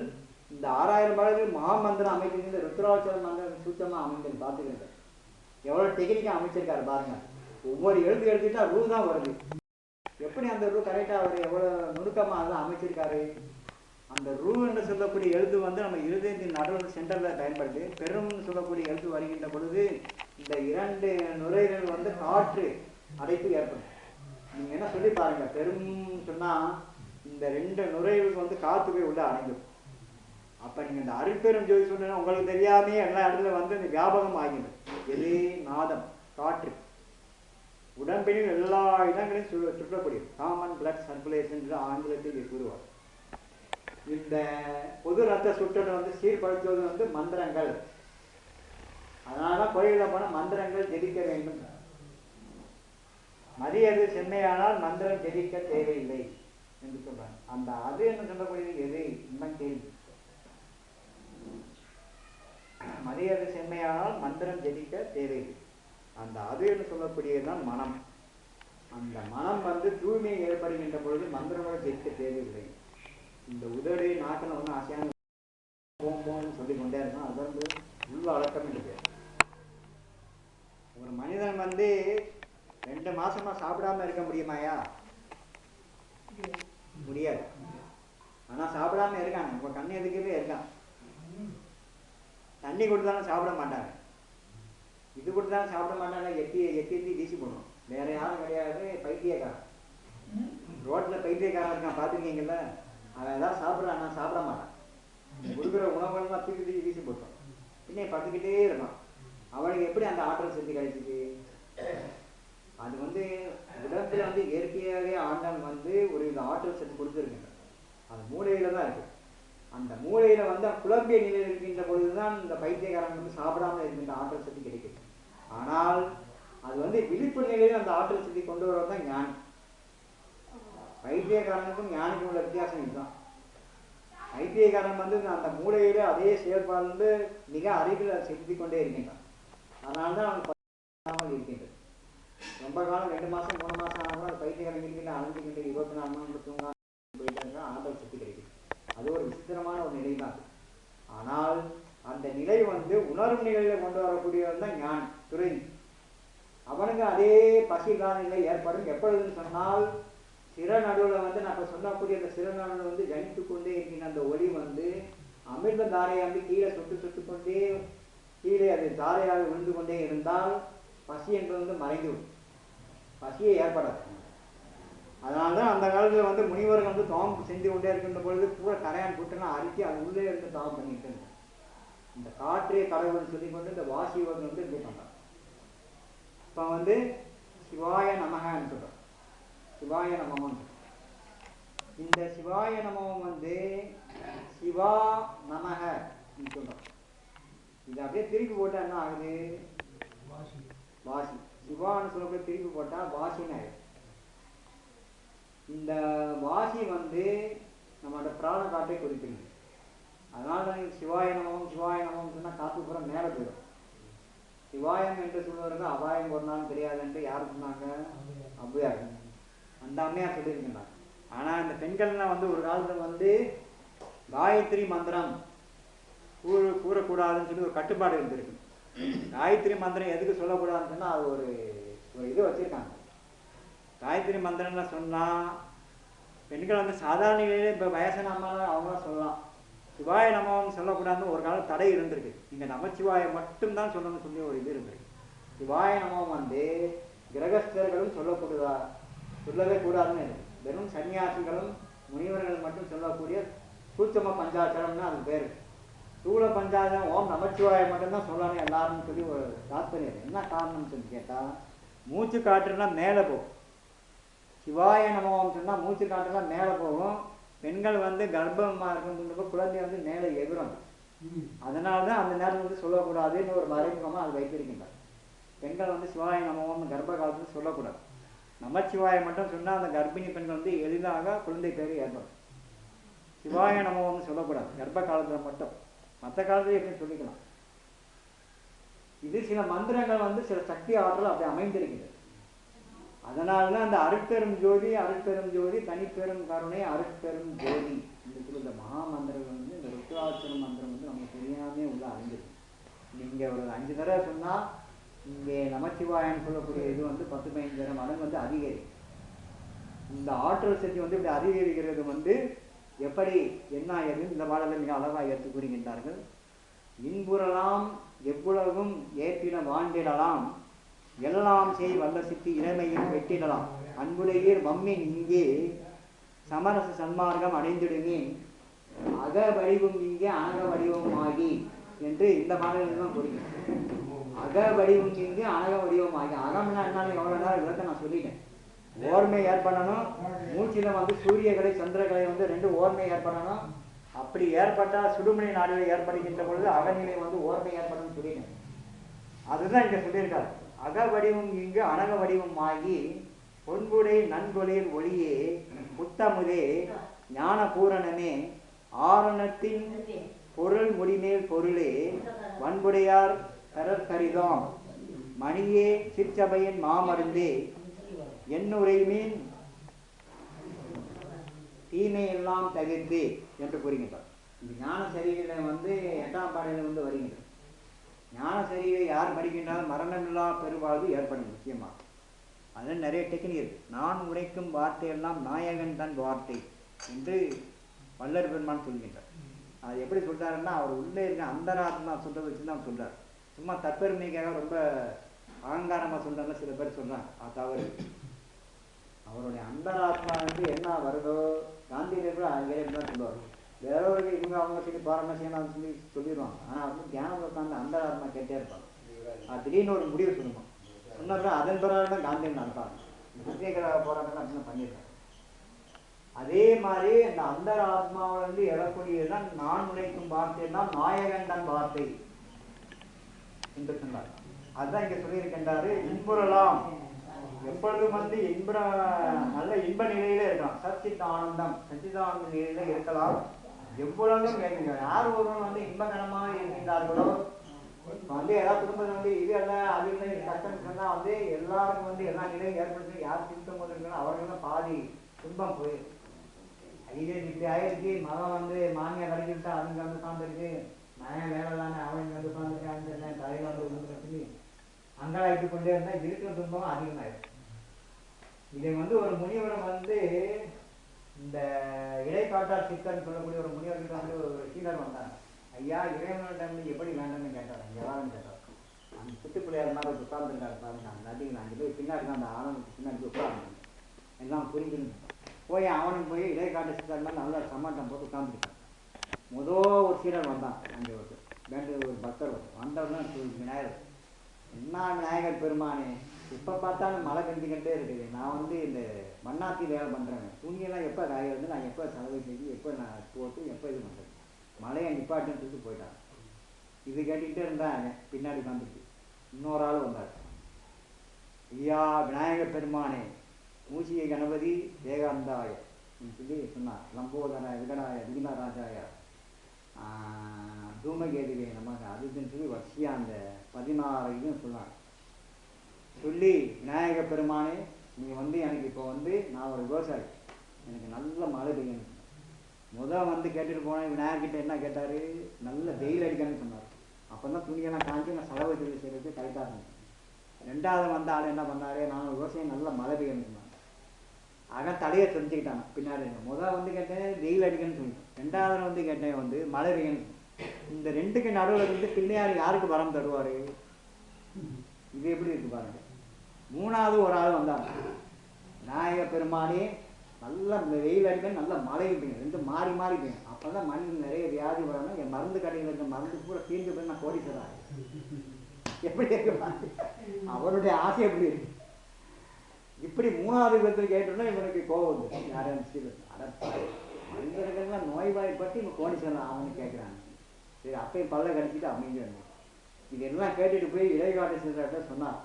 இந்த 6000 பாடல்கள் மகாமந்திரம் அமைக்கின்ற ருத்ராட்ச மந்திரம் சூச்சமாக அமைந்தது. பார்த்துக்கின்ற எவ்வளோ டெக்னிக்காக அமைச்சிருக்காரு பாருங்க. ஒவ்வொரு எழுத்து எழுதிட்டா ரூ தான் வருது. எப்படி அந்த ரூ கரெக்டாக அவர் எவ்வளோ நுணுக்கமாக அதெல்லாம் அமைச்சிருக்காரு. அந்த ரூ என்று சொல்லக்கூடிய எழுத்து வந்து நம்ம இருதயத்தின் நடுவில் சென்டரில் பயன்படுது. பெரும்னு சொல்லக்கூடிய எழுத்து வருகின்ற பொழுது இந்த 2 நுரையீரல் வந்து காற்று அடைப்பு ஏற்படும். நீங்கள் என்ன சொல்லி பாருங்க, பெரும் சொன்னால் இந்த 2 நுரையீரலுக்கு வந்து காற்று போய் உள்ள அடைஞ்சிடும். அப்போ நீங்கள் இந்த அருட்பெரும் ஜோதி சொன்னா உங்களுக்கு தெரியாமே எல்லா இடத்துல வந்து இந்த வியாபகம் ஆகிடும். எது? நாதம், காற்று உடம்பினில் எல்லா இடங்களையும் சுற்றக்கூடியது. காமன் பிளட் சர்க்குலேஷன் ஆங்கிலத்தில் கூறுவார். இந்த பொது ரத்த சுற்றலை வந்து சீர்படுத்துவது வந்து மந்திரங்கள். அதனால தான் கோயிலில் போன மந்திரங்கள் ஜெபிக்க வேண்டும். மதியது செம்மையானால் மந்திரம் ஜெபிக்க தேவையில்லை என்று சொல்றாங்க. அந்த அது என்ன சொல்லக்கூடியது எது? இன்னும் கேள்வி. மதியது செம்மையானால் மந்திரம் ஜெபிக்க தேவையில்லை. அந்த அது என்று சொல்லக்கூடியதுதான் மனம். அந்த மனம் வந்து தூய்மை ஏற்படுகின்ற பொழுது மந்திரங்களை ஜெபிக்க தேவையில்லை. இந்த உதடு நாக்கில் ஒன்று ஆசையான போன்னு சொல்லி கொண்டே இருக்கோம். அது வந்து உள்ள அடக்கம் இருக்கு. ஒரு மனிதன் வந்து 2 மாசமா சாப்பிடாம இருக்க முடியுமாயா? முடியாது. ஆனா சாப்பிடாம இருக்காங்க. உங்க கண்ணு எதுக்கவே இருக்கான். தண்ணி கொடுத்தாலும் சாப்பிட மாட்டாங்க. இது கொடுத்தாலும் சாப்பிட மாட்டாங்க. எத்தி வீசி போடணும். வேற யாரும் கிடையாது. பைத்தியக்காரன். ரோட்ல பைத்தியக்காரன் இருக்கான், பார்த்துருக்கீங்கல்ல? அவன் ஏதாவது சாப்பிட்றான், நான் சாப்பிட மாட்டான். கொடுக்குற உணவுகள்லாம் தூக்கி வீசி போட்டோம். பின்னே படுத்துக்கிட்டே இருக்கான். அவனுக்கு எப்படி அந்த ஆற்றல் சக்தி கிடைச்சிது? அது வந்து உடம்புல வந்து இயற்கையாகவே ஆண்டவன் வந்து ஒரு இந்த ஆற்றல் சக்தி கொடுத்துருக்குங்க. அது மூளையில தான் இருக்கு. அந்த மூளையில வந்து குழம்பிய நிலையில் இருக்கின்ற பொழுதுதான் இந்த பைத்தியக்காரன் வந்து சாப்பிடாம இருக்கின்ற ஆற்றல் சக்தி கிடைக்குது. ஆனால் அது வந்து விழிப்பு நிலையில் அந்த ஆற்றல் சக்தி கொண்டு வரதான் ஞானி. பைத்தியக்காரனுக்கும் ஞானிக்கும் உள்ள வித்தியாசம் இதுதான். பைத்தியக்காரன் வந்து அந்த மூளையில அதே செயல்பாடு வந்து மிக அருகில் செலுத்தி கொண்டே இருக்கின்றான். அதனால்தான் அவன் இருக்கின்றது. ரொம்ப காலம் 2 மாசம் 3 மாசம் ஆனாலும் அது பைத்தியக்காரன் இருக்கின்ற அலைஞ்சிக்கின்ற 24 மணி நேரம் தூங்க போயிட்டாங்க. ஆற்றல் சக்தி கிடைக்குது. அது ஒரு விசித்திரமான ஒரு நிலை தான். ஆனால் அந்த நிலை வந்து உணர்வு நிலையில கொண்டு வரக்கூடியவன் தான் ஞானி துறை. அவனுக்கு அதே பசிகால நிலை ஏற்படும். எப்பொழுதுன்னு சொன்னால் சிற நடுவில் வந்து நான் இப்போ சொல்லக்கூடிய அந்த சிற நடுவில் வந்து ஜனித்து கொண்டே இருக்கின்ற அந்த ஒளி வந்து அமிர்த தாரையை வந்து கீழே சுட்டு கொண்டே கீழே அது தாரையாக விழுந்து கொண்டே இருந்தால் பசி என்பது வந்து மறைந்துவிடும். பசியை ஏற்படாது. அதனால்தான் அந்த காலத்தில் வந்து முனிவர்கள் வந்து தவம் செஞ்சு கொண்டே இருக்கின்ற பொழுது பூரா கரையான் கூட்டெல்லாம் அரிக்கி அது உள்ளே இருந்து தவம் பண்ணிட்டு இந்த காற்றே கடவுள்னு சொல்லி கொண்டு இந்த வாசி வந்து இப்படி பண்ணுறான். இப்போ வந்து சிவாய நமகன்னு சொல்கிறோம், சிவாய நமகன்னு சொல்கிறோம். இந்த சிவாய நமகம் வந்து சிவா நமக சொல்கிறோம். இது அப்படியே திருப்பி போட்டால் என்ன ஆகுது? வாசி. சிவான்னு சொல்லக்கூடிய திருப்பி போட்டால் வாசின்னு ஆயிடும். இந்த வாசி வந்து நம்மளோட பிராண காற்றை குறிப்பிடுது. அதனால தான் சிவாய நமம் சிவாய நமம் சொன்னால் காற்று பூரா மேலே போயிடும். சிவாயம் என்று சொல்லுவாங்க அபாயம் ஒரு நாள் தெரியாதுன்ட்டு யார் சொன்னாங்க? அப்படியா அந்த அம்மையார் சொல்லியிருக்கிறாங்க. ஆனால் இந்த பெண்கள்லாம் வந்து ஒரு காலத்தில் வந்து காயத்ரி மந்திரம் கூறக்கூடாதுன்னு சொல்லி ஒரு கட்டுப்பாடு இருந்திருக்கு. காயத்ரி மந்திரம் எதுக்கு சொல்லக்கூடாதுன்னு சொன்னால் அது ஒரு இது வச்சுருக்காங்க. காயத்ரி மந்திரம்லாம் சொன்னால் பெண்கள் வந்து சாதாரண நிலையிலே இப்போ வயசான அவங்களாம் சொல்லலாம். சிவாய நமம் சொல்லக்கூடாதுன்னு ஒரு காலம் தடை இருந்திருக்கு. இங்கே நமச்சிவாய மட்டும்தான் சொல்லணும்னு சொல்லி ஒரு இது இருந்திருக்கு. சிவாய நமம் வந்து கிரகஸ்தர்களும் சொல்லவே கூடாதுன்னு இருக்கு. வெறும் சன்னியாசிகளும் முனிவர்கள் மட்டும் சொல்லக்கூடிய சூட்சம பஞ்சாட்சரம்னு அதுக்கு பேர். ஸ்தூல பஞ்சாட்சரம் ஓம் நமச்சிவாய மட்டும்தான் சொல்லணும் எல்லாருன்னு சொல்லி ஒரு தாத்பரியம். என்ன காரணம்னு சொல்லி கேட்டால் மூச்சு காற்றுனா மேலே போகும். சிவாய நமம் சொன்னால் மூச்சு காற்றுலாம் மேலே போகும். பெண்கள் வந்து கர்ப்பமாக இருக்கும்போது குழந்தை வந்து மேலே எகுறணும். அதனால தான் அந்த நேரம் வந்து சொல்லக்கூடாதுன்னு ஒரு மறைமுகமாக அது வைத்திருக்கின்றார். பெண்கள் வந்து சிவாய நமம் கர்ப்ப காலத்தில் சொல்லக்கூடாது. நமச்சிவாய மட்டும் சொன்னால் அந்த கர்ப்பிணி பெண்கள் வந்து எளிதாக குழந்தை பேர் ஏற்படும். சிவாய நமம்னு சொல்லக்கூடாது கர்ப்ப காலத்தில் மட்டும். மற்ற காலத்தில் எப்படி சொல்லிக்கலாம். இது சில மந்திரங்கள் வந்து சில சக்தி ஆற்றல் அப்படி அமைந்திருக்கிறது. அதனால தான் அந்த அருட்பெரும் ஜோதி அருட்பெரும் ஜோதி தனிப்பெரும் கருணை அருட்பெரும் ஜோதி இந்த மகா மந்திரங்கள் வந்து இந்த ருத்ராட்சர மந்திரம் வந்து நமக்கு தெரியாமே உள்ள அறிஞ்சிருக்கு. நீங்கள் ஒரு 5 தடவை சொன்னால் இங்கே நமச்சிவாயன்னு சொல்லக்கூடிய இது வந்து 10-15 மடங்கு வந்து அதிகரிக்கும். இந்த ஆற்றல் சக்தி வந்து இப்படி அதிகரிக்கிறது வந்து எப்படி என்ன ஏதுன்னு இந்த பாடலில் மிக அழகாக எடுத்து கூறுகின்றார்கள். இன்புறலாம் எவ்வளவும் ஏற்றிட வாழ்ந்திடலாம் எல்லாம் செய் வல்ல சித்தி இளமையும் வெட்டிடலாம் அன்புடையீர் மம்மின் இங்கே சமரச சன்மார்க்கம் அடைந்திடுமே அக வடிவும் இங்கே அனக வடிவம் ஆகி என்று இந்த பாடலில் தான் கூறுகிறேன். அக வடிவும் இங்கே அனக வடிவம் ஆகி. அகம்னா என்னன்னு எவ்வளோ நேரம் விளக்க நான் சொல்லிட்டேன். ஓர்மை ஏற்படணும். மூச்சில் வந்து சூரியகலை சந்திரகலை வந்து 2 ஓர்மை ஏற்படணும். அப்படி ஏற்பட்டால் சுடுமணி நாடுகள் ஏற்படுகின்ற பொழுது அகநிலை வந்து ஓர்மை ஏற்படணும்னு சொல்லிட்டேன். அதுதான் இங்கே சொல்லியிருக்காரு. அக வடிவம் இங்கு அனக வடிவம் ஆகி பொன்புடை நன்கொலிர் ஒளியே புத்தமுதே ஞான பூரணமே ஆரணத்தின் பொருள் முடிமேல் பொருளே வன்புடையார் கரற்கரிதாம் மணியே சிற்சபையின் மாமருந்தே என்னுரை மீன் தீமை எல்லாம் தவிர்த்து என்று கூறுகின்றார். இந்த ஞான சரிவில வந்து 8ஆம் பாடலில் வந்து வருகின்றது. ஞான சரிவை யார் படிக்கின்றாலும் மரணமில்லா பெருவாழ்வு ஏற்படும். முக்கியமாக அதில் நிறைய டெக்னிக் இருக்குது. நான் உரைக்கும் வார்த்தையெல்லாம் நாயகன் தன் வார்த்தை என்று வள்ளல் பெருமான் சொல்கின்றார். அது எப்படி சொல்கிறாருன்னா அவர் உள்ளே இருக்க அந்தராத்மா சொல்கிறத வச்சு தான் சொல்கிறார். சும்மா தற்பெருமைக்காக ரொம்ப அகங்காரமாக சொல்கிறாங்க சில பேர் சொல்கிறாங்க. அது தவறு. அவருடைய அந்தராத்மா வந்து என்ன வருதோ காந்தியில் கூட அங்கே தான் சொல்லுவார். வேறவர்கள் இவங்க அவங்க சொல்லி பாராம செய்யணும் சொல்லி சொல்லிடுவாங்க. ஆனால் வந்து தியானம் உட்காந்து அந்தராத்மா கேட்டே இருப்பாங்க. அது திடீர்னு ஒரு முடிவு சொல்லணும். சொன்னப்பறம் அதன் பிறகு தான் காந்தியில் நடப்பாங்க. சத்தியகிரக போராட்டம் அப்படின்னு பண்ணியிருக்காங்க. அதே மாதிரி அந்த அந்தராத்மாவில் வந்து எழக்கூடியதுதான் நான் உழைக்கும் வார்த்தை தான் நாயகன் தன் வார்த்தை என்று சொன்னார். அதுதான் இங்கே சொல்லியிருக்கின்றாரு. இன்புறலாம் எப்பொழுதும் வந்து நல்ல இன்ப நிலையில இருக்கலாம். சச்சிதானந்தம் சச்சிதானந்த நிலையில இருக்கலாம். எவ்வளவும் கேட்குங்க. யார் ஒருவன் வந்து இன்பகரமாக இருக்கின்றார்களோ வந்து ஏதாவது குடும்பத்தில் வந்து இது அல்ல அது இல்லை கஷ்டம் சொன்னால் வந்து எல்லாருக்கும் வந்து எல்லா நிலையும் ஏற்படுத்தி யார் சிந்தம் போது இருக்கணும் அவர்களும் பாதி துன்பம் போயிடும். இது இப்படி ஆயிடுச்சு. மகன் வந்து மாமியார் கடைக்கிட்டா அதுங்க வந்து உட்காந்துருக்கு. மகன் வேலை தானே அவனுக்கு வந்து உட்காந்துருக்கேன் தலையில் வந்து விழுந்துருக்கு. அங்கலாய்த்து கொண்டே இருந்தால் இருக்கிற துன்பம் அதிகமாயிடும். இதை வந்து ஒரு முனிவரை வந்து இந்த இடைக்காட்டார் சித்தர்னு சொல்லக்கூடிய ஒரு முனிவர்கிட்ட வந்து ஒரு சீடர் வந்தாங்க. ஐயா இறைவனோட எப்படி வேண்டும்னு கேட்டார். அங்கே யாரும் கேட்டார். அந்த சிட்டுப்பிள்ளையார் மாதிரி உட்கார்ந்துருக்காரு பாருங்க. அந்த நதிகள் அங்கே போய் பின்னாடி தான் அந்த ஆனந்துக்கு பின்னாடி போய் உட்கார்ந்து எல்லாம் புரிஞ்சுன்னு போய் அவனுக்கு போய் இடைக்காட்டு சித்தர் மாதிரி நல்லா சமாட்டம் போட்டு உட்காந்துருக்கான். ஒரு சீடர் வந்தான். அங்கே ஒருத்தர் வேண்டிய ஒரு பக்தர் வந்தவர் தான் விநாயகர். என்ன விநாயகர் பெருமானே, எப்போ பார்த்தாலும் மழை பெஞ்சுக்கிட்டே இருக்குது. நான் வந்து இந்த மண்ணாத்தி வேலை பண்ணுறேன், துணியெல்லாம் எப்போ காய வந்து நான் எப்போ செலவு செஞ்சு எப்போ நான் போட்டு எப்போ இது பண்ணுறேன், மழையை நிப்பாட்டுன்னு சொல்லிட்டு போயிட்டாங்க. இது கேட்டுக்கிட்டே இருந்தாங்க. பின்னாடி வந்துட்டு இன்னொரு ஆள் வந்தார். ஐயா விநாயகர் பெருமானே, மூசிய கணபதி ஏகாந்தாய சொல்லி சொன்னார். லம்போதராய விகடாய விகினராஜாய தூமகேதுவே நமக்கு அதுன்னு சொல்லி வரிசையாக அந்த 16 இதுன்னு சொன்னார். சொல்லி விநாயகர் பெருமானே, நீங்கள் வந்து எனக்கு இப்போ வந்து நான் ஒரு விவசாயி, எனக்கு நல்ல மழை பெய்யணும். வந்து கேட்டுட்டு போனேன் விநாயகர்கிட்ட. என்ன கேட்டார்? நல்ல வெயில் அடிக்கணும்னு சொன்னார். அப்போ தான் துணியெல்லாம் காஞ்சி நான் செலவு தொழில் செய்கிறதுக்கு கரெக்டாக இருந்தேன். 2வது வந்த ஆள் என்ன பண்ணார்? நான் விவசாயம் நல்ல மழை பெய்யணும்னு சொன்னார். ஆக தலையை தெரிஞ்சுக்கிட்டாங்க பின்னாடி. வந்து கேட்டேன் வெயில் அடிக்கணும்னு சொல்லிட்டேன். 2வது வந்து கேட்டேன் வந்து மழை பெய்யணும். இந்த 2க்கு நடுவில் இருந்து பிள்ளையார் யாருக்கு வரம் தருவார்? இது எப்படி இருக்கு பாருங்க. 3வது ஒரு ஆள் வந்தாங்க. விநாயகர் பெருமானே, நல்ல வெயில் அடிக்கணும், நல்ல மழை பெய்யும், 2 மாறி மாறி பெய்யும். அப்போ தான் மண்ணில் நிறைய வியாதி வரணும். என் மருந்து கடையில் இருக்க மருந்து பூரா தீர்ந்து போய் நான் கோடீஸ்வரன். எப்படி இருக்கு அவருடைய ஆசை எப்படி இருக்கு. இப்படி 3வது விதத்தில் கேட்டோம்னா இவனுக்கு கோபம் வந்து யாரும் மனிதர்கள்லாம் நோய்வாய்ப்பட்டு இவன் கோடீஸ்வரன் ஆகும்னு கேட்குறாங்க. சரி, அப்பயும் பல்ல கடிச்சிட்டு அமைஞ்சிருங்க. இதெல்லாம் கேட்டுட்டு போய் இறைகாட்டேஸ்வரர்கிட்ட சொன்னார்.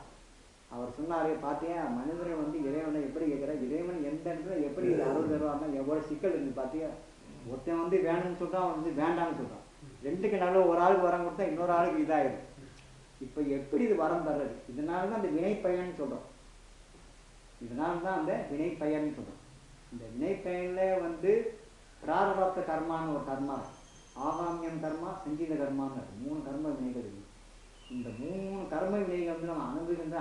அவர் சொன்னார், பார்த்தியா மனிதர்கள் வந்து இறைவனை எப்படி கேட்குறான், இறைவன் எந்த இடத்துல எப்படி அருள் தருவாங்க, எவ்வளோ சிக்கல் இருக்குது பார்த்தியா. ஒருத்தன் வந்து வேணும்னு சொல்கிறான், அவன் வந்து வேண்டாம்னு சொல்கிறான். 2க்கு நடுவில் ஒரு ஆளுக்கு வரம் கொடுத்தா இன்னொரு ஆளுக்கு இதாகிடும். இப்போ எப்படி இது வரம் தர்றது? இதனால தான் அந்த வினை பயன்னு சொல்கிறோம். இதனால தான் அந்த வினை பயன்னு சொல்கிறோம். இந்த வினை பயனில் வந்து பிராரப்த கர்மான்னு ஒரு கர்மா, ஆகாமியம் கர்மா, சஞ்சீத கர்மான்னு 3 கர்ம வினைகள் இருக்குது. இந்த 3 கர்ம வினைகள் வந்து நம்ம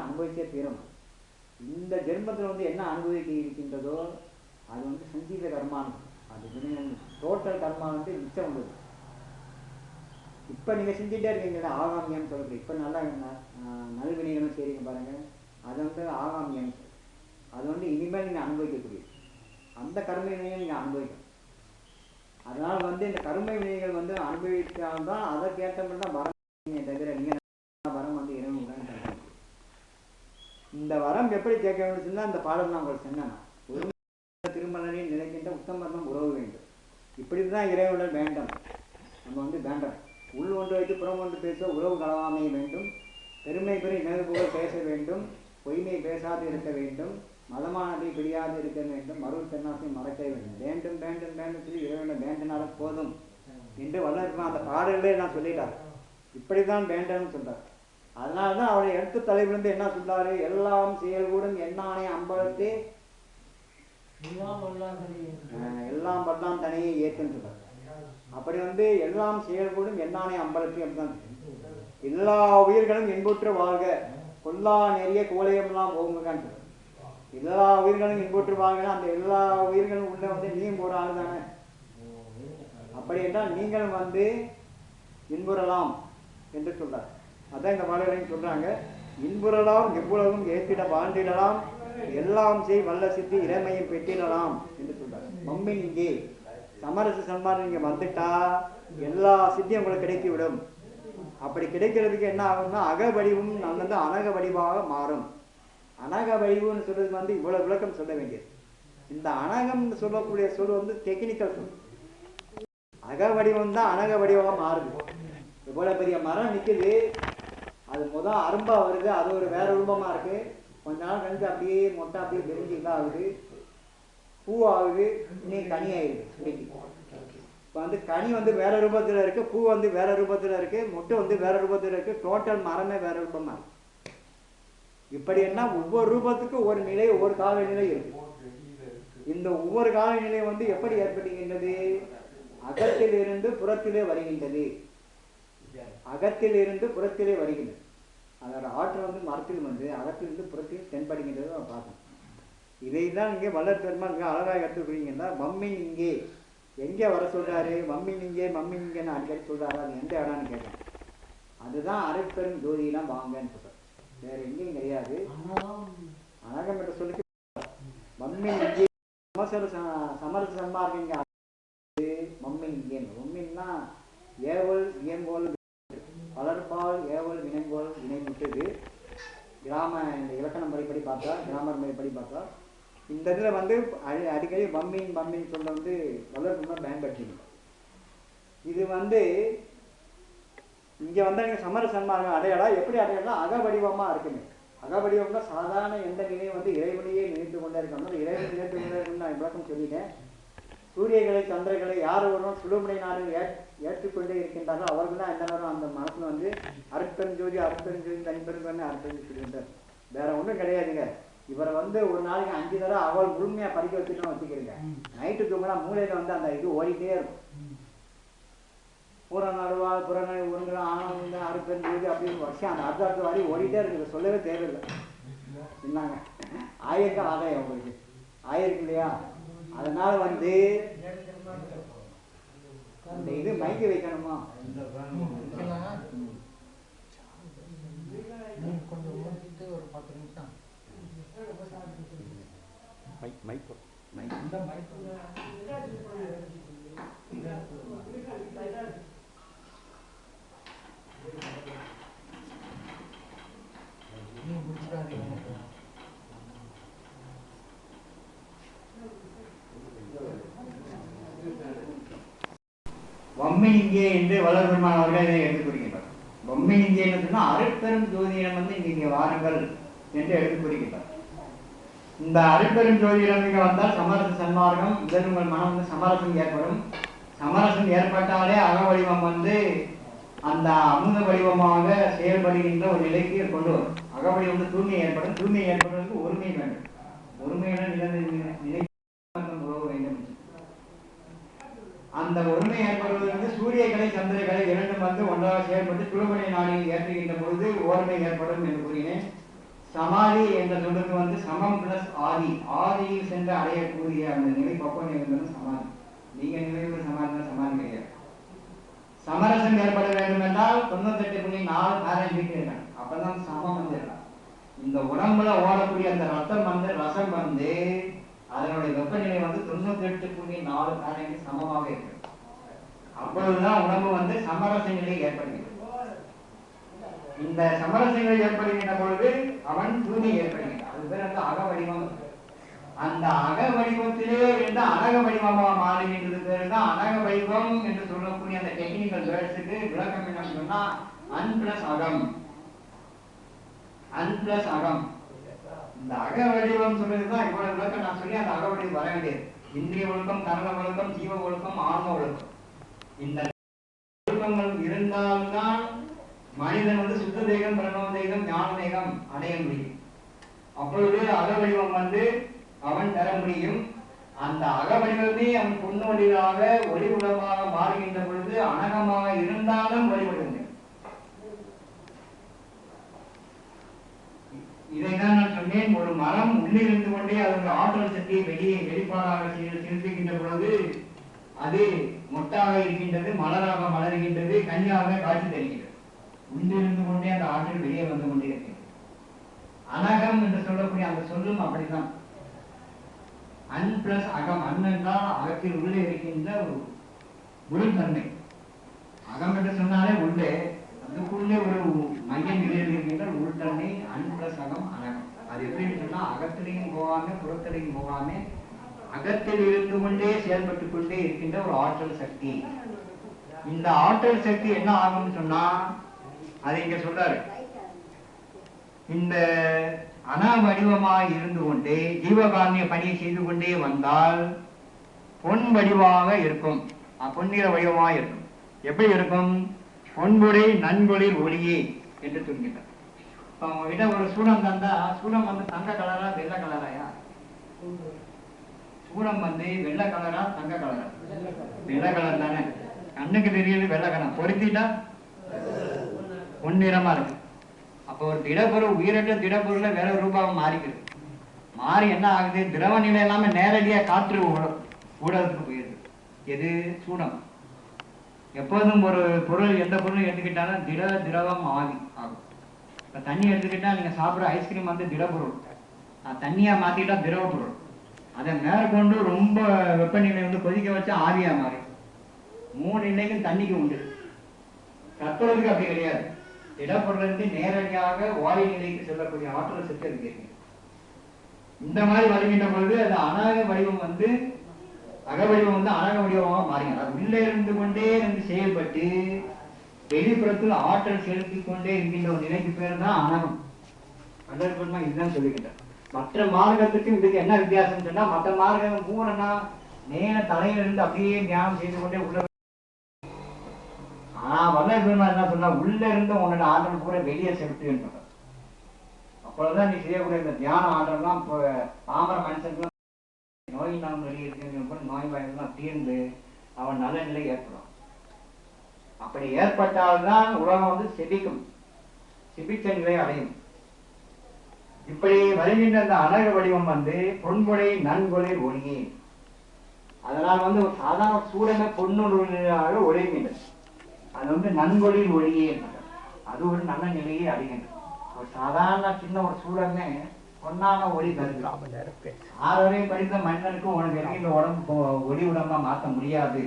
அனுபவிச்சே தீரணும். இந்த ஜென்மத்தில் வந்து என்ன அனுபவிக்க இருக்கின்றதோ அது வந்து சஞ்சீத கர்மான்னு. அது வினை டோட்டல் கர்மா வந்து மிச்சம் உள்ளது. இப்போ நீங்கள் செஞ்சுட்டே இருக்கீங்களா ஆகாமியம்னு சொல்கிறது. இப்போ நல்லா நல்வினைகளும் செய்றீங்க பாருங்கள், அது வந்து ஆகாமியம். அது வந்து இனிமேல் நீங்கள் அனுபவிக்கக்கூடியது. அந்த கர்ம வினையை நீங்கள் அனுபவிக்கணும். அதனால் வந்து இந்த கர்ம வினைகள் வந்து அனுபவித்தால்தான் அதற்கேற்ற மாதிரி தான் வரம் தவிர நீங்கள் வரம் வந்து இறைவன் தான். இந்த வரம் எப்படி கேட்க வேண்டும் சொன்னால் அந்த பாடல் நான் உங்களுக்கு சொன்னேன். ஒரு திருமலையில் நிலைக்கின்ற உத்தமர்ணம் உறவு வேண்டும். இப்படி தான் இறைவனுடன் வேண்டும். நம்ம வந்து வேண்டாம். உள் ஒன்று வைத்து புறம் ஒன்று பேச உறவு கலவாமை வேண்டும். பெருமை பெரிய நினைவு புகழ் பேச வேண்டும். பொய்மை பேசாது இருக்க வேண்டும். மதமானதை பிடியாது இருக்க வேண்டும். மருள் தென்னாசை மறக்க வேண்டும். வேண்டும் வேண்டும் வேண்டும் சொல்லி இறைவனை வேண்டினாலும் போதும் என்று வல்லருக்கும் அந்த பாடலே நான் சொல்லிட்டார். இப்படிதான் வேண்டன்னு சொல்றார். அதனால தான் அவருடைய எழுத்து தலைவிலிருந்து என்ன சொல்றாரு? எல்லாம் செயல்கூடும் எண்ணானே அம்பலத்தே எல்லாம் பல்லாம் தனியே ஏற்றுன்னு சொல்றாரு. அப்படி வந்து எல்லாம் செயல்கூடும் எண்ணானே அம்பலத்தே அப்படிதான். எல்லா உயிர்களும் என்புற்று வாழ்க, கொல்லா நெறிய கோலையெல்லாம் ஓங்குகான்னு சொல்றாரு. எல்லா உயிர்களும் இன்புற்று வாழ்க. அந்த எல்லா உயிர்களும் உள்ள வந்து நீயும் ஒரு ஆள் தானே. அப்படி என்றால் நீங்களும் வந்து இன்புறலாம் என்று சொல்றார். அதான் இந்த பாடலையும் சொல்றாங்க. இன்புறலாம் எவ்வளவும் ஏற்றிட வாழ்ந்திடலாம், எல்லாம் செய் வல்ல சித்தி இறைமையும் பெற்றிடலாம் என்று சொல்றார். மம்மின் இங்கே சமரச சன்மார்க்கம் இங்கே வந்துட்டா எல்லா சித்தியும் உங்களுக்கு கிடைக்கிவிடும். அப்படி கிடைக்கிறதுக்கு என்ன ஆகும்னா அக வடிவும் வந்து அனக வடிவாக மாறும். அனக வடிவுன்னு சொல்றது வந்து இவ்வளவு விளக்கம் சொல்ல வேண்டியது. இந்த அனகம் சொல்லக்கூடிய சொல் வந்து டெக்னிக்கல் சொல். அக வடிவம் தான் அனக வடிவாக மாறுது. இவ்வளவு பெரிய மரம் நிற்குது, அது முதல் அரும்பா வருது, அது ஒரு வேற ரூபமா இருக்கு. கொஞ்ச நாள் கழிஞ்சு அப்படியே மொட்டை அப்படியே விரிஞ்சு இதாகுது, பூ ஆகுது, இன்னைக்கு கனி ஆயிடுது. இப்போ வந்து கனி வந்து வேற ரூபத்தில் இருக்கு, பூ வந்து வேற ரூபத்தில் இருக்கு, மொட்டை வந்து வேற ரூபத்தில் இருக்கு, டோட்டல் மரமே வேற ரூபமா இருக்கு. இப்படி என்ன ஒவ்வொரு ரூபத்துக்கும் ஒரு நிலை, ஒவ்வொரு காலநிலை இருக்கு. இந்த ஒவ்வொரு காலநிலை வந்து எப்படி ஏற்படுகின்றது? அகத்தில் இருந்து புறத்திலே வருகின்றது. அகத்தில் இருந்து புறத்திலே வருகின்றது. அதோட ஆற்றல் வந்து மரத்தில் வந்து அகத்திலிருந்து புறத்தில் தென்படுகின்றது நம்ம பார்க்கணும். இதை தான் இங்கே வல்லற் பெருமாள் இங்கே அழகாக எடுத்துக்கிறீங்கன்னா மம்மின் இங்கே எங்கே வர சொல்றாரு? மம்மின் இங்கே மம்மின் இங்கேன்னு அடிக்கடி சொல்றாரு. அது எந்த இடம்னு கேட்டேன். அதுதான் அரைப்பெரும் ஜோதியெல்லாம் வாங்கன்னு சொல்றாரு. வேற எங்கேயும் கிடையாது. அழகம் என்று சொல்லி மம்மின் இங்கே சமரச சன்மார்க்கம் இங்கே மம்மின் இங்கே. மம்மின்னா ஏவல் இயங்கோல் வினாவல் ஏவல் வினைங்கோல் வினைமுட்டுது கிராம இந்த இலக்கண முறைப்படி பார்த்தா கிராமர் முறைப்படி பார்த்தா இந்த இதில் வந்து அடிக்கடி பம்மின்னு சொல்ல வந்து வல்லூர் பயன்படுத்திங்க. இது வந்து இங்கே வந்து நீங்கள் சமர சன்மார்க்கம் அடையாளம் எப்படி அடையாளம் அகவடிவமாக இருக்குங்க. அகவடிவம்னா சாதாரண எந்த நிலையும் வந்து இறைவனையே நினைத்து கொண்டே இருக்கணும். இறைவனை நினைத்து கொண்டே இருக்கணும்னு நான் விளக்கம் சொல்லிட்டேன். சூரியகளை சந்திரகளை யார் ஒருவரும் சுழுமுனை நாடு ஏற்றுக்கொண்டே இருக்கின்றார்கள் அவர்கள் தான் எந்த நேரம் அந்த மனசில் வந்து அருட்பெருஞ்சோதி தனிப்பெருங்கன்னு அருட்பெருஞ்சு சொல்லிட்டார். வேற ஒன்றும் கிடையாதுங்க. இவரை வந்து ஒரு நாளைக்கு 5 தடவை அவள் முழுமையாக படிக்க வச்சுட்டு வச்சுக்கிறீங்க. நைட்டு தூங்கினா மூளையில் வந்து அந்த இது ஓடிட்டே இருக்கும். புறநடுவாள் புறநடை ஒருங்கிற ஆனந்த அருட்பெருஞ்சோதி அப்படின்னு வருஷம் அந்த அடுத்த வாரி ஓடிட்டே இருக்குது. சொல்லவே தேவையில்லை. என்னங்க ஆயிரம் ஆதாயம் உங்களுக்கு ஆயிருக்கு இல்லையா? அதனால வந்து அந்த இது மைக்க வைக்கணுமா? கொஞ்சம் முடிச்சுட்டு ஒரு 10 நிமிஷம் பொம்மை இங்கே என்று வளர் பெருமான் அவர்கள் இதை எடுத்துக் கூறுகின்றார். பொம்மை இங்கே என்று சொன்னால் அருட்பெரும் ஜோதிடம் வந்து இங்கே வாருங்கள் என்று எடுத்துக் கூறுகின்றார். இந்த அருட்பெரும் ஜோதிடம் இங்கே வந்தால் சமரச சன்மார்க்கம் இதன் உங்கள் மனம் வந்து சமரசம் ஏற்படும். சமரசம் ஏற்பட்டாலே அக வடிவம் வந்து அந்த அமுத வடிவமாக செயல்படுகின்ற ஒரு நிலைக்கு கொண்டு வரும். அக வடிவம் வந்து தூய்மை ஏற்படும். தூய்மை ஏற்படுவதற்கு ஒருமை வேண்டும். ஒருமையுடன் நிலை போக வேண்டும். அந்த ஒருமை ஏற்படுவதற்கு சூரியக்கலை சந்திரக்கலை இரண்டும் வந்து ஒன்றாக செயல்பட்டு சுழுமுனை நாளில் ஏற்றுகின்ற பொழுது ஓர்மை ஏற்படும் என்று கூறினேன். சமாதி என்ற சொல்லுக்கு வந்து சமம் பிளஸ் ஆதி, ஆதியில் சென்று அடையக்கூடிய அந்த நிலை பக்குவம் இருந்தது சமாதி. நீங்க நிலையுள்ள சமாதி கிடையாது. சமரசம் ஏற்பட வேண்டும் என்றால் 98.4 பாரன்ஹீட் இருக்கணும். அப்பதான் சமம் வந்து இந்த உடம்புல ஓடக்கூடிய அந்த ரத்தம் வந்து ரசம் வந்து அதனுடைய வெப்பநிலை வந்து 98.4 பாரன்ஹீட் சமமாக இருக்கு. அப்பொழுதுதான் உடம்பு வந்து சமரச நிலை ஏற்படுகிறது. இந்த சமரச நிலை ஏற்படுகின்ற பொழுது அவன் தூய்மை ஏற்படுகிறான். அது பேர் வந்து அக வடிவம். அந்த அக வடிவத்திலே இருந்து அனக வடிவமாக மாறுகின்றது பேர் தான் அனக வடிவம் என்று சொல்லக்கூடிய அந்த டெக்னிக்கல் வேர்ட்ஸுக்கு விளக்கம் என்ன சொன்னா அன் பிளஸ் அகம். அன் பிளஸ் அகம். இந்த அக வடிவம் சொல்றதுதான் இவ்வளவு விளக்கம் நான் சொல்லி அந்த அக வடிவம் வர வேண்டியது. இந்திரிய ஒழுக்கம், கரண ஒழுக்கம், ஜீவ ஒழுக்கம், ஆன்ம ஒழுக்கம். இந்த ஒழுக்கங்கள் இருந்தால்தான் மனிதன் வந்து சுத்த தேகம், பிரணவ தேகம், ஞான தேகம் அடைய முடியும். அப்பொழுது அக வடிவம் வந்து அவன் பெற முடியும். அந்த அக வடிவமே அவன் பொன்னொழிவாக ஒளிவுடமாக மாறுகின்ற பொழுது அனகமாக இருந்தாலும் ஒளிவிடுங்க. இதைதான் நான் சொன்னேன். ஒரு மரம் உள்ளிருந்து கொண்டே அதனுடைய ஆற்றல் சக்தியை வெளிப்பாடாக செலுத்துகின்ற பொழுது அது மொட்டாக இருக்கின்றது, மலராக மலர்கின்றது, கனியாக காட்சி தருகின்றது. உள்ளிருந்து கொண்டே அந்த ஆற்றல் வெளியே வந்து கொண்டே இருக்கிறது. அனகம் என்று சொல்லக்கூடிய அந்த சொல்லும் அப்படித்தான். அன் பிளஸ் அகம். அன் என்றால் அகத்தில் உள்ளே இருக்கின்ற ஒரு உள்தன்மை. அகம் என்று சொன்னாலே உள்ளே, அதுக்குள்ளே ஒரு மைய நிலையில் இருக்கின்ற உள்தன்மை. அன் பிளஸ் அகம் அனகம். அது எப்படின்னு சொன்னா அகத்திலையும் போகாம புறத்திலையும் போகாம அகத்தில் இருந்து கொண்டே செயல்பட்டு கொண்டே இருக்கின்ற ஒரு ஆற்றல் சக்தி. இந்த ஆற்றல் சக்தி என்ன ஆகும்னு சொன்னா அதை இங்க சொல்றாரு. இந்த அனா வடிவமாய் இருந்து கொண்டே ஜீவகாரணிய பணியை செய்து கொண்டே வந்தால் பொன் வடிவாக இருக்கும். பொன்னிற வடிவமாக இருக்கும். எப்படி இருக்கும்? பொன்பொழி நன்கொழில் ஒளியே என்று சொல்கின்றார். இப்போ அவங்க கிட்ட ஒரு சூடம் தந்தா சூடம் வந்து தங்க கலரா வெள்ளை கலராயா? சூடம் வந்து வெள்ளை கலரா தங்க கலரா? வெள்ளை கலர் தானே. கண்ணுக்கு தெரியல வெள்ளை கலர். பொருத்திட்டா பொன்னிறமா இருக்கு. அப்போ ஒரு திடப்பொருள் உயிரற்ற திடப்பொருளை வேற ரூபாவும் மாறிக்கிறது. மாறி என்ன ஆகுது? திரவ நிலை இல்லாம நேரடியா காற்று ஊடகத்துக்கு போயிடுது. எது? சூடம். எப்போதும் ஒரு பொருள் எந்த பொருளும் எடுத்துக்கிட்டாலும் திரவம் ஆவி ஆகும். இப்போ தண்ணி எடுத்துக்கிட்டா நீங்க சாப்பிட்ற ஐஸ்கிரீம் வந்து திடப்பொருள். தண்ணியா மாத்திட்டா திரவ பொருள். அதை மேற்கொண்டு ரொம்ப வெப்பநிலை வந்து கொதிக்க வச்சா ஆவியா மாறி 3 நிலைக்கும் தண்ணிக்கு உண்டு. கத்துறதுக்கு அப்படி கிடையாது. திடப்பொருளிலிருந்து நேரடியாக வாயு நிலைக்கு செல்லக்கூடிய ஆற்றல் சக்தி அதுக்கு இருக்கு. இந்த மாதிரி வருகின்ற பொழுது அது அநாக வடிவம் வந்து அக வடிவம் வந்து அநாக வடிவமாக மாறுகிறது. அது உள்ளே இருந்து கொண்டே இருந்து செயல்பட்டு வெளிப்புறத்தில் ஆற்றல் செலுத்தி கொண்டே இருக்கின்ற ஒரு நிலைக்கு பேர் தான் அனகம். அதற்குமா இதுதான் சொல்லுகின்றார். மற்ற மார்க்கத்துக்கும் இதுக்கு என்ன வித்தியாசம் சொன்னா, மற்ற மார்க்கம் பூரணா நேர தலையிலிருந்து அப்படியே தியானம் செய்து கொண்டே உள்ள. வல்லல் பெருமாள் என்ன சொன்னா, உள்ள இருந்து உன்னோட ஆற்றல் பூரா வெளியே செலுத்துகின்ற. அப்பொழுதுதான் நீ செய்யக்கூடிய இந்த தியான ஆற்றல்லாம் இப்போ பாமர மனுஷனுக்கு நோய் நாம் வெளியே இருக்கு நோய் பயங்கள்லாம் தீர்ந்து அவன் நல்ல நிலை ஏற்படும். அப்படி ஏற்பட்டால்தான் உலகம் வந்து செபிக்கும், செபிச்ச நிலை அடையும். இப்படி வருகின்ற அந்த அழகு வடிவம் வந்து பொன்கொலை நன்கொலை ஒளியே. அதனால் வந்து ஒரு சாதாரண சூடனை பொன்னொழியாக ஒளிகின்றது. அது வந்து நன்கொழில் ஒளியே என்பது. அது ஒரு நல்ல நிலையை அடைகின்றது. ஒரு சாதாரண சின்ன ஒரு சூடனை பொன்னான ஒளி தருது. 6 வரை படித்த மனிதனுக்கும் உனக்கு இருக்கின்ற உடம்பு ஒளி உடம்பா மாற்ற முடியாது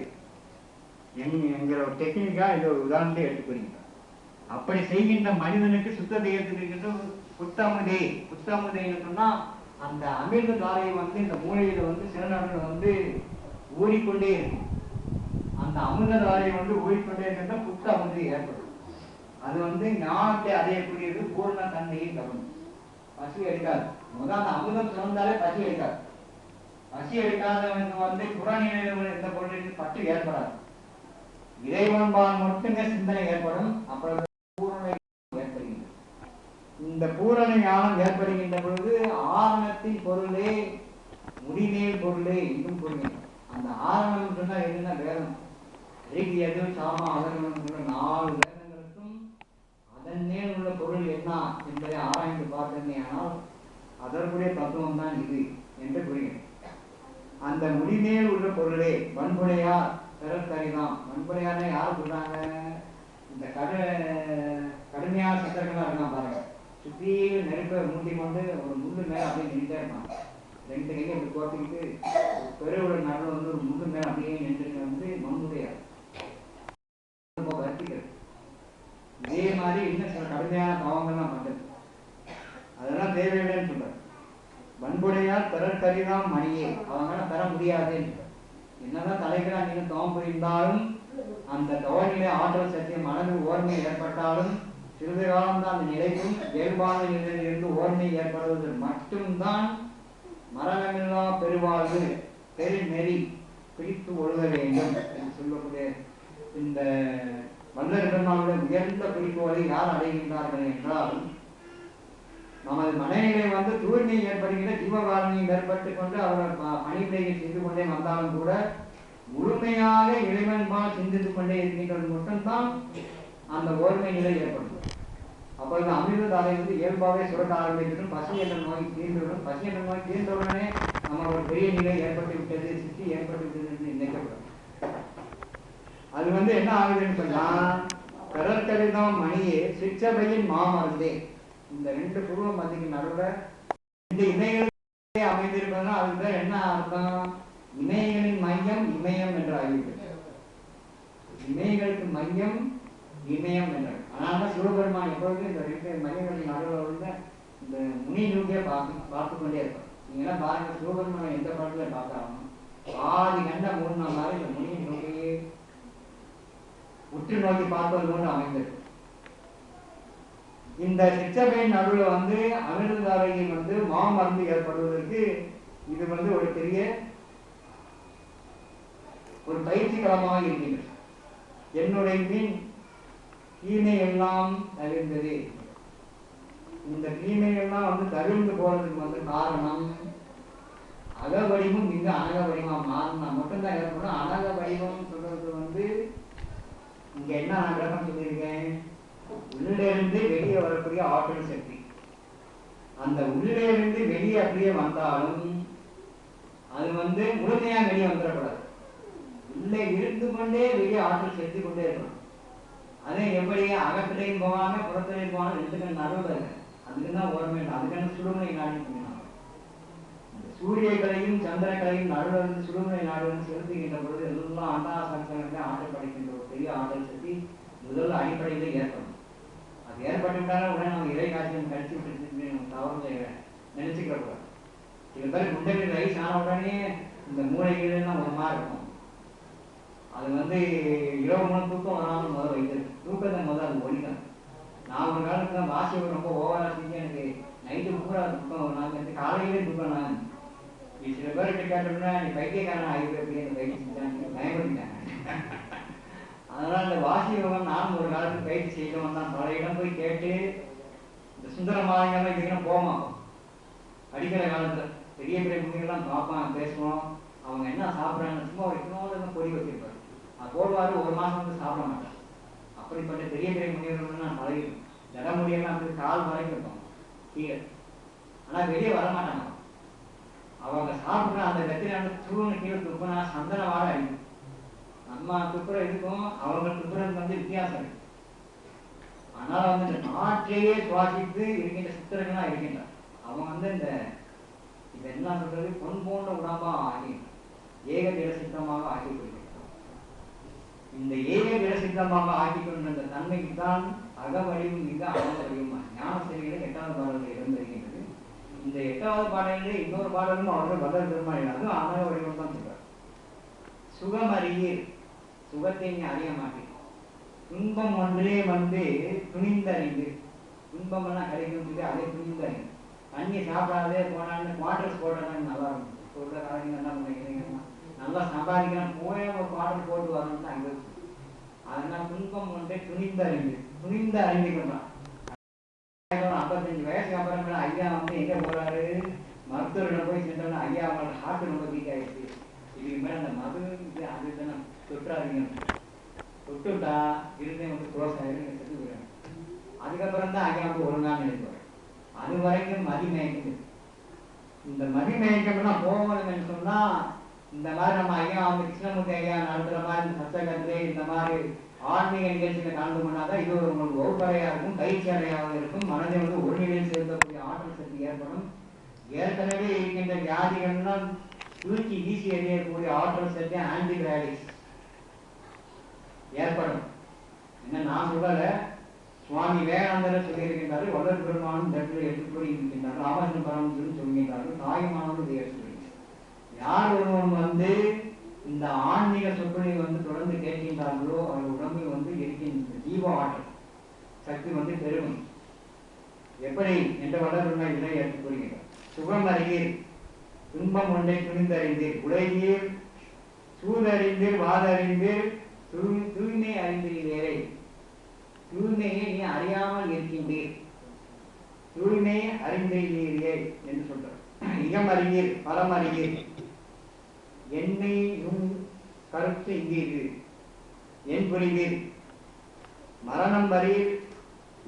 என்கிற ஒரு டெக்னிக்கா இது ஒரு உதாரணத்தை எடுத்துக்கொள்கின்றார். அப்படி செய்கின்ற மனிதனுக்கு சுத்தத்தை ஏற்றுக்கின்ற புத்தமுதே. புத்தமுதைன்னு சொன்னா அந்த அமிர்த தாரையை வந்து இந்த மூளையில வந்து சில நாட்கள் வந்து ஊறிக்கொண்டே இருக்கும். அந்த அமிர்த தாரையை வந்து ஊறிக்கொண்டே இருக்கின்ற புத்த அமுதை ஏற்படும். அது வந்து ஞானத்தை அடையக்கூடியது பூர்ண தன்மையை தரும். பசி எடுக்காது. முதல் அந்த அமிர்தம் சுரந்தாலே பசி எடுக்காது. பசி எடுக்காதவனுக்கு வந்து புறநிலையில் எந்த பொருளின் பற்று ஏற்படாது. இறைவன்பால் மட்டுமே சிந்தனை ஏற்படும். அப்புறம் பூரண ஏற்படுகின்றது. இந்த பூரண ஞானம் ஏற்படுகின்ற பொழுது ஆரணத்தின் பொருளே முடிமேல் பொருளே இன்னும் புரிகின்றது. அந்த ஆரணம் சொன்னா என்னன்னா வேதம். ரிக்வேது சாம அதர்வம் 4 வேதங்களுக்கும் அதன் மேல் உள்ள பொருள் என்ன என்பதை ஆராய்ந்து பார்த்தனே. ஆனால் அதற்குரிய தத்துவம் தான் இது என்று புரிகிறது. அந்த முடிமேல் உள்ள பொருளே வன்புடையார் பெறத்தறிதான். வன்புடையார்னா யார் சொல்றாங்க? இந்த கடுமையான சித்தர்களா இருக்கான் பாருங்க. சுற்றி நெருப்பை மூட்டி கொண்டு ஒரு முள்ளு மேல அப்படியே நின்றுட்டே இருப்பான். 2 கையை அப்படி கோர்த்துக்கிட்டு பெருவுட நடுவில் வந்து ஒரு முள்ளு மேல அப்படியே நின்றுட்டு வந்து வன்புடையார் வருத்திக்கிறது. இதே மாதிரி இன்னும் சில கடுமையான பாவங்கள்லாம் பண்றது. அதெல்லாம் தேவையில்லைன்னு சொல்றாரு. வன்புடையார் பெறத்தறிதான் மணியே. அவங்களால பெற முடியாதுன்னு. என்னதான் தலைகளாக நீங்கள் தவம் புரிந்தாலும் அந்த தவநிலை ஆற்றல் சக்தியை மனது ஓர்மை ஏற்பட்டாலும் சிறிது காலம்தான் அந்த நிலைக்கும் இயல்பான நிலையில் இருந்து ஓர்மை ஏற்படுவது மட்டும்தான் மரணமில்லா பெருவாழ்வு பெருநெறி பிடித்து ஒழுக வேண்டும் என்று சொல்லக்கூடிய இந்த வல்லர் பெருமாளுடைய உயர்ந்த குறிக்கோளை யார் அடைகின்றார்கள் என்றால், நமது மனநிலை வந்து தூய்மை ஏற்படுகின்ற ஜீவகாரணியும் ஏற்பட்டு கொண்டு அவர் பணிவிடையை செய்து கொண்டே வந்தாலும் கூட முழுமையாக இறைவன்பால் சிந்தித்துக் கொண்டே இருக்கின்றது மட்டும்தான் அந்த ஓர்மை நிலை ஏற்படும். அப்பொழுது அமிர்த தாரை வந்து இயல்பாகவே சுரக்க ஆரம்பித்தும் பசி என்ற நோய் தீர்ந்துவிடும். பசி என்ற நோய் தீர்ந்தவுடனே நம்ம ஒரு பெரிய நிலை ஏற்பட்டு விட்டது, சித்தி ஏற்பட்டு விட்டது என்று நினைக்கப்படும். அது வந்து என்ன ஆகுதுன்னு சொன்னா, கடற்கரைதான் மணியே சிற்றபையின் மாமருந்தே. இந்த 2 புருவ மத்திக்கு நடுவில் இந்த இமைகளே அமைந்திருப்பதுன்னா அதுக்கு என்ன அர்த்தம்? இமயங்களின் மையம் இமயம் என்று ஆகிவிட்டது. இமயங்களுக்கு மையம் இமயம் என்றார். அதனால சிவபெருமான் எப்பொழுது இந்த 2 மையங்களின் நடுவில் வந்து இந்த முனி நோக்கிய பார்த்து கொண்டே இருப்பார். நீங்க பாருங்க, சிவபெருமானை எந்த படத்துல பார்க்கலாம், பாதி கண்ட 3 நாள் இந்த முனியை நோக்கியே உற்று நோக்கி பார்ப்பது கொண்டு அமைந்தது. இந்த சிற்றபையின் நடுவில் வந்து அமிர்ததாரையில் வந்து மாமருந்து ஏற்படுவதற்கு இது வந்து ஒரு பெரிய ஒரு பயிற்சி களமாக இருக்கின்றது. என்னுடைய மீன் தீமை எல்லாம் தவிர்ந்தது. இந்த தீமை எல்லாம் வந்து தவிர்ந்து போறதுக்கு வந்து காரணம் அக வடிவம் இங்கு அனக வடிவமா மாறினா மட்டும்தான் ஏற்படும். அனக வடிவம் சொல்றது வந்து இங்க என்ன நான் விளக்கம் சொல்லியிருக்கேன், உள்ளிருந்து வெளியே வரக்கூடிய ஆற்றல் சக்தி. அந்த உள்ளிருந்து வெளியே அப்படியே வந்தாலும் அது வந்து முழுமையா வெளியே வந்துடக்கூடாது. உள்ளே இருந்து கொண்டே வெளியே ஆற்றல் செலுத்தி கொண்டே இருக்கணும். அதே எப்படி அகத்திலையும் போகாம புறத்திலையும் போகாம 2 நடுவில் அதுக்குதான் ஓரமே. அதுக்கான சுடுமுனை நாடு சொன்னாங்க. சூரியகளையும் சந்திரகளையும் நடுவில் இருந்து சுடுமுனை நாடு வந்து செலுத்துகின்ற பொழுது எல்லாம் அண்டாசக்திகளுக்கு ஆற்றல் படைக்கின்ற ஒரு பெரிய ஆற்றல் சக்தி முதல் அடிப்படையிலே ஏற்படும். அது ஏற்பட்டு விட்டாலும் உடனே நம்ம இறை காட்சியம் கழிச்சு விட்டு தவறு நினைச்சுக்கிற கூடாது. சில பேர் குண்டலில் ரைஸ் ஆன உடனே இந்த மூளைகள்லாம் ஒரு மாதிரி இருக்கும். அது இரவு மூணு தூக்கம் வராமல் முதல் வைக்கிறது, தூக்கத்தை முதல் அது ஒழிக்கணும். நான் ஒரு காலத்துல வாசி ரொம்ப ஓவரா செஞ்சு எனக்கு நைட்டு பூரா தூக்கம் ஒரு நாள் காலையிலே தூக்கம். நான் சில பேர்கிட்ட கேட்டோம்னா நீ பைத்தியக்காரன் ஆகிட்டு அப்படின்னு அந்த பயிற்சி செஞ்சாங்க, பயன்படுத்திட்டாங்க. அதனால இந்த வாசி யோகம் நானும் ஒரு காலத்துக்கு பயிற்சி செய்யணும் தான். பல இடம் போய் கேட்டு இந்த சுந்தர மாதங்கள்லாம் இதுக்கெல்லாம் போவோம். அடிக்கிற காலத்துல பெரிய பெரிய முனிகள்லாம் பார்ப்பான், பேசுவோம். அவங்க என்ன சாப்பிட்றாங்க, சும்மா ஒரு இன்னொரு பொடி வச்சிருப்பாரு, அது போடுவாரு. ஒரு மாதம் சாப்பிட மாட்டார். அப்படிப்பட்ட பெரிய பெரிய முனிவர்கள் நான் பழகிடும். ஜட முடியெல்லாம் அப்படி கால் வரைக்கும் இருக்கும் கீழே, ஆனா வெளியே வர மாட்டாங்க. அவங்க சாப்பிட்ற அந்த வெத்திரான சூழ்நிலை கீழே துப்புனா சந்தன வாட அடிக்கும். நம்ம துப்புற இதுக்கும் அவங்க துப்புறதுக்கு வித்தியாசம் இருக்கு. அதனால இந்த நாட்டையே சுவாசித்து இருக்கின்ற சித்தர்கள்லாம் இருக்கின்றார். அவங்க இந்த இதெல்லாம் சொல்றது பொன் போன்ற உடம்பா ஆகி ஏக திடசித்தமாக ஆக்கி கொள்கிறார். இந்த ஏக திடசித்தமாக ஆக்கி கொண்ட அந்த தன்மைக்கு தான் அகவழிவும் மிக அகவழிவும் ஞான செய்திகளை 8வது பாடலில் இருந்திருக்கின்றது. இந்த 8வது பாடலிலே இன்னொரு பாடலும் அவர்கள் வல்லல் பெருமாள், அதுவும் அக வடிவம் தான் சொல்றார். சுகம் அறியீர், சுகத்தை நீ அறிய மாட்டேன். துன்பம் ஒன்றே துணிந்தறிந்து, துன்பம் எல்லாம் கிடைக்கும் அதை துணிந்தறிந்து. தண்ணி சாப்பிடாதே போனான்னு குவார்டர்ஸ் போட்டதான் நல்லா இருக்கும். சொல்ற காரணம் என்ன பண்ணிக்கிறீங்கன்னா நல்லா சம்பாதிக்கலாம், போய் ஒரு குவார்டர் போட்டு வரணும்னு அங்கே. அதனால துன்பம் ஒன்றே துணிந்தறிந்து, துணிந்து அறிந்துக்கலாம். 55 வயசுக்கு அப்புறம் ஐயா எங்க போறாரு, மருத்துவர்களை போய் சென்றோம்னா ஐயா அவங்களோட ஹார்ட் ரொம்ப வீக் ஆயிடுச்சு, இதுக்கு மேல அந்த மது அதுதானே தொற்றாதீங்க, தொட்டுட்டா இருந்தே க்ளோஸ் ஆயிடும், செத்து போயிடும். அதுக்கப்புறம் தான் ஐயா ஒழுங்காக நினைப்பாரு. அது வரைக்கும் மதிமயக்கம். இந்த மதிமயக்கம்லாம் போகணும்னு சொன்னா இந்த மாதிரி நம்ம ஐயா கிருஷ்ணமூர்த்தி ஐயா நடத்துற மாதிரி சச்சகத்திலே இந்த மாதிரி ஆன்மீக நிகழ்ச்சியில கலந்து கொண்டாதான் இது ஒரு உங்களுக்கு வகுப்பறையா இருக்கும், பயிற்சியறையாக இருக்கும். மனதை ஒரு நிலையில் சேர்க்கக்கூடிய ஆற்றல் சக்தி ஏற்படும். ஏற்கனவே இருக்கின்ற வியாதிகள்லாம் தூக்கி வீசி எறியக்கூடிய ஆற்றல் சக்தி ஆன்டிபயாட்டிக்ஸ் ஏற்படும். என்ன நான் சொல்லல, சுவாமி விவேகானந்தர் சொல்லியிருக்கின்றாரு, வல்லல் பெருமானும் தட்டில் எடுத்துக்கொண்டு இருக்கின்றார்கள், ராமகிருஷ்ண பரமஹம்சரும் சொல்கின்றார்கள், தாயுமானவரும் இதை எடுத்துக்கொள்கிறார். யார் ஒருவன் இந்த ஆன்மீக சொற்களை தொடர்ந்து கேட்கின்றார்களோ அவர் உடம்பில் இருக்கின்ற ஜீவ ஆற்றல் சக்தி பெருகும். எப்படி என்ற வல்லல் இதை எடுத்துக்கொள்கிறார். சுகம் அறிவீர், துன்பம் ஒன்றை துணிந்தறிந்தீர், உலகீர் சூதறிந்தீர், வாதறிந்தீர், தூய்மை அறிந்தீரே. தூய்மையை நீ அறியாமல் இருக்கின்றீர், தூய்மை அறிந்தீரே என்று சொல்றார். இகம் அறிவீர், பரம் அறிவீர், என்னை கருத்து இங்கீர், என் புரிவீர், மரணம் வரீர்,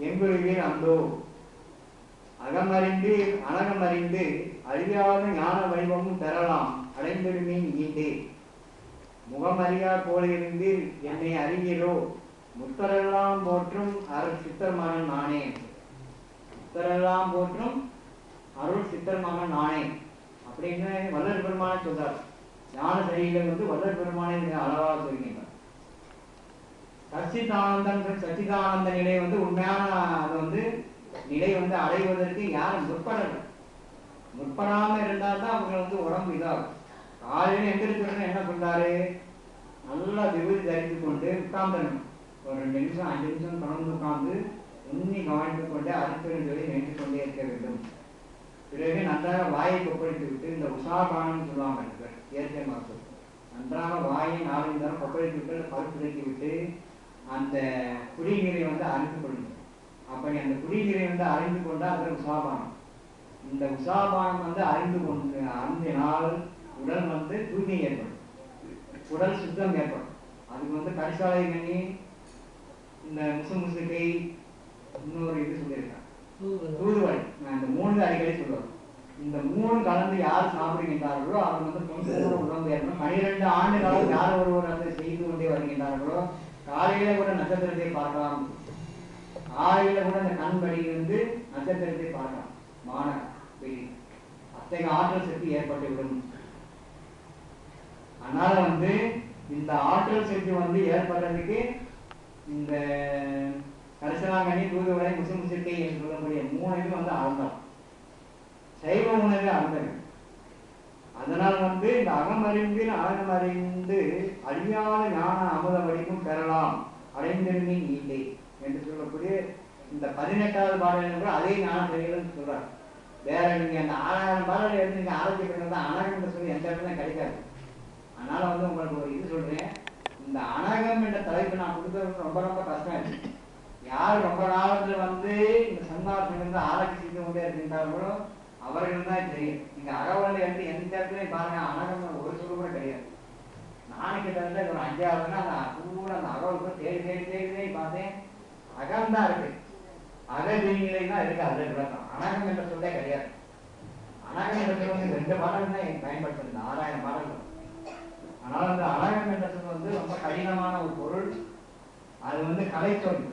எங்குருவீர் அந்தோ. அகமறிந்து அனகமறிந்து அறியாத ஞான வைபவமும் பெறலாம், அடைந்திருமீன் ஈண்டே. முகமறியா போலிருந்து என்னை அறிகிறோ, முத்தரெல்லாம் போற்றும் அருள் சித்தர்மான நானே. முத்தரெல்லாம் போற்றும் அருள் சித்தர்மான நானே அப்படின்னு வல்லல் பெருமானை சொல்றார். ஞான சரியில வல்லல் பெருமானை அளவாக சொல்கின்றார். சச்சிதானந்த நிலை உண்மையான அது நிலை அடைவதற்கு யாரும் முற்படாம இருந்தால்தான் அவங்க உடம்பு இதாகும். காலையில எந்திரிச்சு என்ன சொல்றாரு, நல்லா விபூதி தரித்து கொண்டு உட்கார்ந்தணும். ஒரு 2 நிமிஷம் 5 நிமிஷம் தொடர்ந்து உட்கார்ந்து உண்ணி கவனித்துக் கொண்டு அடுத்தவர்கள் சொல்லி நினைத்து கொண்டே இருக்க வேண்டும். பிறகு நன்றாக வாயை கொப்பளித்து விட்டு இந்த உஷாபானம் சொல்லுவாங்க இயற்கை மருத்துவம். நன்றாக வாயை 4 தரம் கொப்பளித்து விட்டு பருப்புரைத்து விட்டு அந்த குடிநீரை அறிந்து கொள்ளுங்கள். அப்படி அந்த குடிநீரை அறிந்து கொண்டால் அது உஷாபானம். இந்த உஷாபானம் அறிந்தினால் உடல் தூய்மை ஏற்படும், உடல் சுத்தம் ஏற்படும். அதுக்கு கரிசாலை கண்ணி, இந்த முசுமுசுக்கை, இன்னொரு இது சொல்லியிருக்கேன் தூதுவளை, நான் இந்த 3 அடிக்கடி சொல்லுவேன். இந்த 3 கலந்து யார் சாப்பிடுகின்றார்களோ அவர் பொங்கலோட உடம்பு ஏற்படும். 12 ஆண்டு காலம் யார் ஒருவர் செய்து கொண்டே வருகின்றார்களோ காலையில கூட நட்சத்திரத்தை பார்க்கலாம், காலையில கூட அந்த கண்படி நட்சத்திரத்தை பார்க்கலாம். மாணவர் அத்தகைய ஆற்றல் சக்தி ஏற்பட்டுவிடும். அதனால இந்த ஆற்றல் சக்தி ஏற்படுறதுக்கு இந்த கரிசலாங்கண்ணி, தூதுவளை, முசுமுசுக்கை என்று சொல்லக்கூடிய 3 இது அறந்தான். சைவ உணவு அறந்தது. அதனால் இந்த அகமறிந்தில் அகமறிந்து அழியாத ஞான அமுத வடிவும் பெறலாம் அடைந்திருந்தேன் இல்லை என்று சொல்லக்கூடிய இந்த 18வது பாடல் அதே ஞான செயல்கள் சொல்றாங்க. வேற நீங்க அந்த 6000 பாடல் எடுத்து நீங்க ஆராய்ச்சி பண்ணுறது அனகம் என்று சொல்லி எந்த இடத்துல கிடைக்காது. அதனால உங்களுக்கு ஒரு இது சொல்றேன், இந்த அனகம் என்ற தலைப்பு நான் கொடுக்கறது ரொம்ப ரொம்ப கஷ்டம் இருக்கு. யார் ரொம்ப நாளத்துல இந்த சன்மார்க்கம் ஆராய்ச்சி செய்து கொண்டே இருக்கின்றார்களோ அவர்கள் தான் தெரியும். நீங்க அகவலை எடுத்து எந்த இடத்துலையும் பாருங்க, அனகம் ஒரு சொல்லு கூட கிடையாது. நானும் கிட்ட ஒரு 5ஆவது அந்த கூட அந்த அகவல் தேடி தேடி தேடி தேடி பார்த்தேன், அகம் தான் இருக்கு, அகநிலை தான் இருக்கு. அதில் விளக்கம் அனகம் என்ற சொல்லே கிடையாது. அனகம் என்ற சொல் 2 பாடல் தான் பயன்படுத்துது 6000 பாடல்கள். ஆனால் அந்த அனகம் என்ற சொல் ரொம்ப கடினமான ஒரு பொருள். அது கலை சொல்.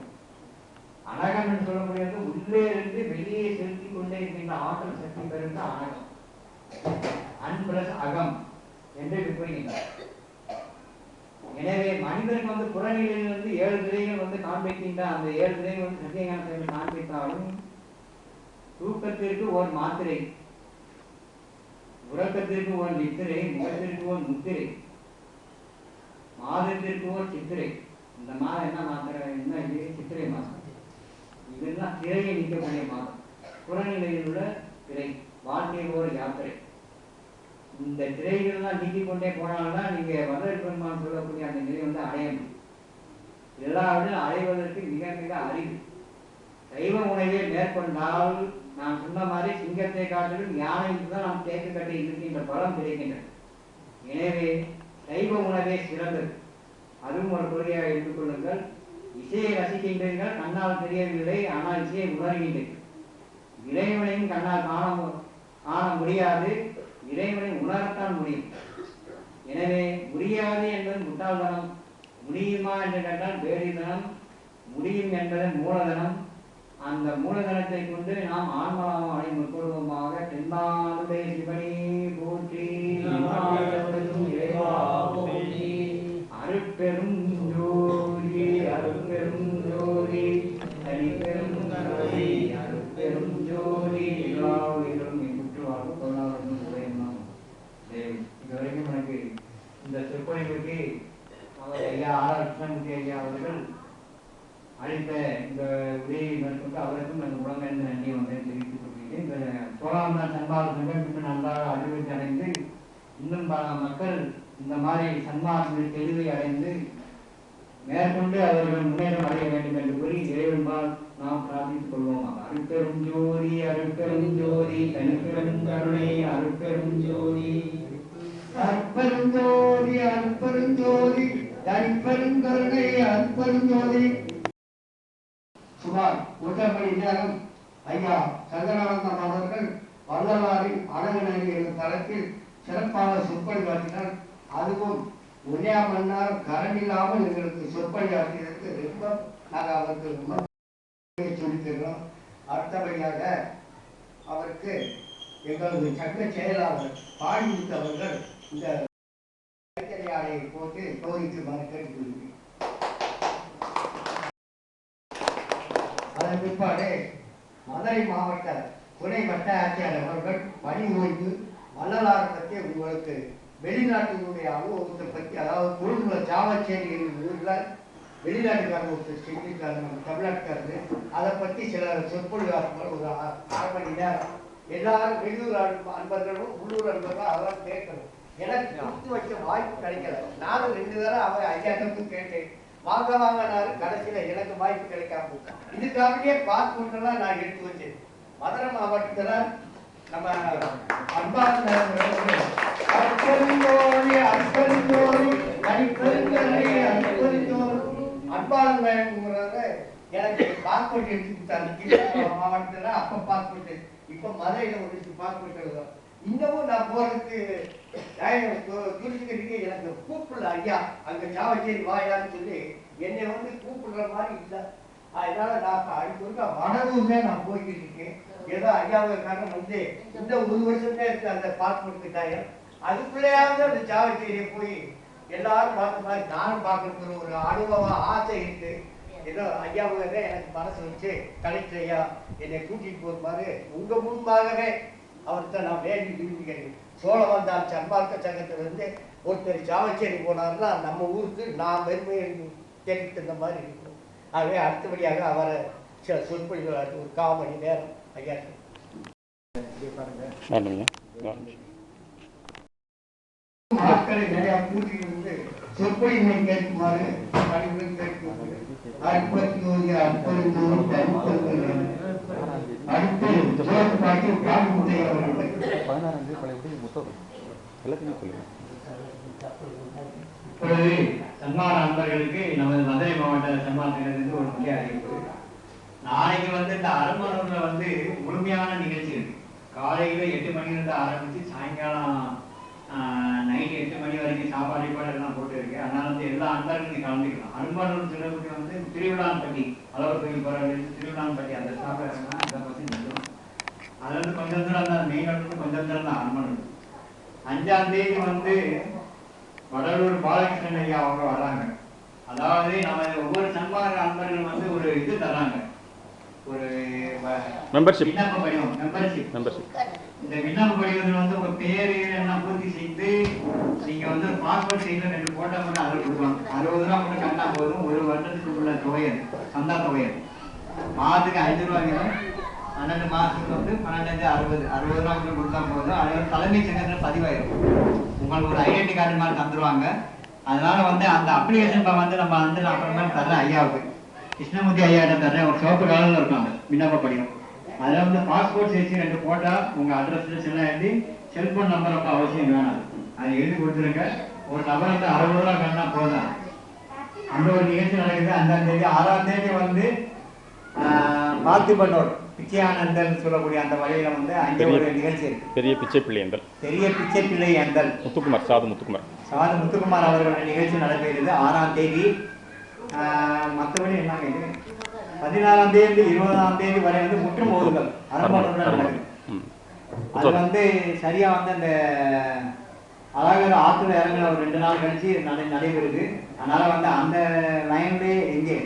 அனகம் என்று சொல்லக்கூடியது உள்ளே இருந்து வெளியே செலுத்தி கொண்டே இருக்கின்ற ஆற்றல் சக்தி பெறுவது அனகம். அன் பிளஸ் அகம் என்று கூறுகின்றார். எனவே மனிதனுக்கு புறநிலையிலிருந்து 7 திரைகள் காண்பிக்கின்ற அந்த 7 திரைகள் சத்தியஞான செயல் காண்பித்தாலும் தூக்கத்திற்கு ஒரு மாத்திரை, உறக்கத்திற்கு ஒரு நித்திரை, முகத்திற்கு ஒரு முத்திரை, மாதத்திற்கு ஒரு சித்திரை. இந்த மாதம் என்ன மாத்திரை? என்ன இது? சித்திரை மாதம். இதெல்லாம் திரையை நீக்கக்கூடிய மாதம். புறநிலையில் உள்ள திரை, வாழ்க்கையில் ஒரு யாத்திரை. இந்த திரைகள்லாம் நீக்கிக் கொண்டே போனால்தான் நீங்க வல்லல் பெருமான் சொல்லக்கூடிய அந்த நிலை அடைய முடியும். எல்லாவற்றும் அடைவதற்கு மிக மிக அறிவு. சைவ உணவை மேற்கொண்டால் நான் சொன்ன மாதிரி சிங்கத்தை காட்டிலும் யானைக்கு தான் நாம் தேக்கு கட்டி இருக்கின்ற பலம் கிடைக்கின்றது. எனவே சைவ உணவே சிறந்தது. அதுவும் ஒரு கொள்கையாக எடுத்துக்கொள்ளுங்கள். இசையை ரசிக்கின்றீர்கள், கண்ணால் தெரியவில்லை, ஆனால் இசையை உணர்கின்றீர்கள். இறைவனையும் கண்ணால் காண முடியாது, இறைவனை உணரத்தான் முடியும். எனவே முடியாது என்பது முட்டாள்தனம். முடியுமா என்று கேட்டால் பேரிதனம். முடியும் என்பதன் மூலதனம். அந்த மூலதனத்தை கொண்டு நாம் ஆன்மலாம அடை முற்படுவோமாக. தென்னாடுடைய சிவனே போற்றி, அருட்பெரும் ஜோதி, அருட்பெரும் ஜோதி, தனிப்பெரும் கருணை, அருட்பெரும் ஜோதி, எல்லா உயிரும் குற்றுவாக பொருளாதாரம் உதயமாகும். இதுவரைக்கும் எனக்கு இந்த சொற்பொழிவுக்கு ஐயா ஆர் கிருஷ்ணமூர்த்தி ஐயா அவர்கள் அளித்த இந்த உரையை மேற்கொண்டு அவருக்கும் அந்த உடம்பு நன்றி தெரிவித்துக் கொள்கிறேன். இந்த சோழாந்தான் சன்மார்க்க சங்கம் இன்னும் நன்றாக அபிவிருத்தி அடைந்து இன்னும் பல மக்கள் இந்த மாதிரி சன்மார்க்க தெளிவை அடைந்து மேற்கொண்டு அவர்கள் முன்னேற்றம் அடைய வேண்டும் என்று கூறி இறைவன்பால் நாம் பிரார்த்தித்துக் கொள்வோம். அருட்பெரும் ஜோதி, அருட்பெரும் ஜோதி, தனிப்பெரும் கருணை, அருட்பெரும் ஜோதி, அருட்பெரும் ஜோதி, அருட்பெரும் ஜோதி, தனிப்பெரும் கருணை, அருட்பெரும் ஜோதி. சுமார் 1 மணி நேரம் ஐயா சங்கரானந்தம் அவர்கள் வள்ளலாரின் அழகுநெறி எனும் தளத்தில் சிறப்பாக சொற்பொழிவாற்றினார். அதுவும் 1 மணி நேரம் கரண்ட் இல்லாமல் எங்களுக்கு சொற்பொழிவாற்றியதற்கு ரொம்ப நாங்கள் அவருக்கு ரொம்ப சொல்லித்தருகிறோம். அடுத்தபடியாக அவருக்கு எங்களது சங்க செயலாளர் பாடிமுத்து அவர்கள் இந்த ஆடையை போட்டு கோரிக்கை மறக்க சொல்லுங்கள். அதன் பிற்பாடு மதுரை மாவட்ட துணை வட்ட ஆட்சியாளர் அவர்கள் பணி ஓய்வு வள்ளலார் பற்றி உங்களுக்கு வெளிநாட்டினுடைய அனுபவத்தை பற்றி, அதாவது குழுங்குள சாவச்சேரி ஊரில் வெளிநாட்டுக்காரங்க ஒருத்தர் செஞ்சிருக்காரு, நம்ம தமிழ்நாட்டுக்காரரு. அதை பற்றி சில சொற்பொழிவார்கள் ஒரு 1/2 மணி நேரம். எல்லாரும் வெளியூர் அன்பர்களும் உள்ளூர் அன்பர்களும் அதெல்லாம் கேட்கணும். எனக்கு கொடுத்து வைக்க வாய்ப்பு கிடைக்கல. நானும் 2 தடவை அவர் ஐயாட்டமும் கேட்டேன். வாங்க வாங்கினாரு. கடைசியில் எனக்கு வாய்ப்பு கிடைக்காம இதுக்காகவே பாஸ்போர்ட்டெல்லாம் நான் எடுத்து வச்சேன். மதுரை மாவட்டத்தில் நம்ம அன்பார்ந்த எனக்கு பாஸ்போர்ட் எடுத்து கொடுத்தாரு மாவட்டத்தில். அப்ப பாஸ்போர்ட், இப்ப மதுரையில ஒரு பாஸ்போர்ட் எழுதும். இன்னமும் நான் போறதுக்கு துரிச்சுக்கிறதுக்கு எனக்கு கூப்பிடல ஐயா, அங்க சாவச்சேரி வாயான்னு சொல்லி என்னை கூப்பிடுற மாதிரி இல்லை. அதனால நான் அடுத்த வடவுமே நான் போய்கிட்டு இருக்கேன். ஏதோ ஐயாவுக்கு காரணம் இந்த 1 வருஷமே இருக்கு அந்த பாஸ்போர்ட் கட்டாயம். அதுக்குள்ளேயாவது அந்த சாவச்சேரியை போய் எல்லாரும் பார்த்த மாதிரி நானும் பார்க்கறது ஒரு அனுபவம் ஆசை இருக்கு. ஏதோ ஐயாவுங்க எனக்கு மனசு வச்சு கலெக்டர் ஐயா என்னை கூட்டிகிட்டு போகுமாறு உங்கள் முன்பாகவே அவர்கிட்ட நான் வேண்டி விரும்புகிறேன். சோழவந்தான் சன்மார்க்க சங்கத்திலிருந்து ஒருத்தர் சாவச்சேரி போனார்னா நம்ம ஊருக்கு நான் பெருமை தெரிவித்த மாதிரி இருக்கும். ஆகவே அடுத்தபடியாக அவரை சில சொற்பொழிகள் ஒரு 1/4 மணி நேரம் ஐயா மக்களை நிறைய கூட்டிட்டு வந்து சொற்பொழிவை கேட்குமாறு பணிவுடன் கேட்குமாறு அடுப்பத்தி அடுப்பெருந்தோறும் அடுத்து பாட்டி காடுமுறை அவர்களை சன்மான நண்பர்களுக்கு நமது மதுரை மாவட்ட சன்மானத்திலிருந்து ஒரு முக்கிய அறிவிப்பு. நாளைக்கு இந்த அரண்மனையில் முழுமையான நிகழ்ச்சி இருக்கு. காலையில 8 மணிலிருந்து ஆரம்பிச்சு சாயங்காலம் நைட் 8 மணி வரைக்கும் சாப்பாடு எல்லாம் போட்டு இருக்கு. அதனால எல்லா அன்பர்களும் கலந்துக்கலாம். அன்பர்கள் சொல்லக்கூடிய திருவிழான்பட்டி அளவு கோயில் போறவங்களுக்கு திருவிழான்பட்டி அந்த சாப்பிட்றாங்கன்னா அந்த பற்றி நல்லது. அது கொஞ்சம் தூரம் அந்த மெயின் ரோடு கொஞ்சம் தூரம் தான் அன்பர்கள். 5ஆம் தேதி வடலூர் பாலகிருஷ்ணன் ஐயா அவங்க வர்றாங்க. அதாவது நம்ம ஒவ்வொரு சன்மார்க்க அன்பர்கள் ஒரு இது தர்றாங்க, ஒரு மெம்பர்ஷிப் விண்ணப்ப படிவம். இந்த விண்ணப்ப படிவத்தில் உங்க பேரு எல்லாம் பூர்த்தி செய்து நீங்க பாஸ்போர்ட் சைட்ல 2 போட்டோ மட்டும் அதில் கொடுப்பாங்க. 60 ரூபா மட்டும் கட்டினா போதும். ஒரு வருடத்துக்கு உள்ள தொகை சந்தா தொகை மாதத்துக்கு 5 ரூபா வீதம். 12 மாசத்துக்கு 12 60 ரூபா மட்டும் கொடுத்தா போதும். அது தலைமை சங்கத்தில் பதிவாயிரும். உங்களுக்கு ஒரு ஐடென்டி கார்டு மாதிரி தந்துருவாங்க. அதனால அந்த அப்ளிகேஷன் நம்ம அப்புறமா தர்றேன் ஐயாவுக்கு, கிருஷ்ணமூர்த்தி ஐயாட்ட தர்றேன். ஒரு சிவப்பு காலில் இருக்காங்க விண்ணப்ப படிவம். அதில் பாஸ்போர்ட் சைஸ் 2 போட்டா உங்க அட்ரஸ் எல்லாம் எழுதி செல்போன் நம்பர் அப்போ அவசியம் வேணாம். அதை எழுதி கொடுத்துருங்க. ஒரு நபர் 60 ரூபா கண்ணா போதும். அந்த ஒரு நிகழ்ச்சி நடக்குது 5ஆம் தேதி. 6ஆம் தேதி பார்த்திபனோர் பிச்சையானந்தல் சொல்லக்கூடிய அந்த வழியில அங்கே ஒரு நிகழ்ச்சி இருக்கு. பெரிய பிச்சை பிள்ளை அந்தல் சாது முத்துக்குமார் அவர்களுடைய நிகழ்ச்சி நடைபெறுது 6ஆம் தேதி. மற்றபடி என்ன இது 14ஆம் தேதி 20ஆம் தேதி வரை முற்றும் ஓதுகள் அரண்மனையில் நடக்குது. அது சரியா அந்த அழகர் ஆற்றுல இறங்குற ஒரு 2 நாள் கழிச்சு நடைபெறுது. அதனால அந்த லைன்லேயே எங்கே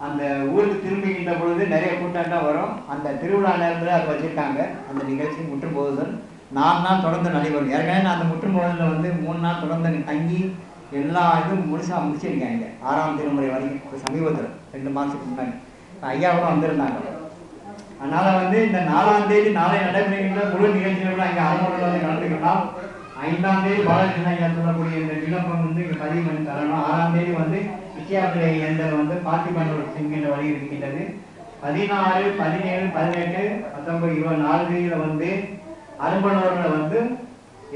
அந்த ஊருக்கு திரும்பிக்கின்ற பொழுது நிறைய கூட்டம் வரும். அந்த திருவிழா நேரத்தில் அது வச்சிருக்காங்க. அந்த நிகழ்ச்சி முற்றும் போதுதல் 4 நாள் தொடர்ந்து நடைபெறும். ஏற்கனவே நான் அந்த முற்றும் போதுதல் 3 நாள் தொடர்ந்து தங்கி எல்லா இதுவும் முடிச்சிருக்காங்க. 6ஆம் திருமுறை வரைக்கும் சமீபத்தில் 2 மாதத்துக்கு முன்னாடி ஐயாவும் வந்திருந்தாங்க. அதனால இந்த 4ஆம் தேதி நாளை நடைபெறுகின்ற முழு நிகழ்ச்சிகளும் அங்கே அரண்மனையில் நடந்துக்கலாம். 5ஆம் தேதி பாலகிருஷ்ணன் ஐயா சொல்லக்கூடிய இந்த விண்ணப்பம் இங்கே பதிவு பண்ணி தரணும். 6ஆம் தேதி வித்தியாசலை எந்தல் பார்த்திபனோர் என்கின்ற வழி இருக்கின்றது. 16, 17, 18, 19, 24 தேதியில அரண்மனையில்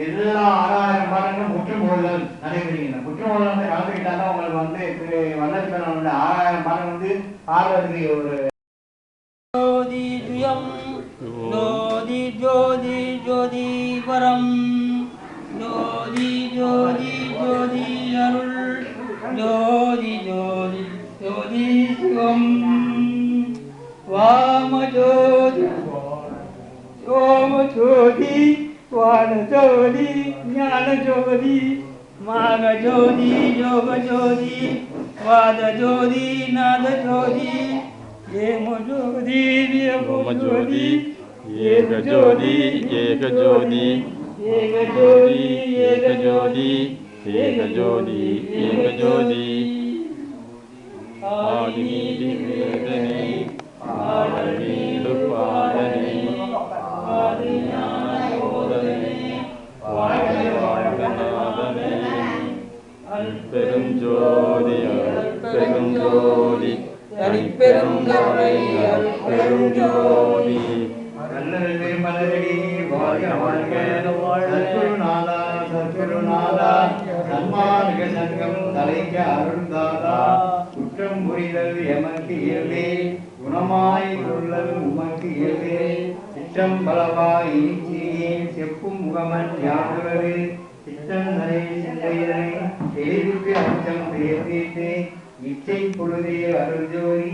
எல்லா 6000 பாடங்களும் முற்றும் போதல் நடைபெறுகின்றன. முற்றும் போதல் கலந்துக்கிட்டாதான் உங்களுக்கு வல்லற்பனோட 6000 பாடம் பார்வதற்கு ஒரு ஜோதி ஜுயம் ஜோதி ஜோதி ஜோதி பரம் ஜோதி ஜோதி ஜோதி அருள் ஜோதி ஜோதி ஜோதி சிவம் வாம ஜோதி சோம ஜோதி வான ஜோதி ஞான ஜோதி மாக ஜோதி யோக ஜோதி வாத ஜோதி நாத ஜோதி ஏம ஜோதி வியம ஜோதி ஏக ஜோதி ஏக ஜோதி ஏக ஜோதி ஏக ஜோதி ஏக ஜோதி ஏக ஜோதி ஆதிநீதி வேதனை ஆடலீடு பாடனை ஆதிஞான போதனை வாழ்க வாழ்க நாதனை அல்பெரும் ஜோதி அல்பெரும் ஜோதி தனிப்பெரும் கருணை அல்பெரும் ஜோதி நல்ல மலரடி வாழ்க வாழ்க சத்குருநாதா சத்குருநாதா சன்மார்க்க சங்கம் தலைக்க அருள்தாதா குற்றம் புரிதல் எமக்கு இயல்பே குணமாய் உள்ளல் உமக்கு இயல்பே சிற்றம்பலவாய் இனிச்சியேன் செப்பும் முகமன் யாதுரவே சிற்றந்தனை சிந்தையனை தெளிவுக்கு அச்சம் பேசிட்டு இச்சை பொழுதே அருள் ஜோதி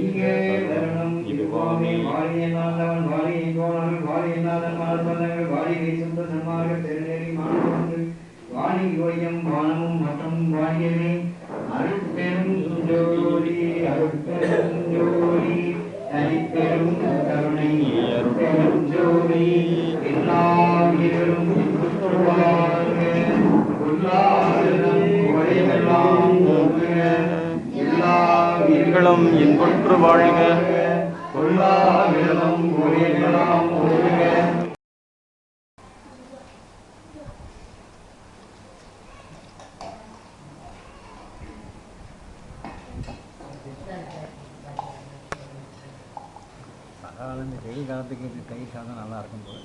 இங்கே தருணம் இதுவாமே வாழியநாதவன் வாழியை கோணல் வாழியநாதன் மலர்பந்தங்கள் வாழியை சுத்த சன்மார்க்க பெருநெறி மாணவர்கள் வாணி யோயம் வானமும் மற்றும் வாழியவே அருட்பெரும் ஜோதி அருட்பெரும் இன்புற்று வாழ்க. கொல்லா விரதம் உயிரினம் ஒழுக. இந்த வெயில் காலத்துக்கு இது தயிர் சாதம் நல்லா இருக்கும் போல.